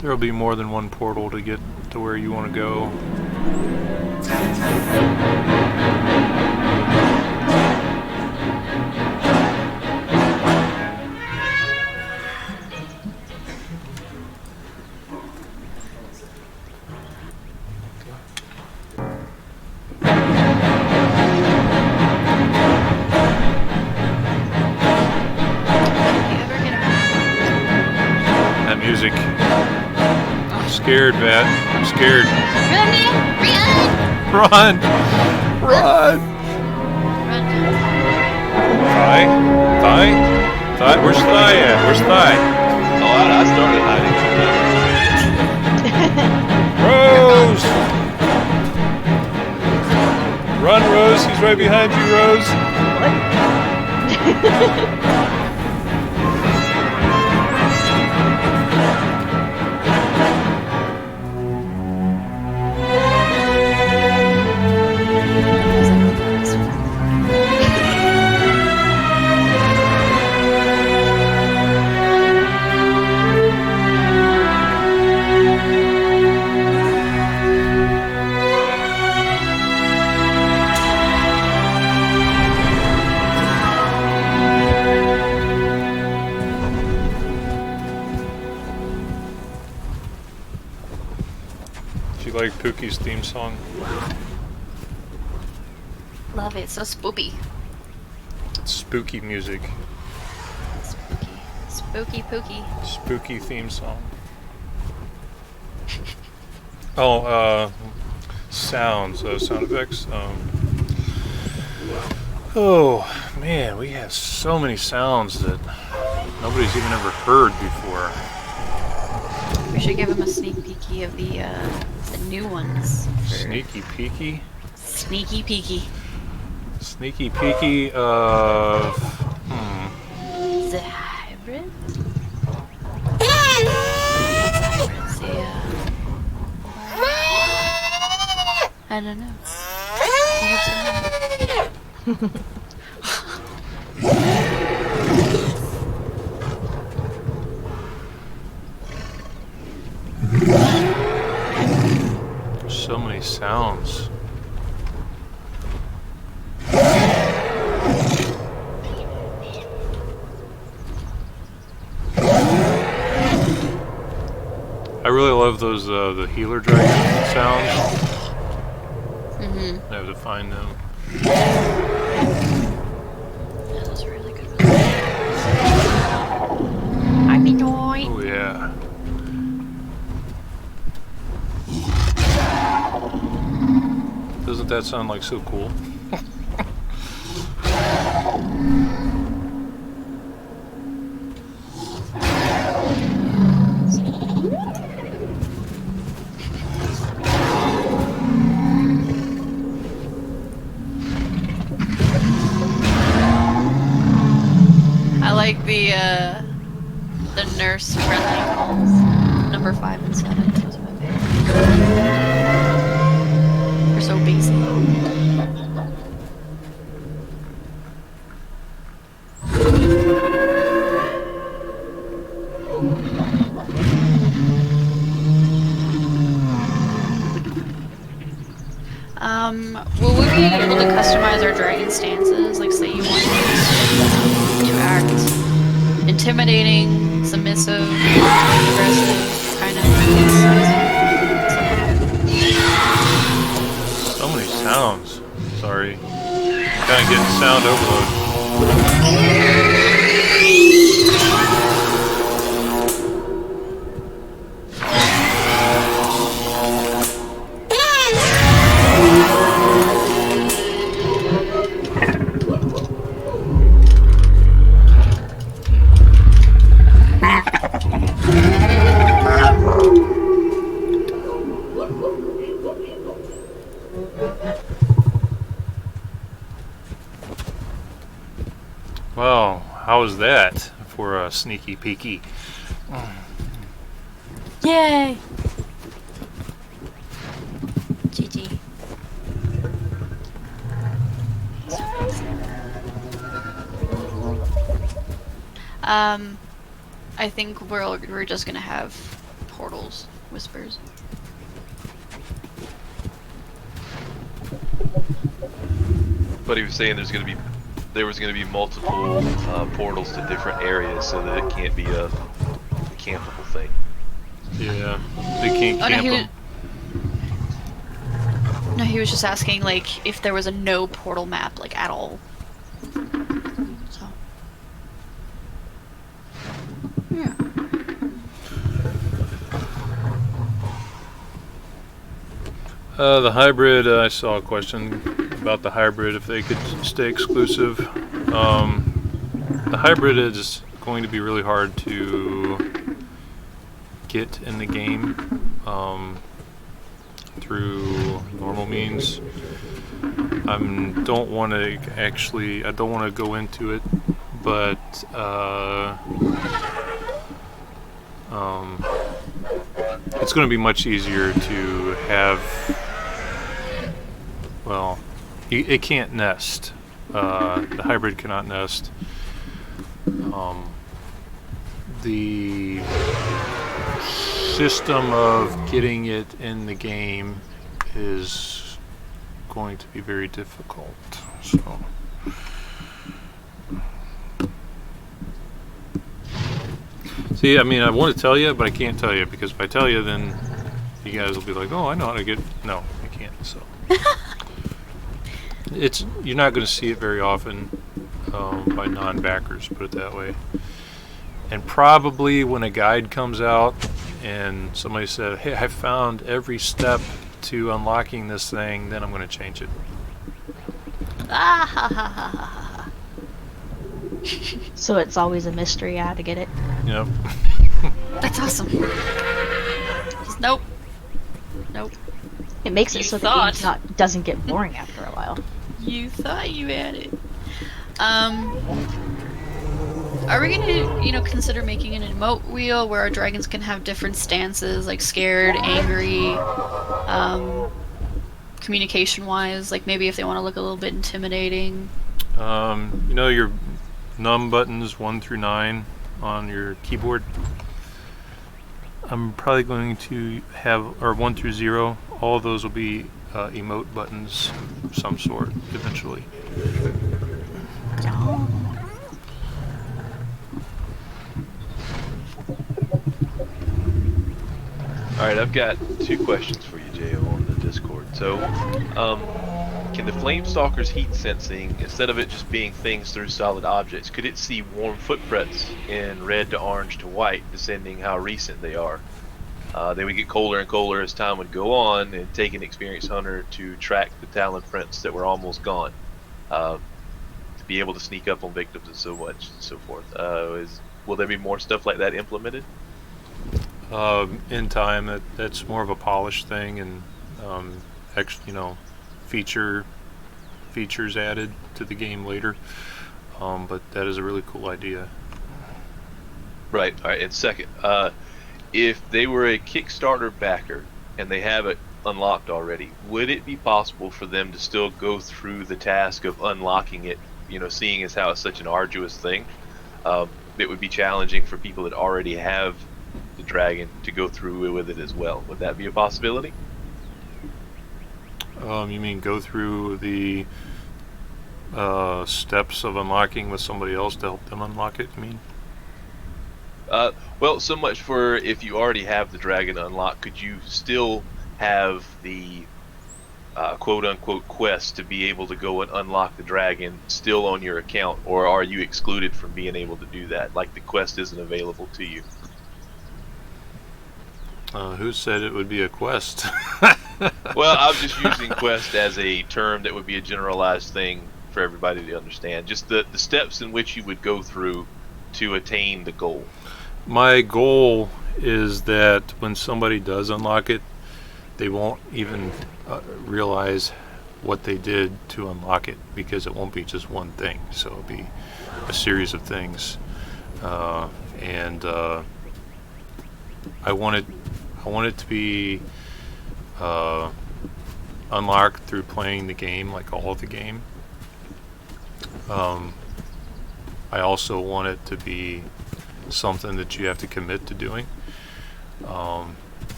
There'll be more than one portal to get to where you want to go. That music. I'm scared, Matt. I'm scared. Run! Run! Thigh? Thigh? Thigh? Where's Thigh at? Where's Thigh? Oh, I started hiding. Rose! Run, Rose. He's right behind you, Rose. Do you like Pookie's theme song? Love it, so spooky. It's spooky music. Spooky. Spooky pooky. Spooky theme song. Oh, sounds, sound effects. Oh man, we have so many sounds that nobody's even ever heard before. We should give him a sneak peeky of the new ones. Sneaky peeky? Sneaky peeky. Sneaky peeky of... The hybrid? Hybrids, yeah. I don't know. We have some... So many sounds. I really love those the healer dragon sounds. I have to find them. Yeah, those are really good ones. I'm annoyed. Oh yeah. Doesn't that sound like so cool? I like the nurse friendly calls. Number 5 and 7. Those are my favorite. They're so basic. Will we be able to customize our dragon stances? Like, say you want to act intimidating, submissive, aggressive, kind of. So many sounds. Sorry. Kind of getting sound overload. Well, how was that for a sneaky peeky? Yay! GG. I think we're just gonna have portals, whispers. But he was saying there was gonna be multiple portals to different areas, so that it can't be a campable thing. Yeah, they can't camp them. No, he was just asking, like, if there was a no portal map, like, at all. So. Yeah. The hybrid, I saw a question about the hybrid, if they could stay exclusive. The hybrid is going to be really hard to get in the game through normal means. I don't want to go into it, but it's going to be much easier to have. Well, it can't nest. The hybrid cannot nest. The system of getting it in the game is going to be very difficult. So. See, I mean, I want to tell you, but I can't tell you, because if I tell you, then you guys will be like, "Oh, I know how to get." No, I can't. So. You're not going to see it very often by non-backers, put it that way. And probably when a guide comes out and somebody said, "Hey, I found every step to unlocking this thing, then I'm going to change it. Ah ha ha ha ha ha. So it's always a mystery how to get it. Yep. That's awesome. Just nope. Nope. It makes You it so the thought. game doesn't get boring after a while. You thought you had it. Are we gonna, consider making an emote wheel where our dragons can have different stances, like scared, angry, communication-wise? Like maybe if they want to look a little bit intimidating. Your num buttons 1 through 9 on your keyboard. I'm probably going to have, or 1 through 0. All of those will be emote buttons of some sort eventually. Alright, I've got 2 questions for you, Jo, on the Discord. So, can the Flamestalker's heat sensing, instead of it just being things through solid objects, could it see warm footprints in red to orange to white, descending how recent they are? They would get colder and colder as time would go on, and take an experienced hunter to track the talon prints that were almost gone, to be able to sneak up on victims and so much and so forth. Will there be more stuff like that implemented? In time, that's more of a polished thing, and features added to the game later. But that is a really cool idea. Right. All right. And second, if they were a Kickstarter backer and they have it unlocked already, would it be possible for them to still go through the task of unlocking it? Seeing as how it's such an arduous thing, it would be challenging for people that already have the dragon to go through with it as well. Would that be a possibility? You mean go through the steps of unlocking with somebody else to help them unlock it, you mean? Well, so much for if you already have the dragon unlocked, could you still have the quote-unquote quest to be able to go and unlock the dragon still on your account, or are you excluded from being able to do that, like the quest isn't available to you? Who said it would be a quest? Well, I'm just using quest as a term that would be a generalized thing for everybody to understand. Just the steps in which you would go through to attain the goal. My goal is that when somebody does unlock it, they won't even realize what they did to unlock it, because it won't be just one thing. So it'll be a series of things, and I want it to be unlocked through playing the game, like all of the game. I also want it to be something that you have to commit to doing,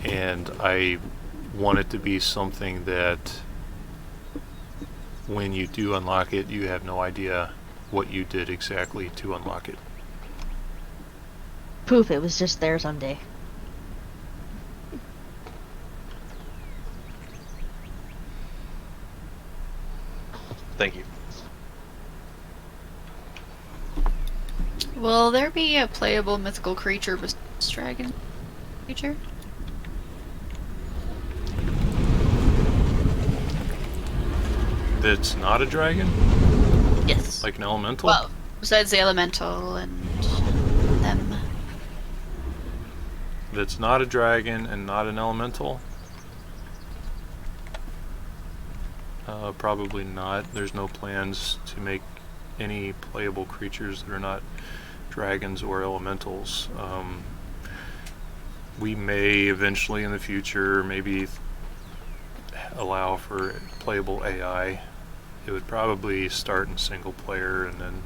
and I want it to be something that when you do unlock it, you have no idea what you did exactly to unlock it. Poof, it was just there someday. Thank you. Will there be a playable mythical creature besides dragon creature? That's not a dragon? Yes. Like an elemental? Well, besides the elemental and them. That's not a dragon and not an elemental? Probably not. There's no plans to make any playable creatures that are not dragons or elementals. We may eventually in the future maybe allow for playable AI. It would probably start in single player and then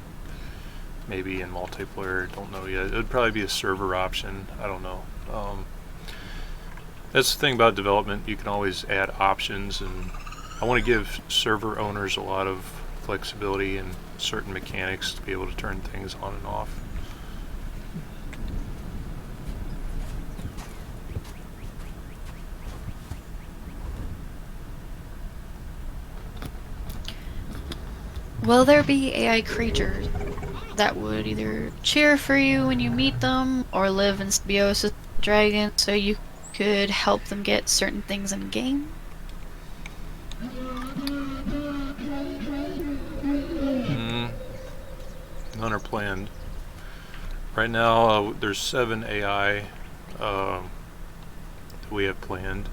maybe in multiplayer. Don't know yet. It would probably be a server option. I don't know. That's the thing about development. You can always add options, and I want to give server owners a lot of flexibility and certain mechanics to be able to turn things on and off. Will there be AI creatures that would either cheer for you when you meet them or live in symbiosis with dragons so you could help them get certain things in game. None are planned. Right now, there's 7 AI that we have planned.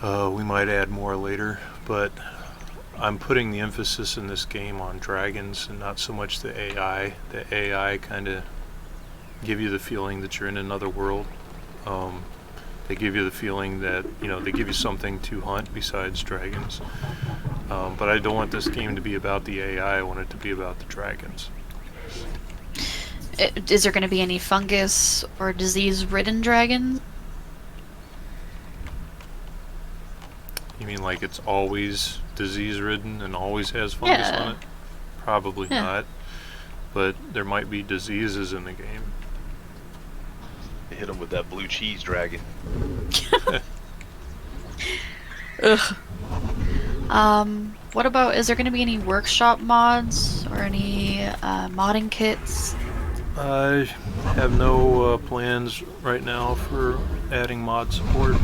We might add more later, but I'm putting the emphasis in this game on dragons and not so much the AI. The AI kind of give you the feeling that you're in another world. They give you the feeling that, you know, they give you something to hunt besides dragons. But I don't want this game to be about the AI, I want it to be about the dragons. Is there going to be any fungus or disease-ridden dragons? You mean like it's always disease-ridden and always has fungus on it? Probably not. But there might be diseases in the game. Hit him with that blue cheese dragon. Ugh. What about, is there going to be any workshop mods or any modding kits? I have no plans right now for adding mod support.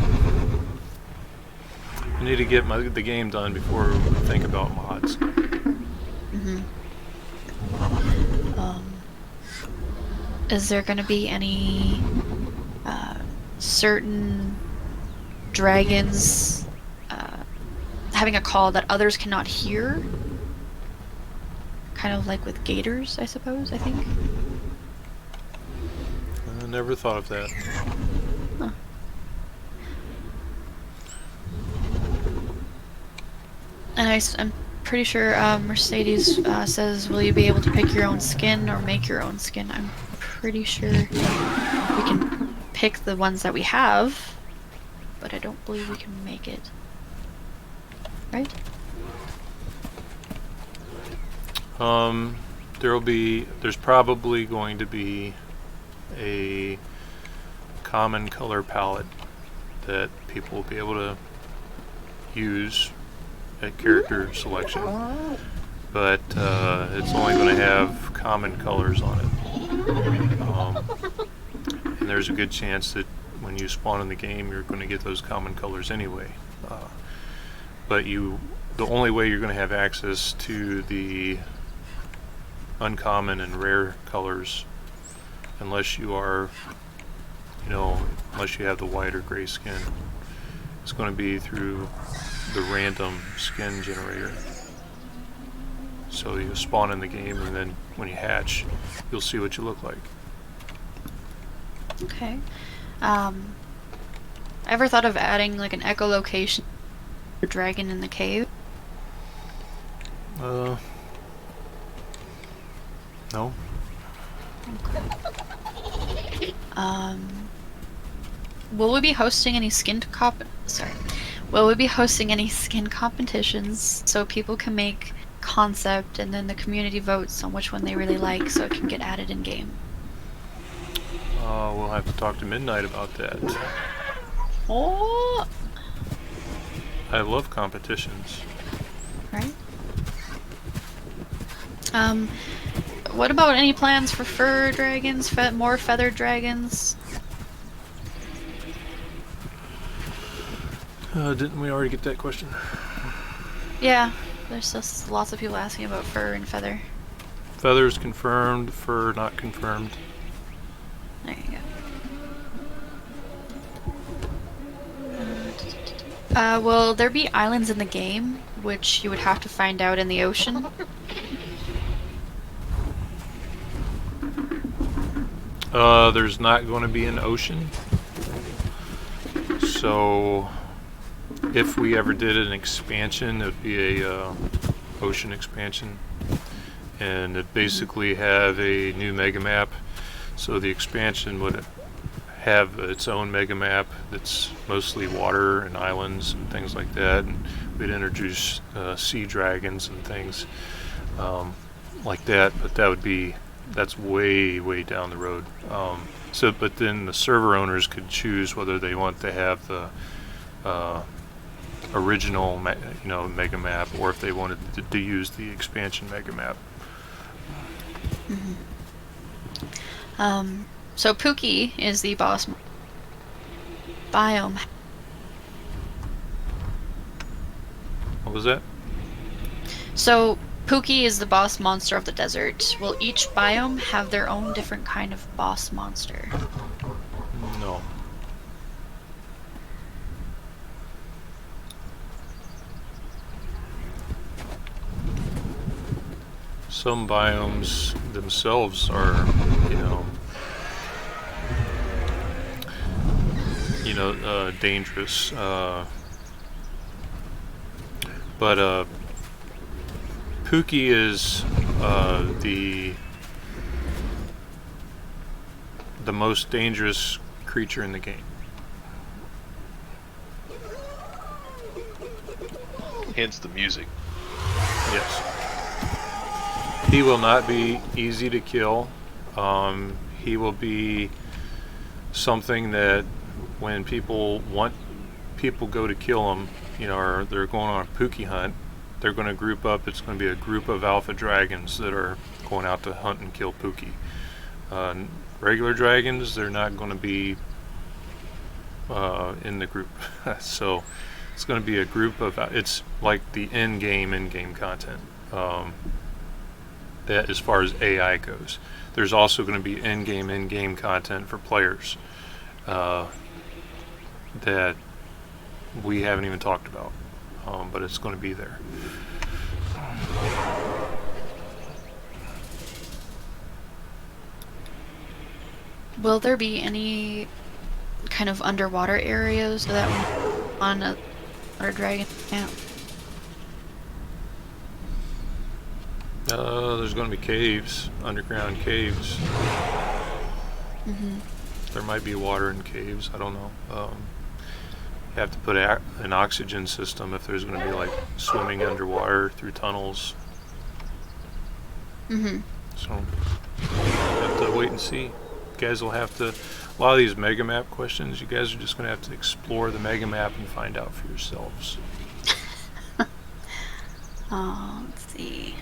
I need to get the game done before we think about mods. Is there going to be any certain dragons having a call that others cannot hear? Kind of like with gators, I suppose, I think. I never thought of that. Huh. And I'm pretty sure Mercedes says, will you be able to pick your own skin or make your own skin? I'm pretty sure we can pick the ones that we have, but I don't believe we can make it. Right? There's probably going to be a common color palette that people will be able to use at character selection, but it's only going to have common colors on it. And there's a good chance that when you spawn in the game, you're going to get those common colors anyway. But the only way you're going to have access to the uncommon and rare colors, unless you are, unless you have the white or gray skin, it's going to be through the random skin generator. So you spawn in the game, and then when you hatch, you'll see what you look like. Okay. Ever thought of adding like an echolocation for dragon in the cave? No. Will we be hosting any Will we be hosting any skin competitions so people can make concept and then the community votes on which one they really like so it can get added in game? We'll have to talk to Midnight about that. Oh, I love competitions. right. What about any plans for fur dragons, more feathered dragons? Didn't we already get that question? Yeah, there's just lots of people asking about fur and feather. Feathers confirmed, fur not confirmed. There you go. Will there be islands in the game, which you would have to find out in the ocean? There's not going to be an ocean. So if we ever did an expansion, it would be a ocean expansion, and it basically have a new mega map. So the expansion would have its own mega map that's mostly water and islands and things like that, and we'd introduce sea dragons and things like that. But that's way down the road. But then the server owners could choose whether they want to have the original mega map, or if they wanted to use the expansion mega map. So Pookie is the boss. biome. What was that? So, Pookie is the boss monster of the desert. Will each biome have their own different kind of boss monster? No. Some biomes themselves are, dangerous. But Pookie is the most dangerous creature in the game. Hence the music. Yes. He will not be easy to kill. He will be something that when people go to kill him, or they're going on a Pookie hunt, they're going to group up. It's going to be a group of alpha dragons that are going out to hunt and kill Pookie. Regular dragons, they're not going to be in the group. So it's going to be a group of, it's like the in-game content. That as far as AI goes. There's also going to be in-game content for players that we haven't even talked about, but it's going to be there. Will there be any kind of underwater areas that on our dragon camp? There's going to be caves, underground caves. Mm-hmm. There might be water in caves. I don't know. You have to put an oxygen system if there's going to be like swimming underwater through tunnels. Mm-hmm. So you have to wait and see. You guys will have to. A lot of these mega map questions, you guys are just going to have to explore the mega map and find out for yourselves. Oh, let's see.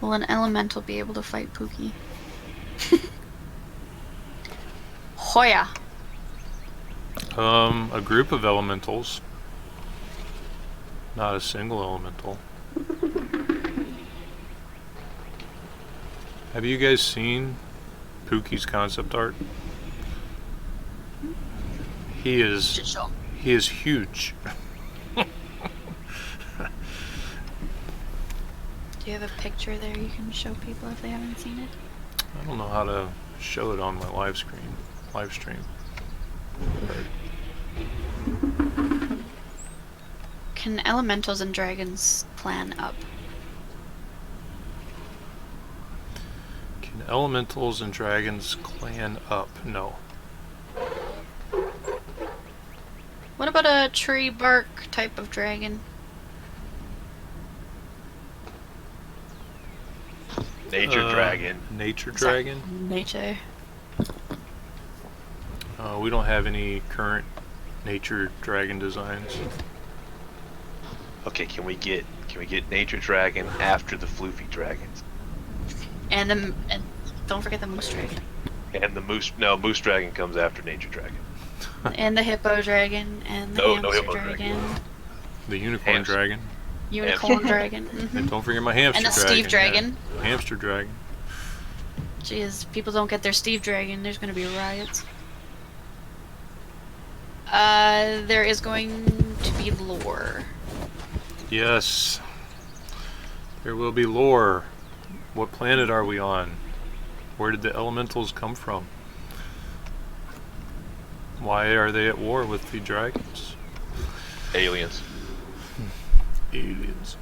Will an elemental be able to fight Pookie? Hoya. A group of elementals. Not a single elemental. Have you guys seen Pookie's concept art? He is huge. Do you have a picture there you can show people if they haven't seen it? I don't know how to show it on my live stream. Can elementals and dragons clan up? Can elementals and dragons clan up? No. What about a tree bark type of dragon? Nature dragon. Nature dragon? Nature. We don't have any current nature dragon designs. Okay, can we get nature dragon after the floofy dragons? And don't forget the moose dragon. And the moose dragon comes after nature dragon. And the hippo dragon and the hamster hippo dragon. The unicorn Hamster. dragon. Unicorn dragon. And Mhm. don't forget my hamster And the dragon. Steve dragon. Yeah. Hamster dragon. Jeez, people don't get their Steve dragon, there's gonna be riots. There is going to be lore. Yes. There will be lore. What planet are we on? Where did the elementals come from? Why are they at war with the dragons? Aliens. Aliens.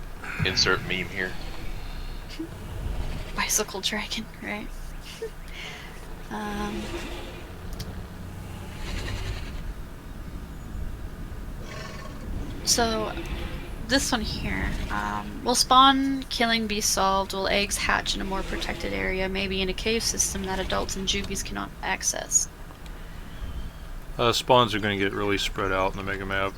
Insert meme here. Bicycle dragon, right? So, this one here. Will spawn killing be solved? Will eggs hatch in a more protected area, maybe in a cave system that adults and juvies cannot access? Spawns are going to get really spread out in the mega map.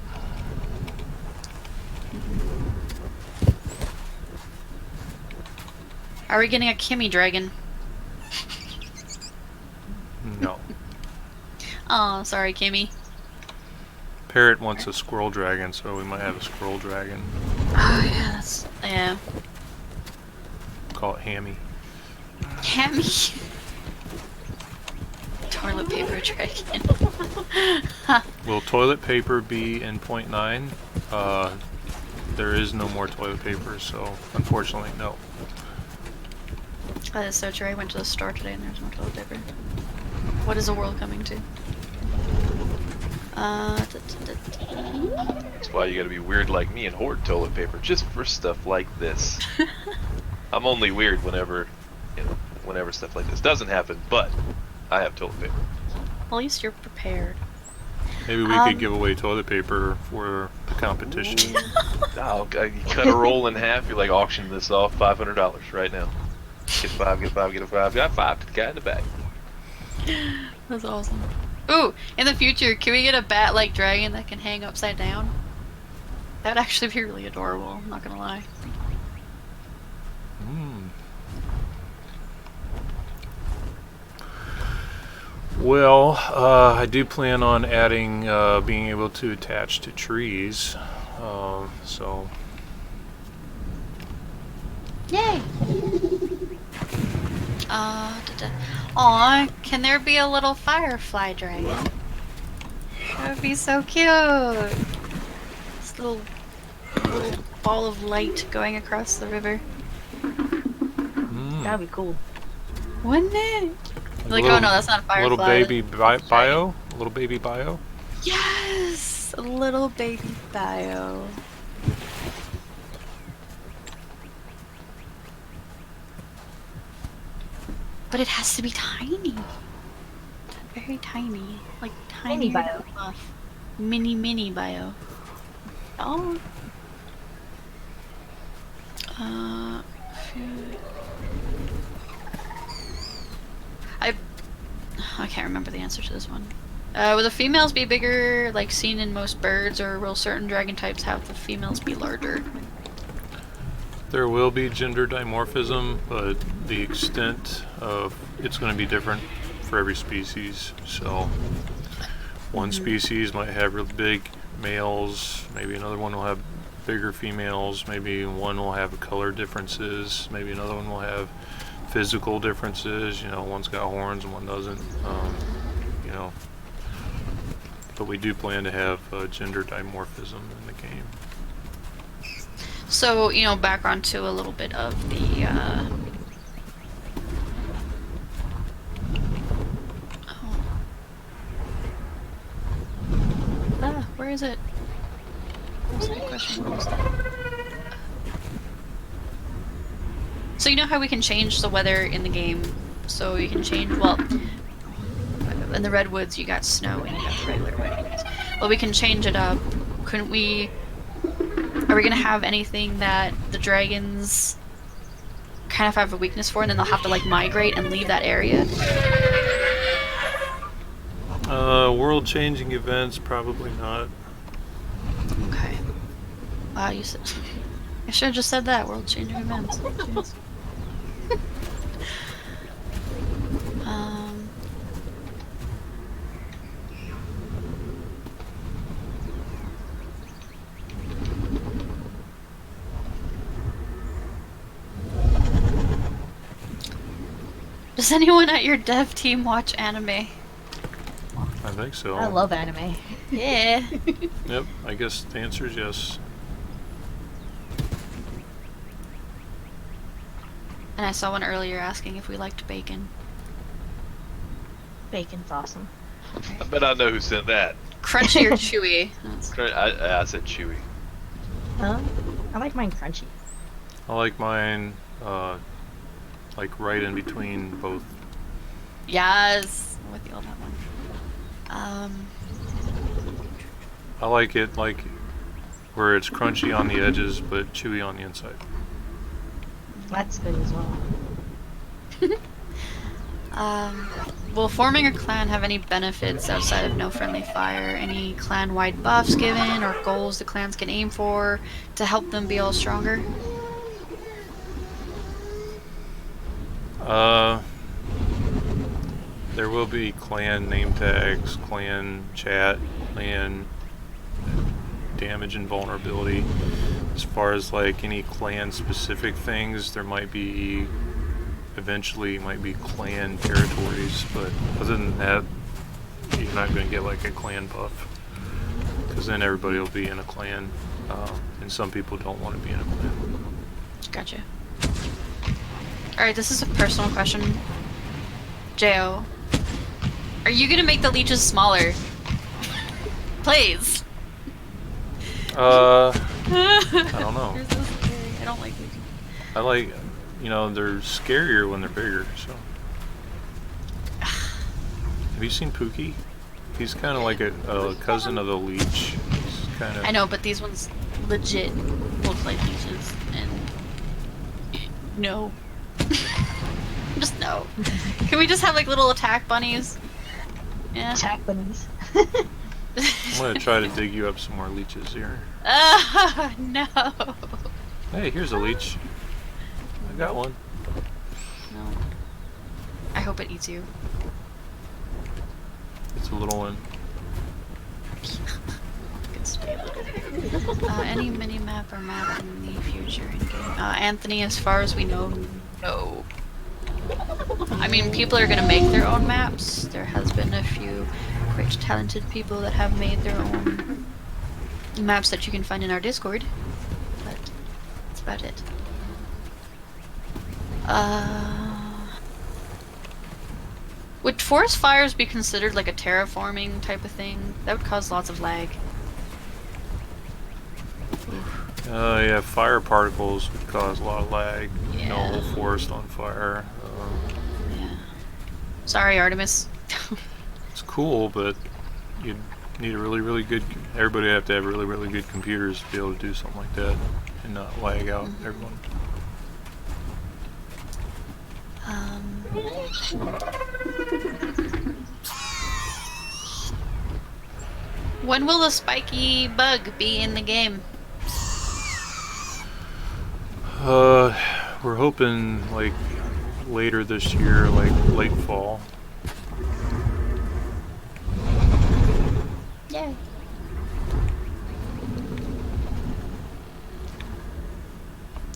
Are we getting a Kimmy dragon? No. Oh, sorry, Kimmy. Parrot wants a squirrel dragon, so we might have a squirrel dragon. Oh, yeah, that's... Yeah. Call it Hammy. Hammy. Toilet paper dragon. Will toilet paper be in 0.9? There is no more toilet paper, so unfortunately, no. That is so true. I went to the store today and there's no toilet paper. What is the world coming to? That's why you gotta be weird like me and hoard toilet paper, just for stuff like this. I'm only weird whenever, you know, whenever stuff like this doesn't happen, but I have toilet paper. Well, at least you're prepared. Maybe we could give away toilet paper for the competition. Oh, you cut a roll in half, you're like auctioning this off, $500 right now. Get 5, get 5, get a 5, got 5 to the guy in the back. That's awesome. Ooh, in the future, can we get a bat-like dragon that can hang upside down? That would actually be really adorable, I'm not gonna lie. Well, I do plan on adding being able to attach to trees, so... Yay! Aw, can there be a little firefly dragon? That would be so cute! This little ball of light going across the river. That'd be cool. Wouldn't it? Like, little, oh no, that's not a firefly. Little baby bio? A little baby bio? Yes! A little baby bio. But it has to be tiny. Very tiny. Like tiny Mini bio. Mini bio. Oh. I can't remember the answer to this one. Will the females be bigger, like seen in most birds, or will certain dragon types have the females be larger? There will be gender dimorphism, but the extent of it's going to be different for every species. So one species might have really big males, maybe another one will have bigger females, maybe one will have color differences, maybe another one will have physical differences, you know, one's got horns and one doesn't, you know, but we do plan to have gender dimorphism in the game. So, you know, background to a little bit of the, where is it? What's the question? What was that? So you know how we can change the weather in the game? So you can change, well, in the redwoods you got snow and you got the regular redwoods. Well, we can change it up. Couldn't we... Are we gonna have anything that the dragons kind of have a weakness for, and then they'll have to like migrate and leave that area? World-changing events, probably not. Okay. Wow, you said... I should have just said that. World-changing events. Jeez. Does anyone at your dev team watch anime? I think so. I love anime. Yeah. Yep, I guess the answer is yes. And I saw one earlier asking if we liked bacon. Bacon's awesome. I bet I know who sent that. Crunchy or chewy? I said chewy. Huh? I like mine crunchy. I like mine, like right in between both. Yes. I'm with you on that one. I like it like where it's crunchy on the edges but chewy on the inside. That's good as well. Will forming a clan have any benefits outside of no friendly fire? Any clan-wide buffs given or goals the clans can aim for to help them be all stronger? there will be clan name tags, clan chat, clan damage and vulnerability. As far as like any clan specific things, there might be eventually might be clan territories, but other than that, you're not going to get like a clan buff, because then everybody will be in a clan, and some people don't want to be in a clan. Gotcha. Alright, this is a personal question. Jo, are you gonna make the leeches smaller? Please! I don't know. You're so scary. I don't like leeches. I like, they're scarier when they're bigger, so. Have you seen Pookie? He's kind of like a cousin of the leech. He's kind of. I know, but these ones legit look like leeches, and no. Just no. Can we just have like little attack bunnies? Yeah. Attack bunnies. I'm gonna try to dig you up some more leeches here. No. Hey, here's a leech. I got one. No. I hope it eats you. It's a little one. Good stuff. Any mini-map or map in the future in-game? Anthony, as far as we know, no. I mean, people are gonna make their own maps. There has been a few quite talented people that have made their own maps that you can find in our Discord, but that's about it. Would forest fires be considered like a terraforming type of thing? That would cause lots of lag. Yeah, fire particles would cause a lot of lag. Yeah. Whole forest on fire. Yeah. Sorry, Artemis. It's cool, but you'd need a really, really good. Everybody would have to have really, really good computers to be able to do something like that and not lag out everyone. When will the spiky bug be in the game? We're hoping like later this year, like late fall. Yay.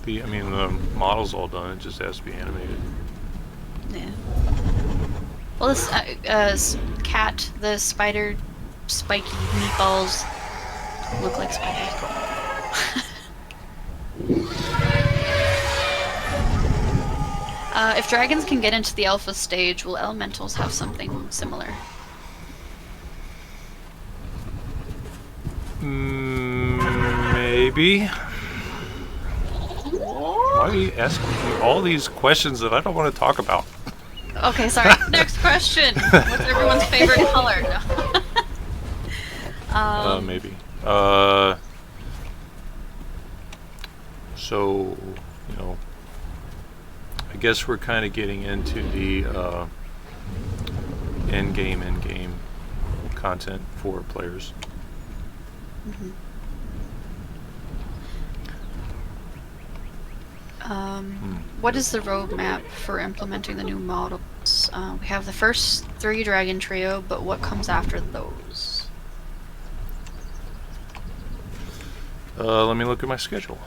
The model's all done. It just has to be animated. Yeah. Well, this cat, the spider, spiky meatballs look like spiders. If dragons can get into the alpha stage, will elementals have something similar? Maybe. Why are you asking me all these questions that I don't want to talk about? Okay, sorry. Next question. What's everyone's favorite color? No. Maybe. So, I guess we're kind of getting into the in-game content for players. Mm-hmm. What is the roadmap for implementing the new models? We have the first 3 dragon trio, but what comes after those? Let me look at my schedule.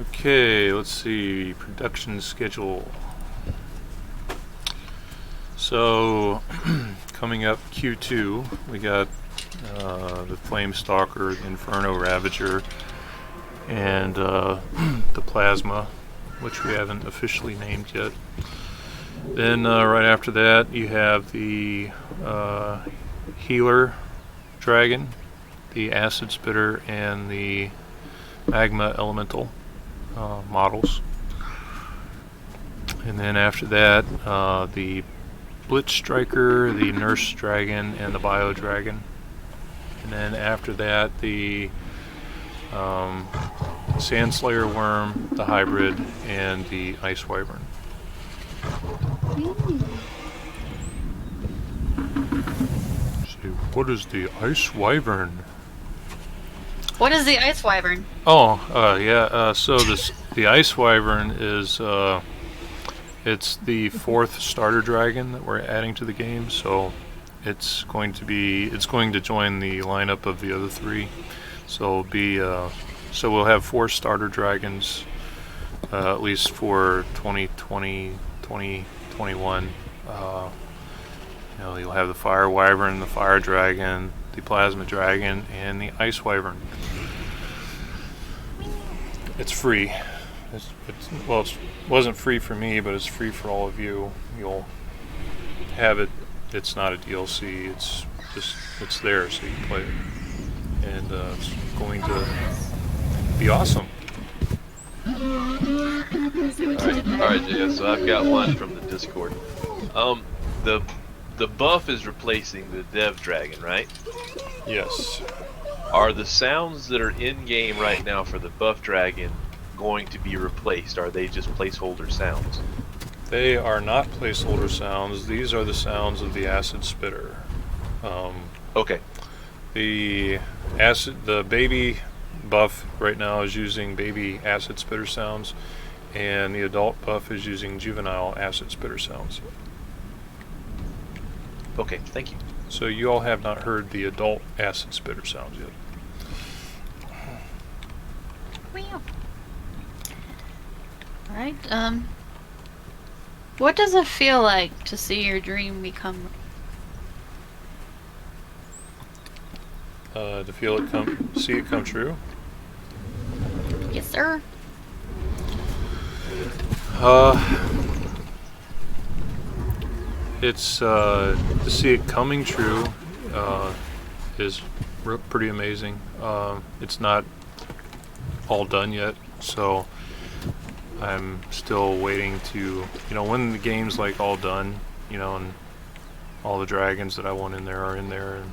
Okay, let's see, production schedule. So, coming up Q2, we got the Flame Stalker, the Inferno Ravager, and the Plasma, which we haven't officially named yet. Then right after that, you have the Healer Dragon, the Acid Spitter, and the Magma Elemental models. And then after that, the Blitz Striker, the Nurse Dragon, and the Bio Dragon. And then after that, the Sandslayer Worm, the Hybrid, and the Ice Wyvern. See, what is the Ice Wyvern? What is the Ice Wyvern? Oh, yeah. So the Ice Wyvern is It's the 4th starter dragon that we're adding to the game, so it's going to join the lineup of the other 3. So it'll be so we'll have 4 starter dragons at least for 2020, 2021. You'll have the Fire Wyvern, the Fire Dragon, the Plasma Dragon, and the Ice Wyvern. It's free. It wasn't free for me, but it's free for all of you. You'll have it. It's not a DLC. It's there, so you can play it, and it's going to be awesome. Alright, yeah, so I've got one from the Discord. The buff is replacing the Dev Dragon, right? Yes. Are the sounds that are in game right now for the buff dragon going to be replaced? Are they just placeholder sounds? They are not placeholder sounds. These are the sounds of the acid spitter. Okay. The baby buff right now is using baby acid spitter sounds, and the adult buff is using juvenile acid spitter sounds. Okay, thank you. So you all have not heard the adult acid spitter sounds yet. Alright, what does it feel like to see your dream become... To see it come true? Yes, sir. It's to see it coming true is pretty amazing. It's not all done yet, so I'm still waiting to, when the game's like all done, and all the dragons that I want in there are in there, and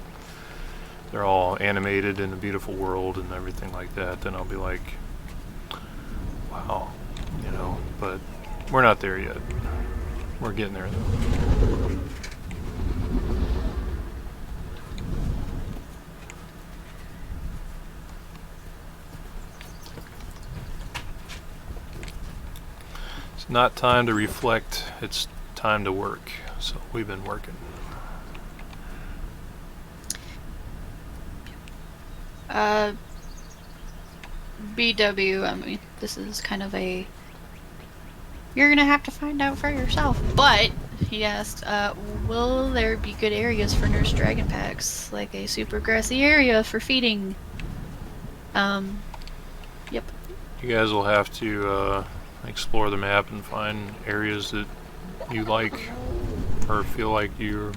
they're all animated in a beautiful world and everything like that, then I'll be like, wow, but we're not there yet. We're getting there though. It's not time to reflect, it's time to work. So we've been working. BW, I mean, this is kind of a... You're gonna have to find out for yourself. But, he asked, will there be good areas for nurse dragon packs? Like a super grassy area for feeding? Yep. You guys will have to explore the map and find areas that you like or feel like you're,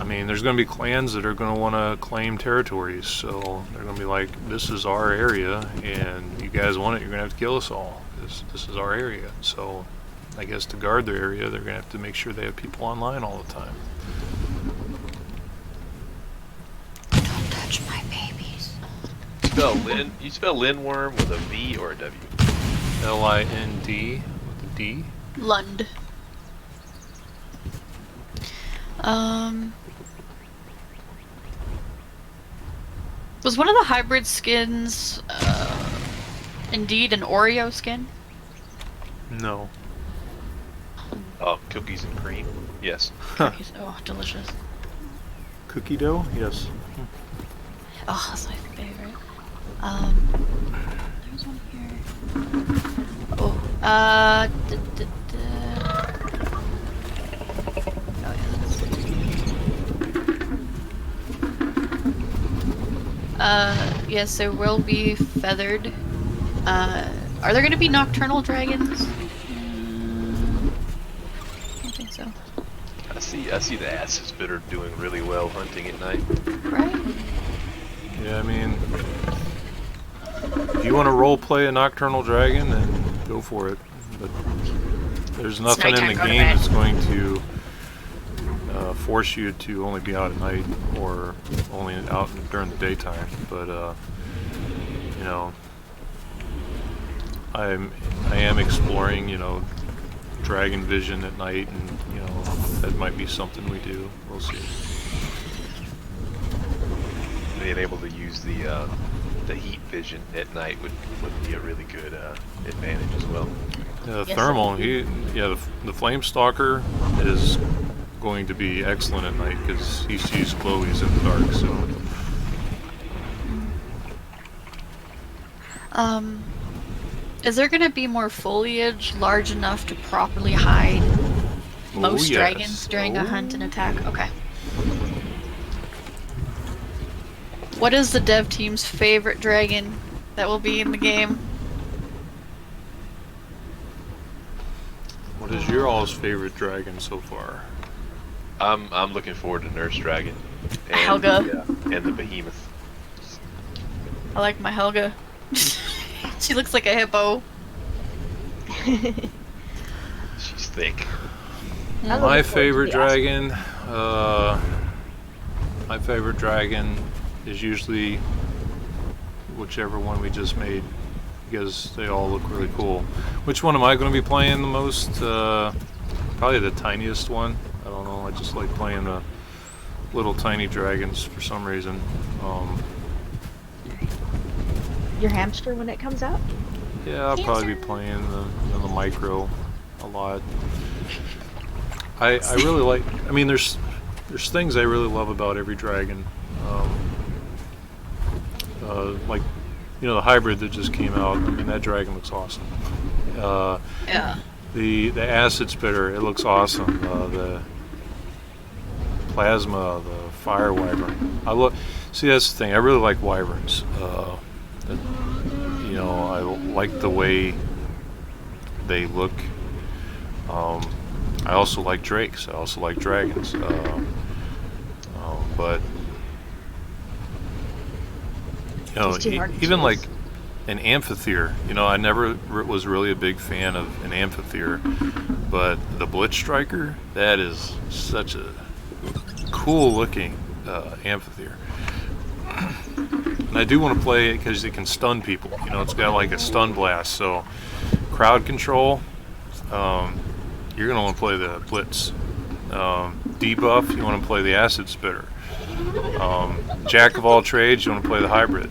I mean, there's going to be clans that are going to want to claim territories, so they're going to be like, this is our area, and you guys want it, you're going to have to kill us all, because this is our area. So I guess to guard their area, they're going to have to make sure they have people online all the time. Don't touch my babies. You spell Lindworm with a V or a W? L-I-N-D with a D. Lund. Was one of the hybrid skins, indeed an Oreo skin? No. Cookies and cream. Yes. Cookies. Oh, delicious. Cookie dough? Yes. Oh, that's my favorite. There's one here. Oh, oh yeah, yes, there will be feathered. Are there going to be nocturnal dragons? I don't think so. I see the acid spitter doing really well hunting at night. Right? Yeah, I mean, if you want to roleplay a Nocturnal Dragon, then go for it. But there's nothing in the game that's going to force you to only be out at night or only out during the daytime. But I am exploring, dragon vision at night, and that might be something we do. We'll see. Being able to use the heat vision at night would be a really good advantage as well. Thermal. The Flame Stalker is going to be excellent at night because he sees glowies in the dark. So. Is there gonna be more foliage large enough to properly hide most dragons during a hunt and attack? Okay. What is the dev team's favorite dragon that will be in the game? What is your all's favorite dragon so far? I'm looking forward to Nurse Dragon. And Helga. And the Behemoth. I like my Helga. She looks like a hippo. She's thick. My favorite dragon, is usually whichever one we just made because they all look really cool. Which one am I going to be playing the most? Probably the tiniest one. I don't know. I just like playing the little tiny dragons for some reason. Your hamster when it comes out? Yeah, I'll probably be playing the micro a lot. I really like. I mean, there's things I really love about every dragon. Like, the hybrid that just came out. I mean, that dragon looks awesome. Yeah. The acid spitter, it looks awesome. The plasma, the fire wyvern. See, that's the thing. I really like wyverns. I like the way they look. I also like drakes. I also like dragons. But even like an amphitheater. I never was really a big fan of an amphitheater, but the Blitz Striker, that is such a cool looking amphitheater. And I do want to play it because it can stun people. It's got like a stun blast. So crowd control, you're going to want to play the Blitz. Debuff, you want to play the Acid Spitter. Jack of all trades, you want to play the hybrid.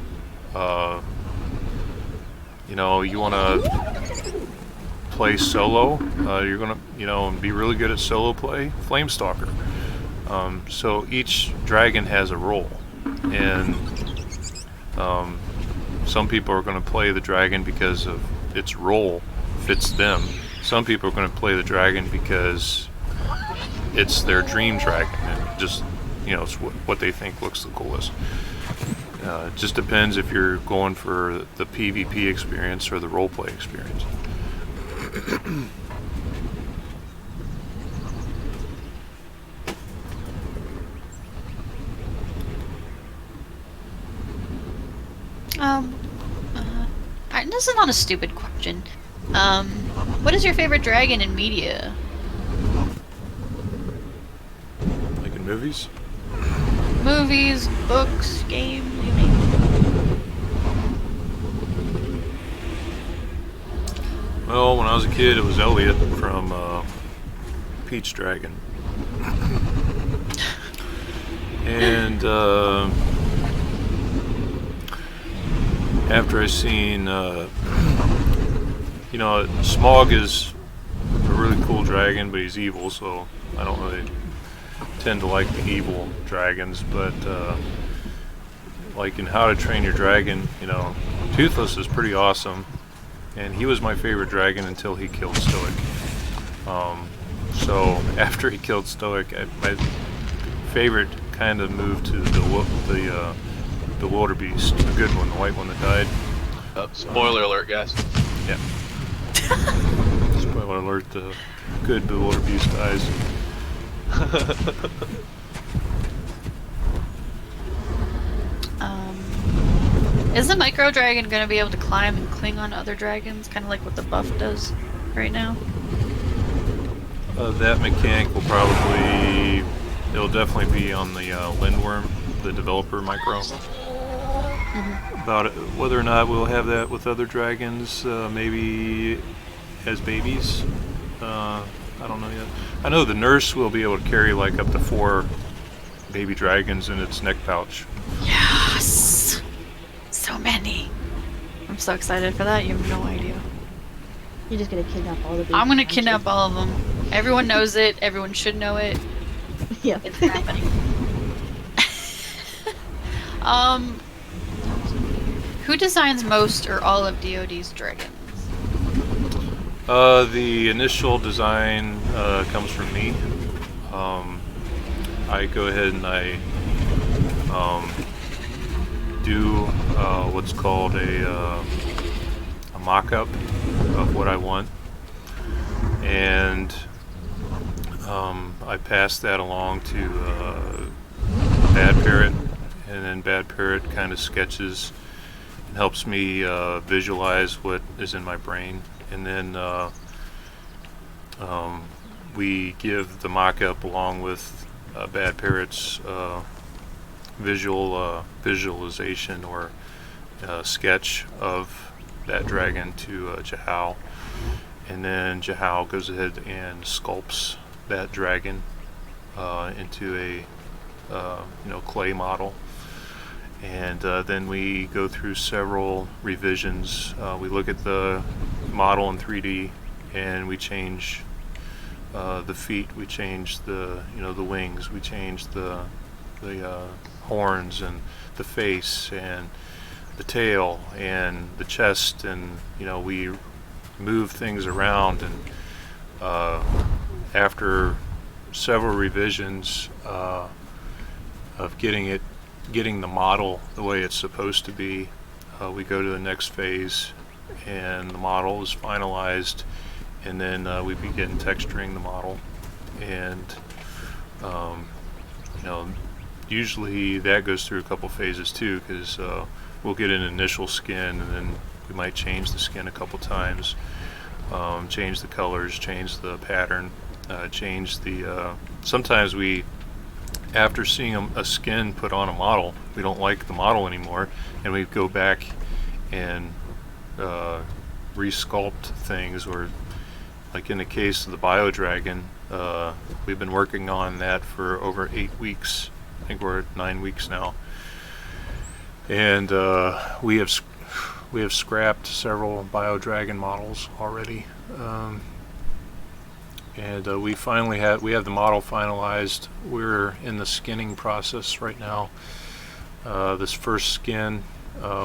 You want to play solo. You're going to, be really good at solo play. Flame Stalker. So each dragon has a role, and some people are going to play the dragon because of its role fits them. Some people are going to play the dragon because it's their dream dragon, and just it's what they think looks the coolest. It just depends if you're going for the PvP experience or the roleplay experience. This is not a stupid question. What is your favorite dragon in media? Like in movies? Movies, books, games, you name it. Well, when I was a kid, it was Elliot from Peach Dragon. And after I seen, Smog is a really cool dragon, but he's evil, so I don't really tend to like the evil dragons. But like in How to Train Your Dragon, Toothless is pretty awesome, and he was my favorite dragon until he killed Stoic. So after he killed Stoic, my favorite kind of moved to the wildebeest, the good one, the white one that died. Spoiler alert, guys. Yeah. Spoiler alert: the good wildebeest dies. Is the micro dragon gonna be able to climb and cling on other dragons, kind of like what the buff does right now? That mechanic it'll definitely be on the Lindworm, the developer micro. About it, whether or not we'll have that with other dragons, maybe as babies. I don't know yet. I know the nurse will be able to carry like up to 4 baby dragons in its neck pouch. Yes! So many! I'm so excited for that, you have no idea. You're just gonna kidnap all the babies. I'm gonna aren't you? kidnap all of them. Everyone knows it. Everyone should know it. Yeah. It's happening. um, who designs most or all of DoD's dragons? The initial design comes from me. I go ahead and I do what's called a mock-up of what I want, and I pass that along to Bad Parrot, and then Bad Parrot kind of sketches and helps me visualize what is in my brain, and then we give the mock-up along with Bad Parrot's visualization or sketch of that dragon to Jahal, and then Jahal goes ahead and sculpts that dragon into a clay model, and then we go through several revisions. We look at the model in 3D, and we change the feet, we change the the wings, we change the horns and the face and the tail and the chest, and we move things around, and after several revisions of getting the model the way it's supposed to be, we go to the next phase, and the model is finalized, and then we begin texturing the model, and usually that goes through a couple phases too, because we'll get an initial skin, and then we might change the skin a couple times, change the colors, change the pattern, change the sometimes we, after seeing a skin put on a model, we don't like the model anymore, and we go back and resculpt things, or like in the case of the Bio Dragon, we've been working on that for over 8 weeks. I think we're at 9 weeks now, and we have scrapped several Bio Dragon models already, and we have the model finalized. We're in the skinning process right now. This first skin,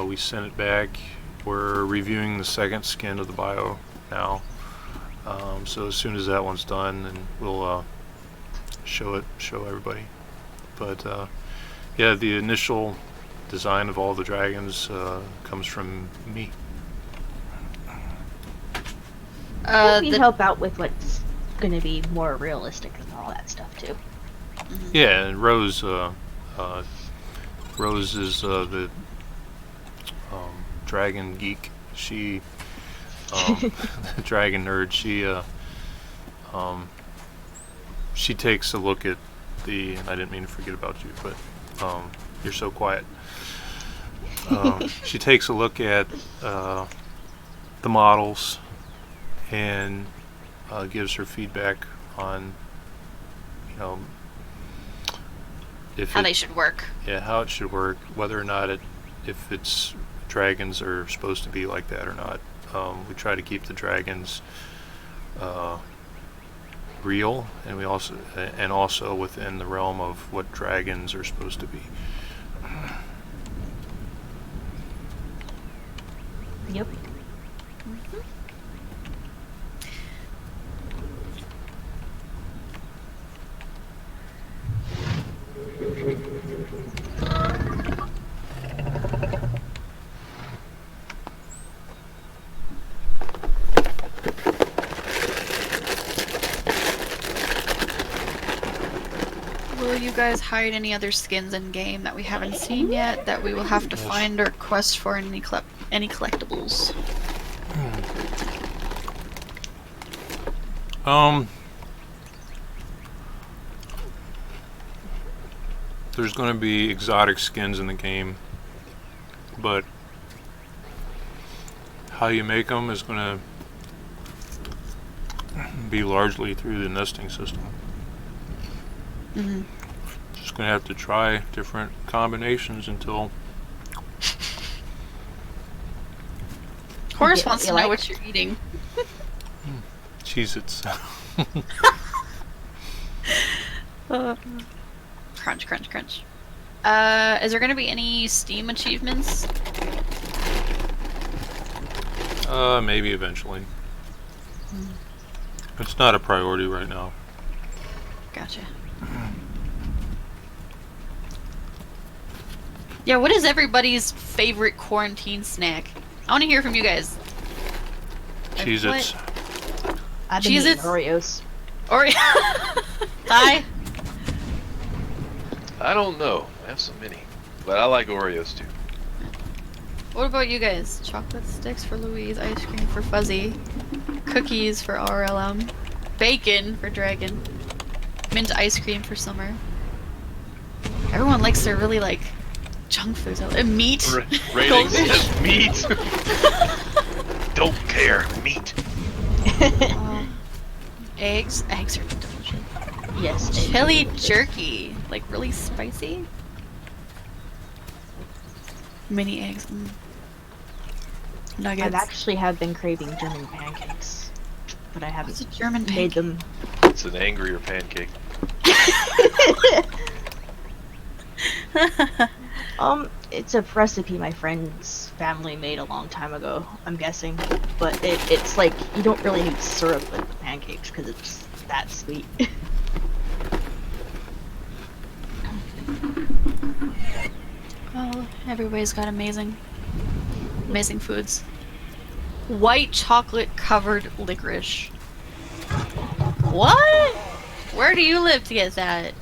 we sent it back. We're reviewing the second skin of the Bio now. So as soon as that one's done, then we'll show everybody. But yeah, the initial design of all the dragons comes from me. We help out with what's going to be more realistic and all that stuff too. Yeah, and Rose is the dragon geek. She the dragon nerd. She takes a look at the, and I didn't mean to forget about you, but you're so quiet. She takes a look at the models and gives her feedback on How they should work. Yeah, how it should work, whether or not if it's dragons are supposed to be like that or not. We try to keep the dragons real, and we also within the realm of what dragons are supposed to be. Yep. Will you guys hide any other skins in game that we haven't seen yet that we will have to find or quest for any collectibles? There's going to be exotic skins in the game, but how you make them is going to be largely through the nesting system. Just going to have to try different combinations until... Horace wants to know what you're eating. Cheez-Its. Crunch, crunch, crunch. Is there gonna be any Steam achievements? Maybe eventually. It's not a priority right now. Gotcha. Yeah, what is everybody's favorite quarantine snack? I want to hear from you guys. Cheez-Its. I've been eating Cheez-Its? Oreos. Oreo. Hi. I don't know. I have so many. But I like Oreos too. What about you guys? Chocolate sticks for Louise, ice cream for Fuzzy, cookies for RLM, bacon for Dragon, mint ice cream for Summer. Everyone likes their really like junk foods. And meat. Ratings Goldfish. says meat. Don't care. Meat. Eggs. Eggs are delicious. Yes. Chili jerky. Like really spicy. Mini eggs. Nuggets. I actually have been craving German pancakes, but I haven't What's a German made pancake? them. It's an angrier pancake. It's a recipe my friend's family made a long time ago, I'm guessing. But it's like, you don't really need syrup with the pancakes because it's that sweet. Oh, everybody's got amazing foods. White chocolate covered licorice. What? Where do you live to get that?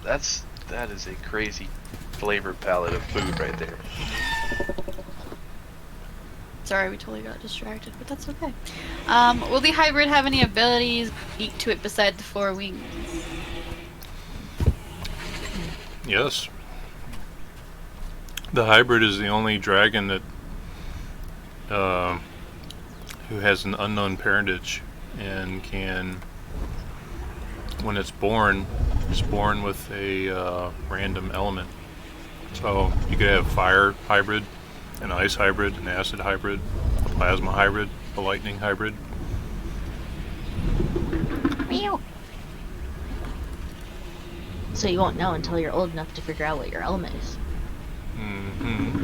That is a crazy flavor palette of food right there. Sorry, we totally got distracted, but that's okay. Will the hybrid have any abilities unique to it beside the 4 wings? Yes. The hybrid is the only dragon that who has an unknown parentage and can, when it's born with a random element. So you could have fire hybrid, an ice hybrid, an acid hybrid, a plasma hybrid, a lightning hybrid. Meow. So you won't know until you're old enough to figure out what your element is. Mm-hmm.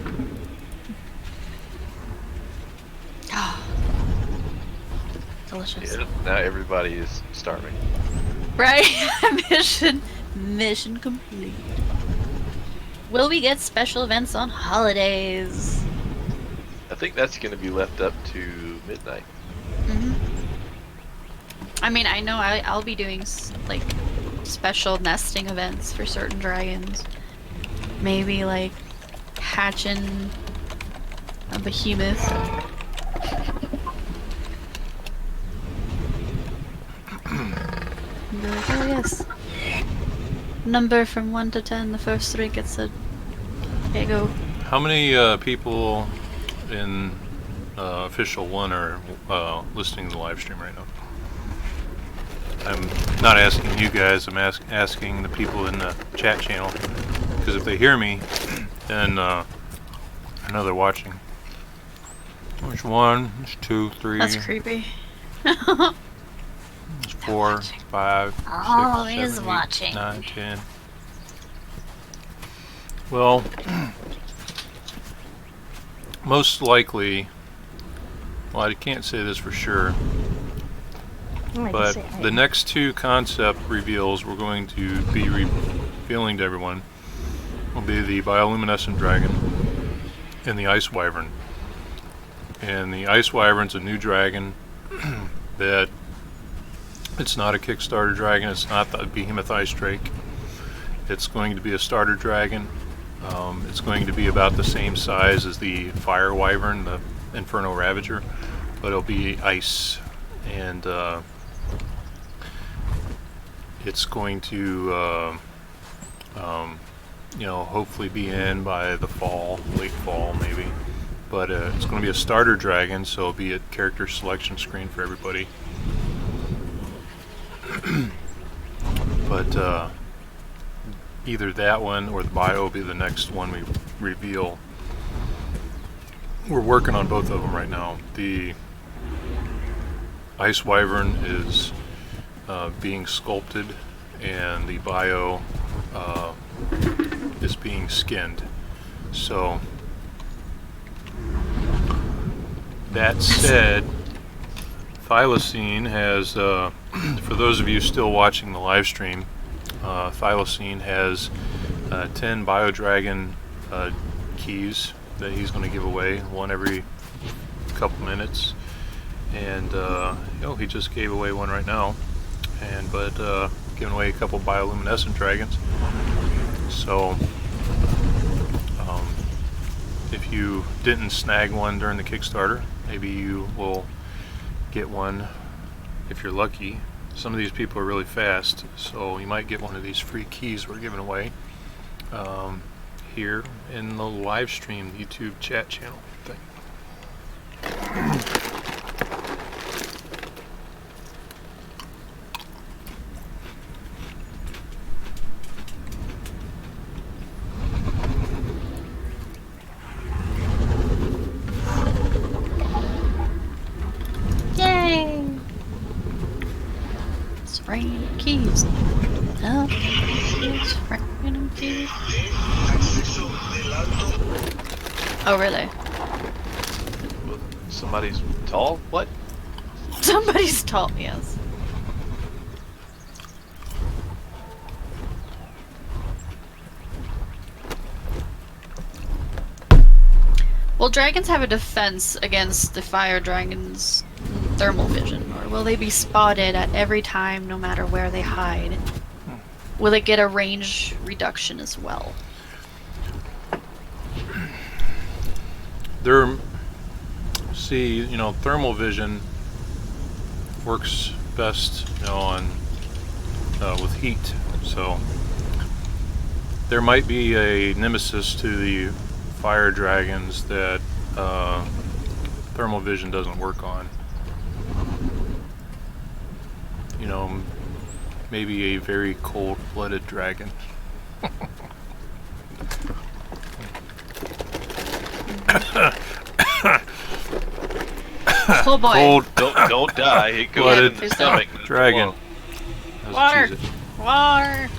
Delicious. Yeah, now everybody is starving. Right? Mission complete. Will we get special events on holidays? I think that's going to be left up to midnight. I mean, I know I'll be doing like special nesting events for certain dragons. Maybe like hatching a behemoth. Be like, oh yes. Number from 1 to 10. The first 3 gets a. There you go. How many people in official 1 are listening to the live stream right now? I'm not asking you guys, I'm asking the people in the chat channel, because if they hear me, then I know they're watching. There's 1, there's 2, 3, That's creepy. there's 4, 5, Always 6, 7, 8, watching. 9, 10. Well, most likely, well, I can't say this for sure, but the next 2 concept reveals we're going to be revealing to everyone will be the bioluminescent dragon and the Ice Wyvern. And the Ice Wyvern's a new dragon that it's not a Kickstarter dragon, it's not the Behemoth Ice Drake. It's going to be a starter dragon. It's going to be about the same size as the Fire Wyvern, the Inferno Ravager, but it'll be ice. And it's going to you know, hopefully be in by the fall, late fall maybe. But it's going to be a starter dragon, so it'll be a character selection screen for everybody. But either that one or the bio will be the next one we reveal. We're working on both of them right now. The Ice Wyvern is being sculpted, and the bio is being skinned. So that said, Thylacine has, for those of you still watching the live stream, Thylacine has 10 Bio Dragon keys that he's going to give away, one every couple minutes. And he just gave away one right now, but giving away a couple bioluminescent dragons. So if you didn't snag one during the Kickstarter, maybe you will get one if you're lucky. Some of these people are really fast, so you might get one of these free keys we're giving away here in the live stream, YouTube chat channel thing. Yay! It's raining keys. Oh, it's raining keys. Oh, really? Somebody's tall? What? Somebody's tall, yes. Will dragons have a defense against the fire dragon's thermal vision, or will they be spotted at every time no matter where they hide? Will it get a range reduction as well? Thermal vision works best, on with heat. So there might be a nemesis to the fire dragons that thermal vision doesn't work on. Maybe a very cold-blooded dragon. Oh boy. Cold Don't die. It goes in the stomach. dragon. Water! Water!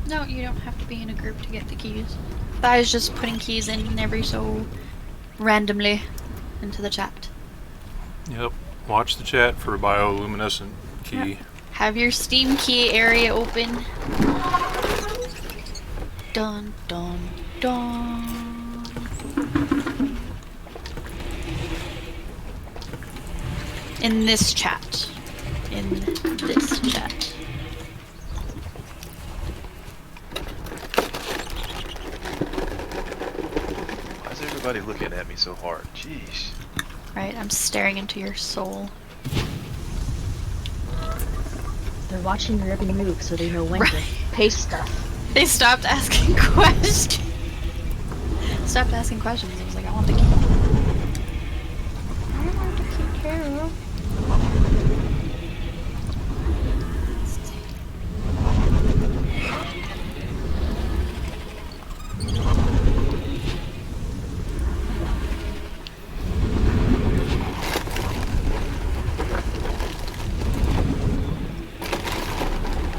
No, you don't have to be in a group to get the keys. I was just putting keys in every so randomly into the chat. Yep. Watch the chat for a bioluminescent key. Yep. Have your Steam key area open. Dun dun dun. In this chat. In this chat. Why is everybody looking at me so hard? Jeez. Right, I'm staring into your soul. They're watching your every move so they know when to paste stuff. They stopped asking questions. Stopped asking questions. I was like, I want the key. I want the key too.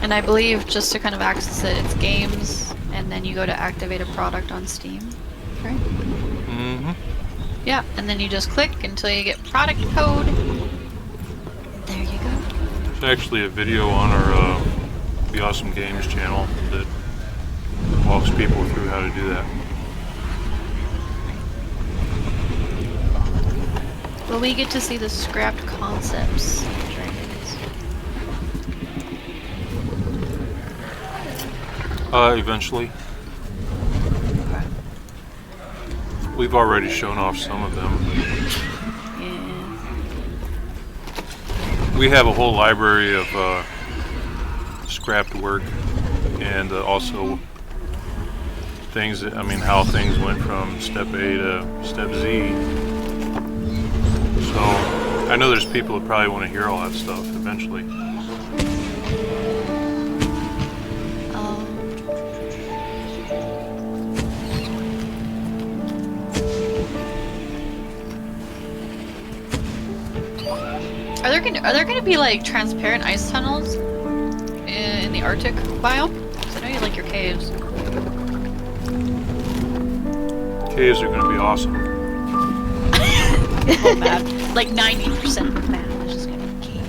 And I believe just to kind of access it, it's games, and then you go to activate a product on Steam, right? Mm-hmm. Yeah, and then you just click until you get product code. There you go. There's actually a video on our The Awesome Games channel that walks people through how to do that. Well, we get to see the scrapped concepts. Eventually. We've already shown off some of them. Yeah. We have a whole library of scrapped work, and also things that, how things went from step A to step Z. So I know there's people that probably want to hear all that stuff eventually. Are there gonna be like transparent ice tunnels in the Arctic biome? 'Cause I know you like your caves. Caves are going to be awesome. Whole map, like 90% of the map is just gonna be cave.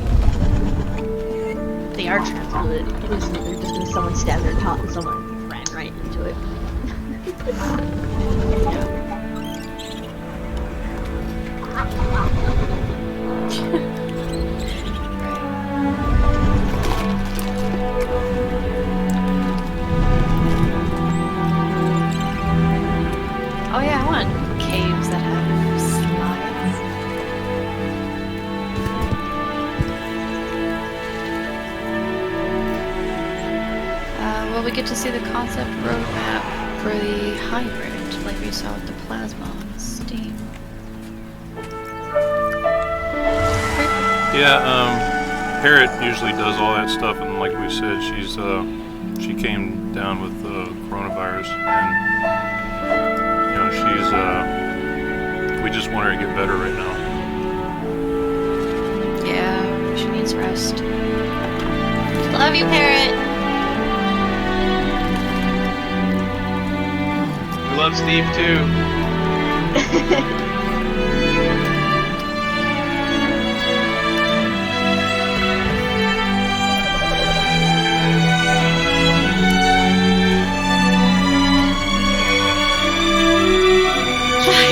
They are translucent. It was either just when someone stabbed their top and someone ran right into it. Oh yeah, I want caves that have slides. Well, we get to see the concept roadmap for the hybrid, like we saw with the plasma on Steam. Yeah, Parrot usually does all that stuff, and like we said, she came down with coronavirus, and you know we just want her to get better right now. Yeah, she needs rest. Love you, Parrot. We love Steve too.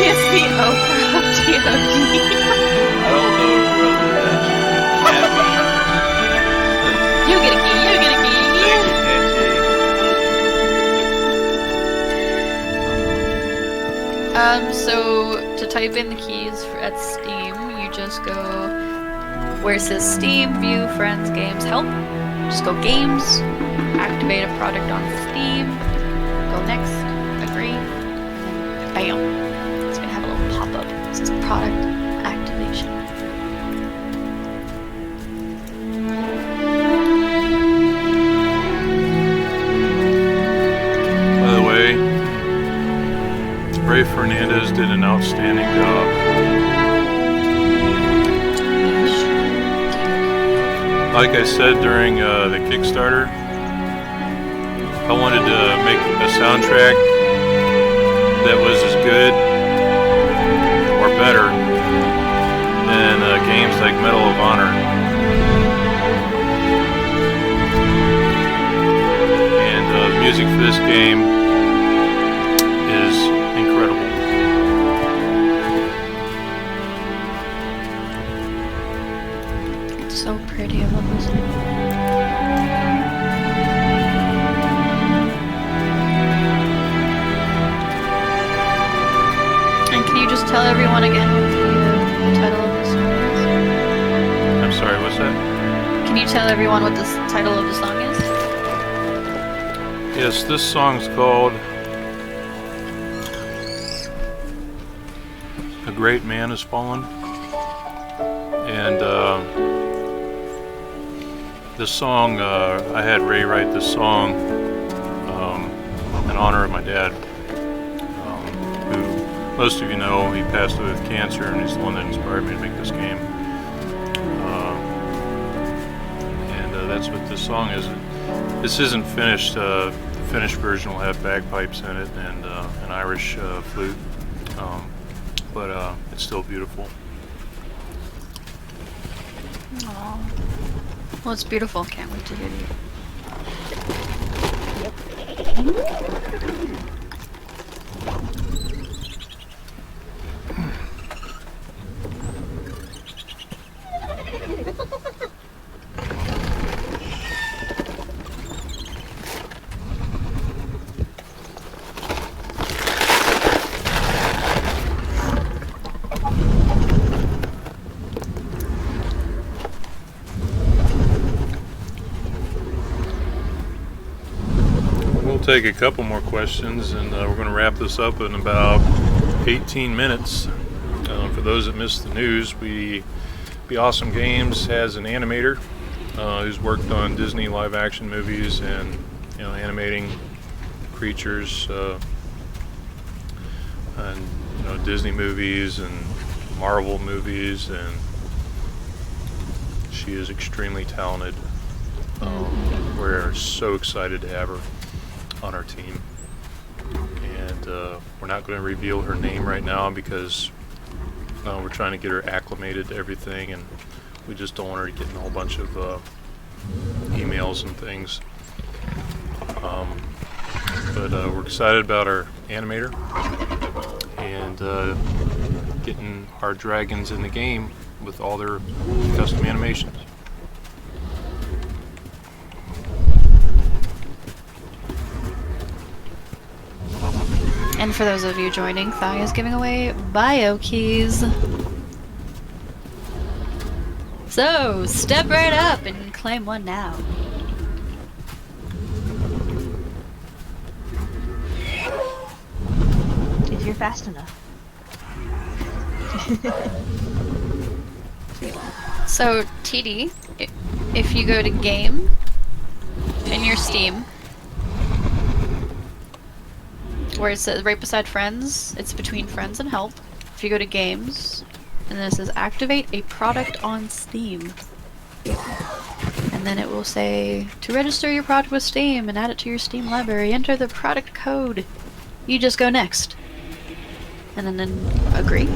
It's the Oprah of DOD. I don't know who else did that. You get a key, you get a key. Thank you, So to type in the keys at Steam, you just go where it says Steam, View, Friends, Games, Help. Just go Games, activate a product on Steam, go Next, Agree, and then bam. It's gonna have a little pop-up. It says Product Activation. By the way, Ray Fernandez did an outstanding job. Like I said during the Kickstarter, I wanted to make a soundtrack that was as good or better than games like Medal of Honor. And the music for this game is incredible. It's so pretty. I love this. And can you just tell everyone again what the title of the song is? I'm sorry, what's that? Can you tell everyone what the title of the song is? Yes, this song's called A Great Man Has Fallen. And this song, I had Ray write this song in honor of my dad, who most of you know, he passed away with cancer, and he's the one that inspired me to make this game. And that's what this song is. This isn't finished. The finished version will have bagpipes in it and an Irish flute, but it's still beautiful. Aww. Well, it's beautiful. Can't wait to hear you. Take a couple more questions, and we're going to wrap this up in about 18 minutes. For those that missed the news, we Be Awesome Games has an animator who's worked on Disney live action movies and animating creatures and Disney movies and Marvel movies, and she is extremely talented. We're so excited to have her on our team, and we're not going to reveal her name right now because we're trying to get her acclimated to everything, and we just don't want her getting a whole bunch of emails and things. But we're excited about our animator and getting our dragons in the game with all their custom animations. And for those of you joining, Thai is giving away bio keys. So, step right up and claim one now. If you're fast enough. So, TD, if you go to Game in your Steam, where it says right beside Friends, it's between Friends and Help. If you go to Games, and then it says Activate a product on Steam. And then it will say, to register your product with Steam and add it to your Steam library, enter the product code. You just go next. And then agree.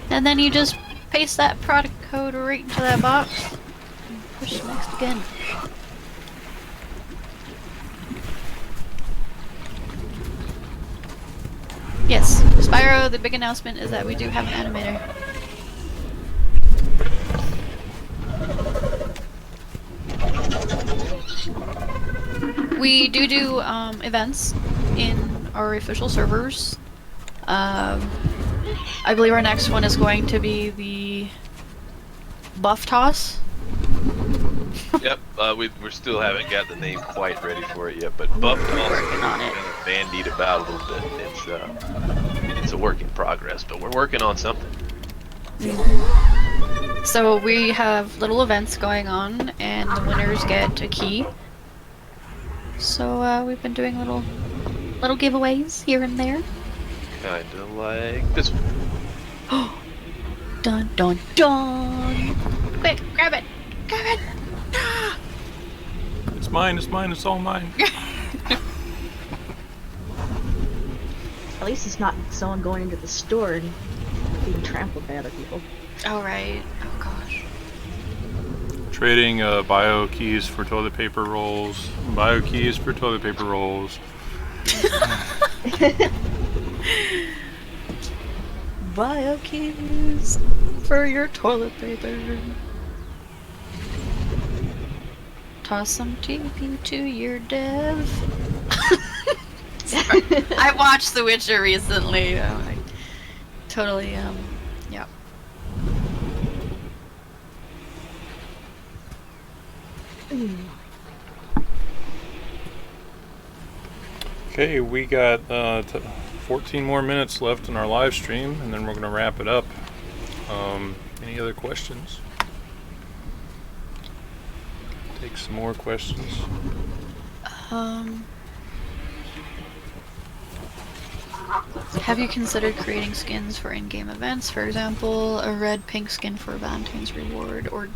And then you just paste that product code right into that box. And push next again. Yes, Spyro, the big announcement is that we do have an animator. We do events in our official servers. I believe our next one is going to be the Buff Toss. Yep, we still haven't got the name quite ready for it yet, but Buff Toss is on it. kind of bandied about a little bit. It's a work in progress, but we're working on something. So we have little events going on, and the winners get a key. So we've been doing little giveaways here and there. Kinda like this one. Dun dun dun! Quick, grab it! Grab it! Ah! It's mine, it's all mine. At least it's not someone going into the store and being trampled by other people. Oh right. Oh gosh. Trading bio keys for toilet paper rolls. Bio keys for toilet paper rolls. Bio keys for your toilet paper. Toss some TP to your dev. Sorry. I watched The Witcher recently. I totally, yeah. Okay, we got 14 more minutes left in our live stream, and then we're going to wrap it up. Any other questions? Take some more questions. Have you considered creating skins for in-game events? For example, a red-pink skin for Valentine's reward, or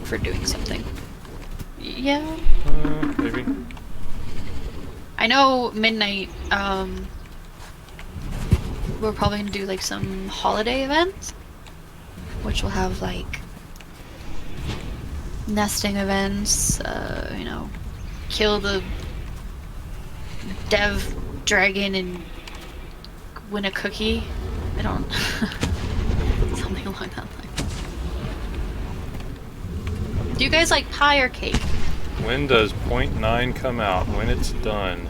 for doing something? Yeah. Maybe. I know Midnight, we're probably gonna do like some holiday events, which will have like nesting events, kill the dev dragon and win a cookie. I don't something along that line. Do you guys like pie or cake? When does 0.9 come out? When it's done?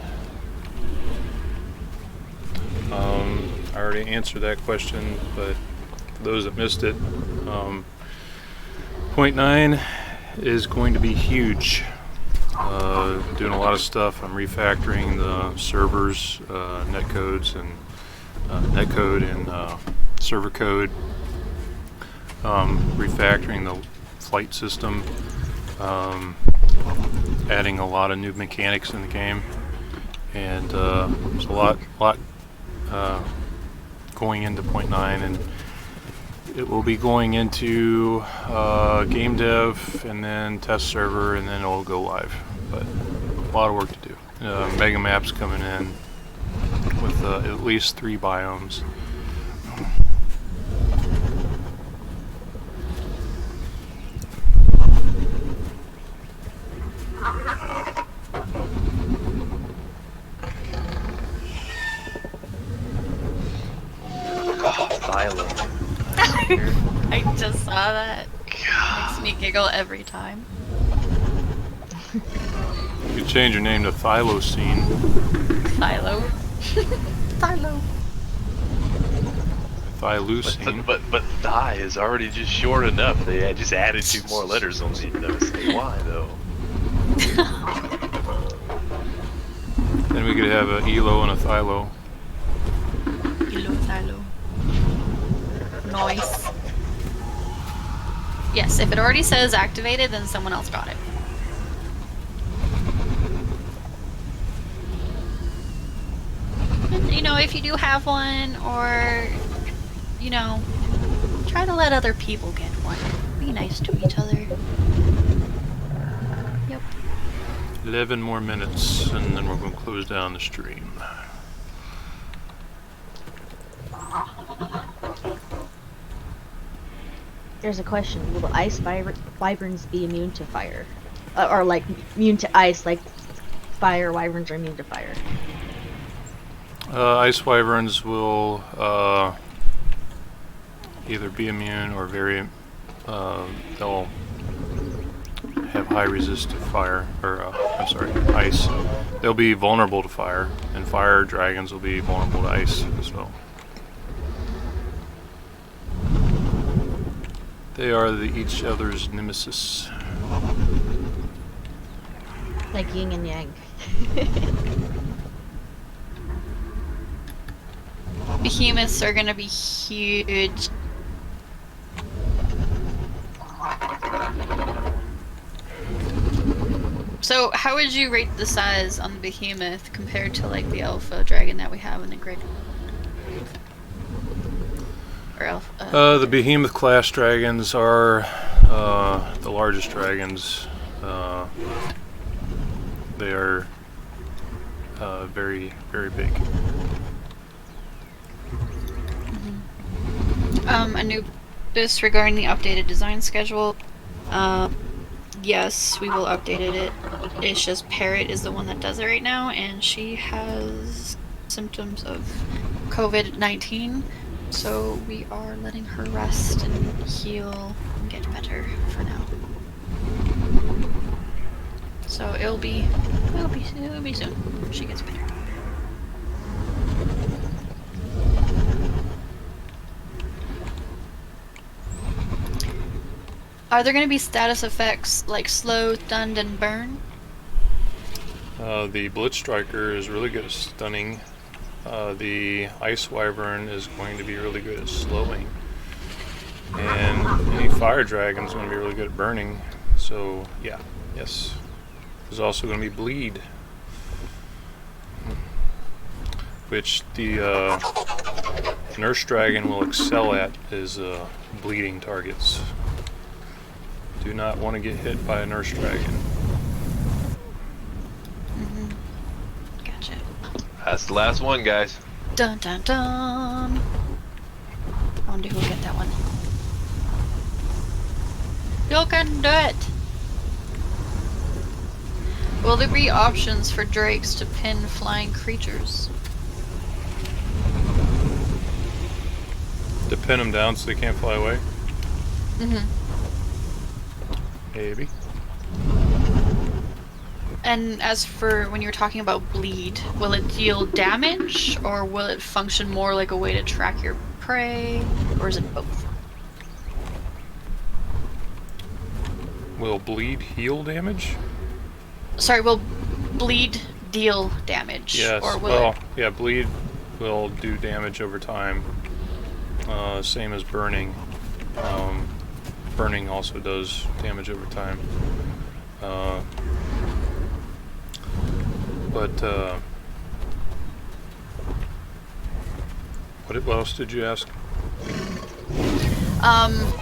I already answered that question, but for those that missed it, 0.9 is going to be huge. Doing a lot of stuff. I'm refactoring the servers, netcode and server code. refactoring the flight system, adding a lot of new mechanics in the game, and there's a lot going into 0.9, and it will be going into game dev and then test server, and then it'll go live. But a lot of work to do. Mega maps coming in with at least 3 biomes. Philo. I just saw that. Makes me giggle every time. You could change your name to Thylocene. Philo. Philo. Thylocene. But thigh is already just short enough. They just added 2 more letters on the end of it. Say why though? Then we could have a Elo and a Thylo. Philo, Philo. Nice. Yes, if it already says activated, then someone else got it. And, you know, if you do have one, or, you know, try to let other people get one. Be nice to each other. Yep. 11 more minutes, and then we're going to close down the stream. There's a question. Will the Ice Wyverns be immune to fire? Or like immune to ice, like fire Wyverns are immune to fire? Ice Wyverns will either be immune or very, they'll have high resist to fire, or I'm sorry, ice. They'll be vulnerable to fire, and fire dragons will be vulnerable to ice as well. They are each other's nemesis. Like yin and yang. Behemoths are gonna be huge. So, how would you rate the size on the behemoth compared to like the alpha dragon that we have in the grid? Or alpha? The behemoth class dragons are the largest dragons. They are very, very big. Anubis, regarding the updated design schedule, yes, we will update it. It's just Parrot is the one that does it right now, and she has symptoms of COVID-19, so we are letting her rest and heal and get better for now. So it'll be soon. She gets better. Are there going to be status effects like slow, stunned, and burn? The Blitz Striker is really good at stunning. The Ice Wyvern is going to be really good at slowing. And any Fire Dragon is going to be really good at burning. So, yeah, yes. There's also going to be Bleed, which the Nurse Dragon will excel at, is bleeding targets. Do not want to get hit by a Nurse Dragon. Gotcha. That's the last one, guys. Dun dun dun! I wonder who'll get that one. You can do it! Will there be options for drakes to pin flying creatures? To pin them down so they can't fly away? Maybe. And as for when you're talking about bleed, will it deal damage, or will it function more like a way to track your prey, or is it both? Will bleed heal damage? Sorry, will bleed deal damage? Yes. Or will Well, yeah, bleed will do damage over time. Same as burning. Burning also does damage over time. What else did you ask?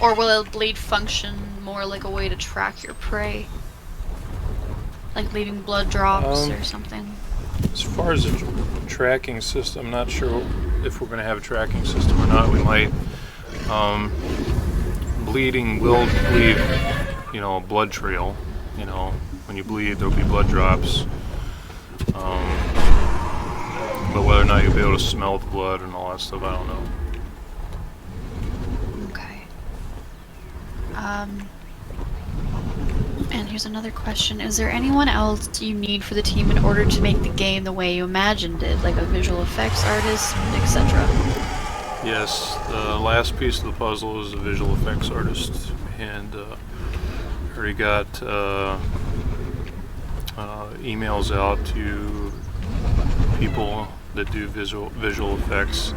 Or will a blade function more like a way to track your prey? Like leaving blood drops or something? As far as a tracking system, I'm not sure if we're going to have a tracking system or not. We might. Bleeding will leave, a blood trail. When you bleed, there'll be blood drops. But whether or not you'll be able to smell the blood and all that stuff, I don't know. Okay. And here's another question. Is there anyone else you need for the team in order to make the game the way you imagined it? Like a visual effects artist, etc.? Yes, the last piece of the puzzle is a visual effects artist. And already got emails out to people that do visual effects.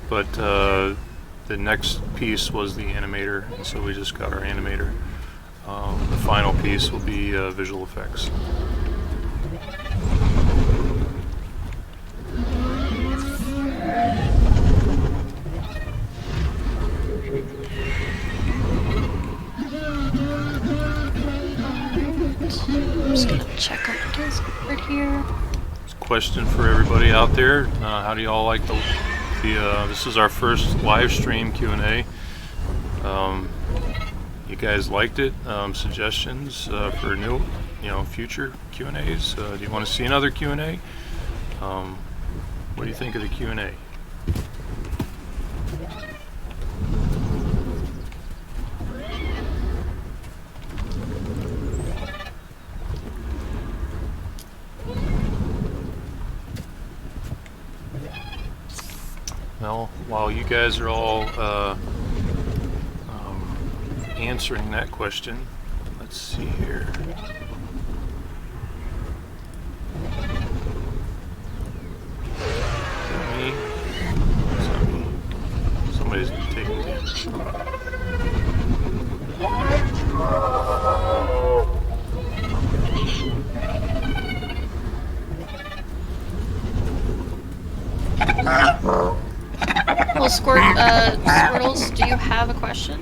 But the next piece was the animator, and so we just got our animator. The final piece will be visual effects. I'm just gonna check our Discord here. Question for everybody out there: how do y'all like the this is our first live stream Q&A. You guys liked it? Suggestions for new, future Q&As? Do you want to see another Q&A? What do you think of the Q&A? Well, while you guys are all answering that question, let's see here. Is that me? Is that me? Somebody's taking damage. Well, Squirtles, do you have a question?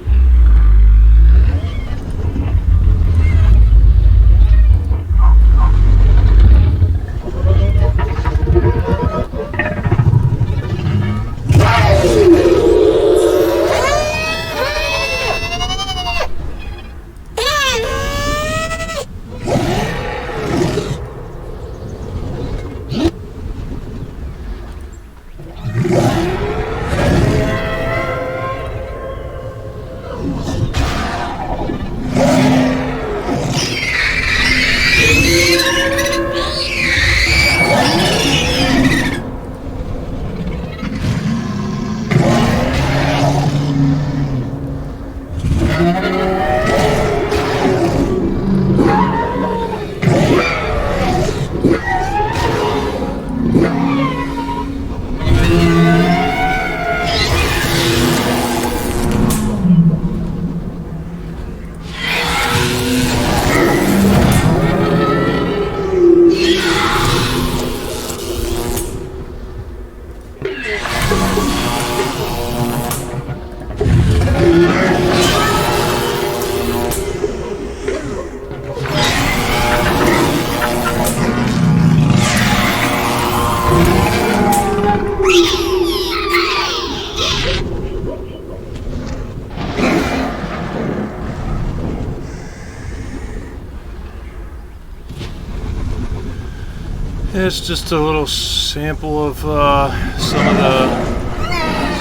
It's just a little sample of some of the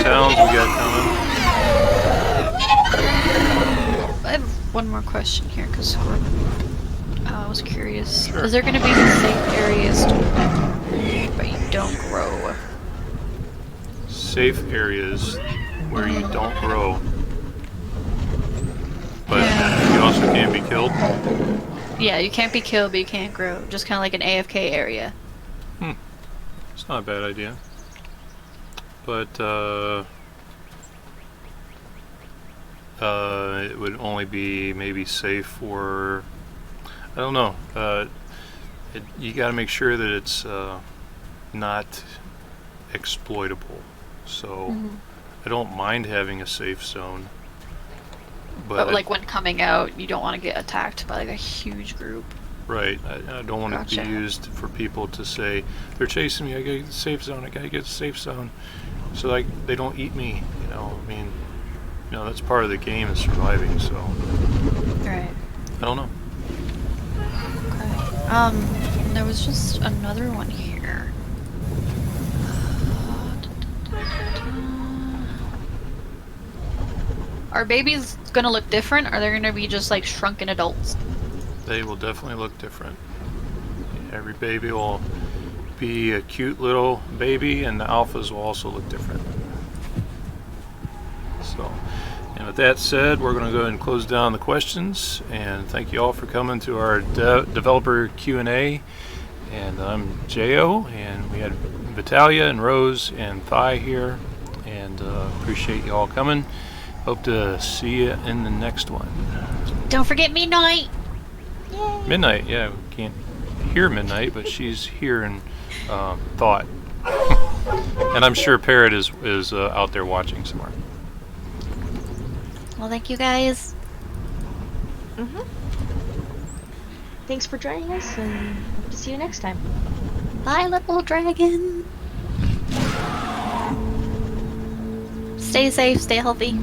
sounds we got coming. I have one more question here because I was curious. Sure. Is there going to be safe areas but you don't grow? Safe areas where you don't grow, but you also can't be killed. Yeah, you can't be killed, but you can't grow. Just kind of like an AFK area. It's not a bad idea. But It would only be maybe safe for, I don't know. You got to make sure that it's not exploitable. So I don't mind having a safe zone. But like when coming out, you don't want to get attacked by like a huge group. Right. I don't want it to Gotcha. be used for people to say, they're chasing me, I gotta get the safe zone, I gotta get the safe zone. So like they don't eat me, you know. I mean, you know, that's part of the game is surviving, so Right. I don't know. Okay. There was just another one here. Are babies gonna look different? Or are they gonna be just like shrunken adults? They will definitely look different. Every baby will be a cute little baby, and the alphas will also look different. So, and with that said, we're going to go ahead and close down the questions. And thank you all for coming to our developer Q&A. And I'm Jo, and we had Vitalia and Rose and Thai here. And appreciate you all coming. Hope to see you in the next one. Don't forget midnight! Midnight, yeah, we can't hear Midnight, but she's here in thought. And I'm sure Parrot is out there watching somewhere. Well, thank you guys. Thanks for joining us, and hope to see you next time. Bye, little dragon. Stay safe, stay healthy.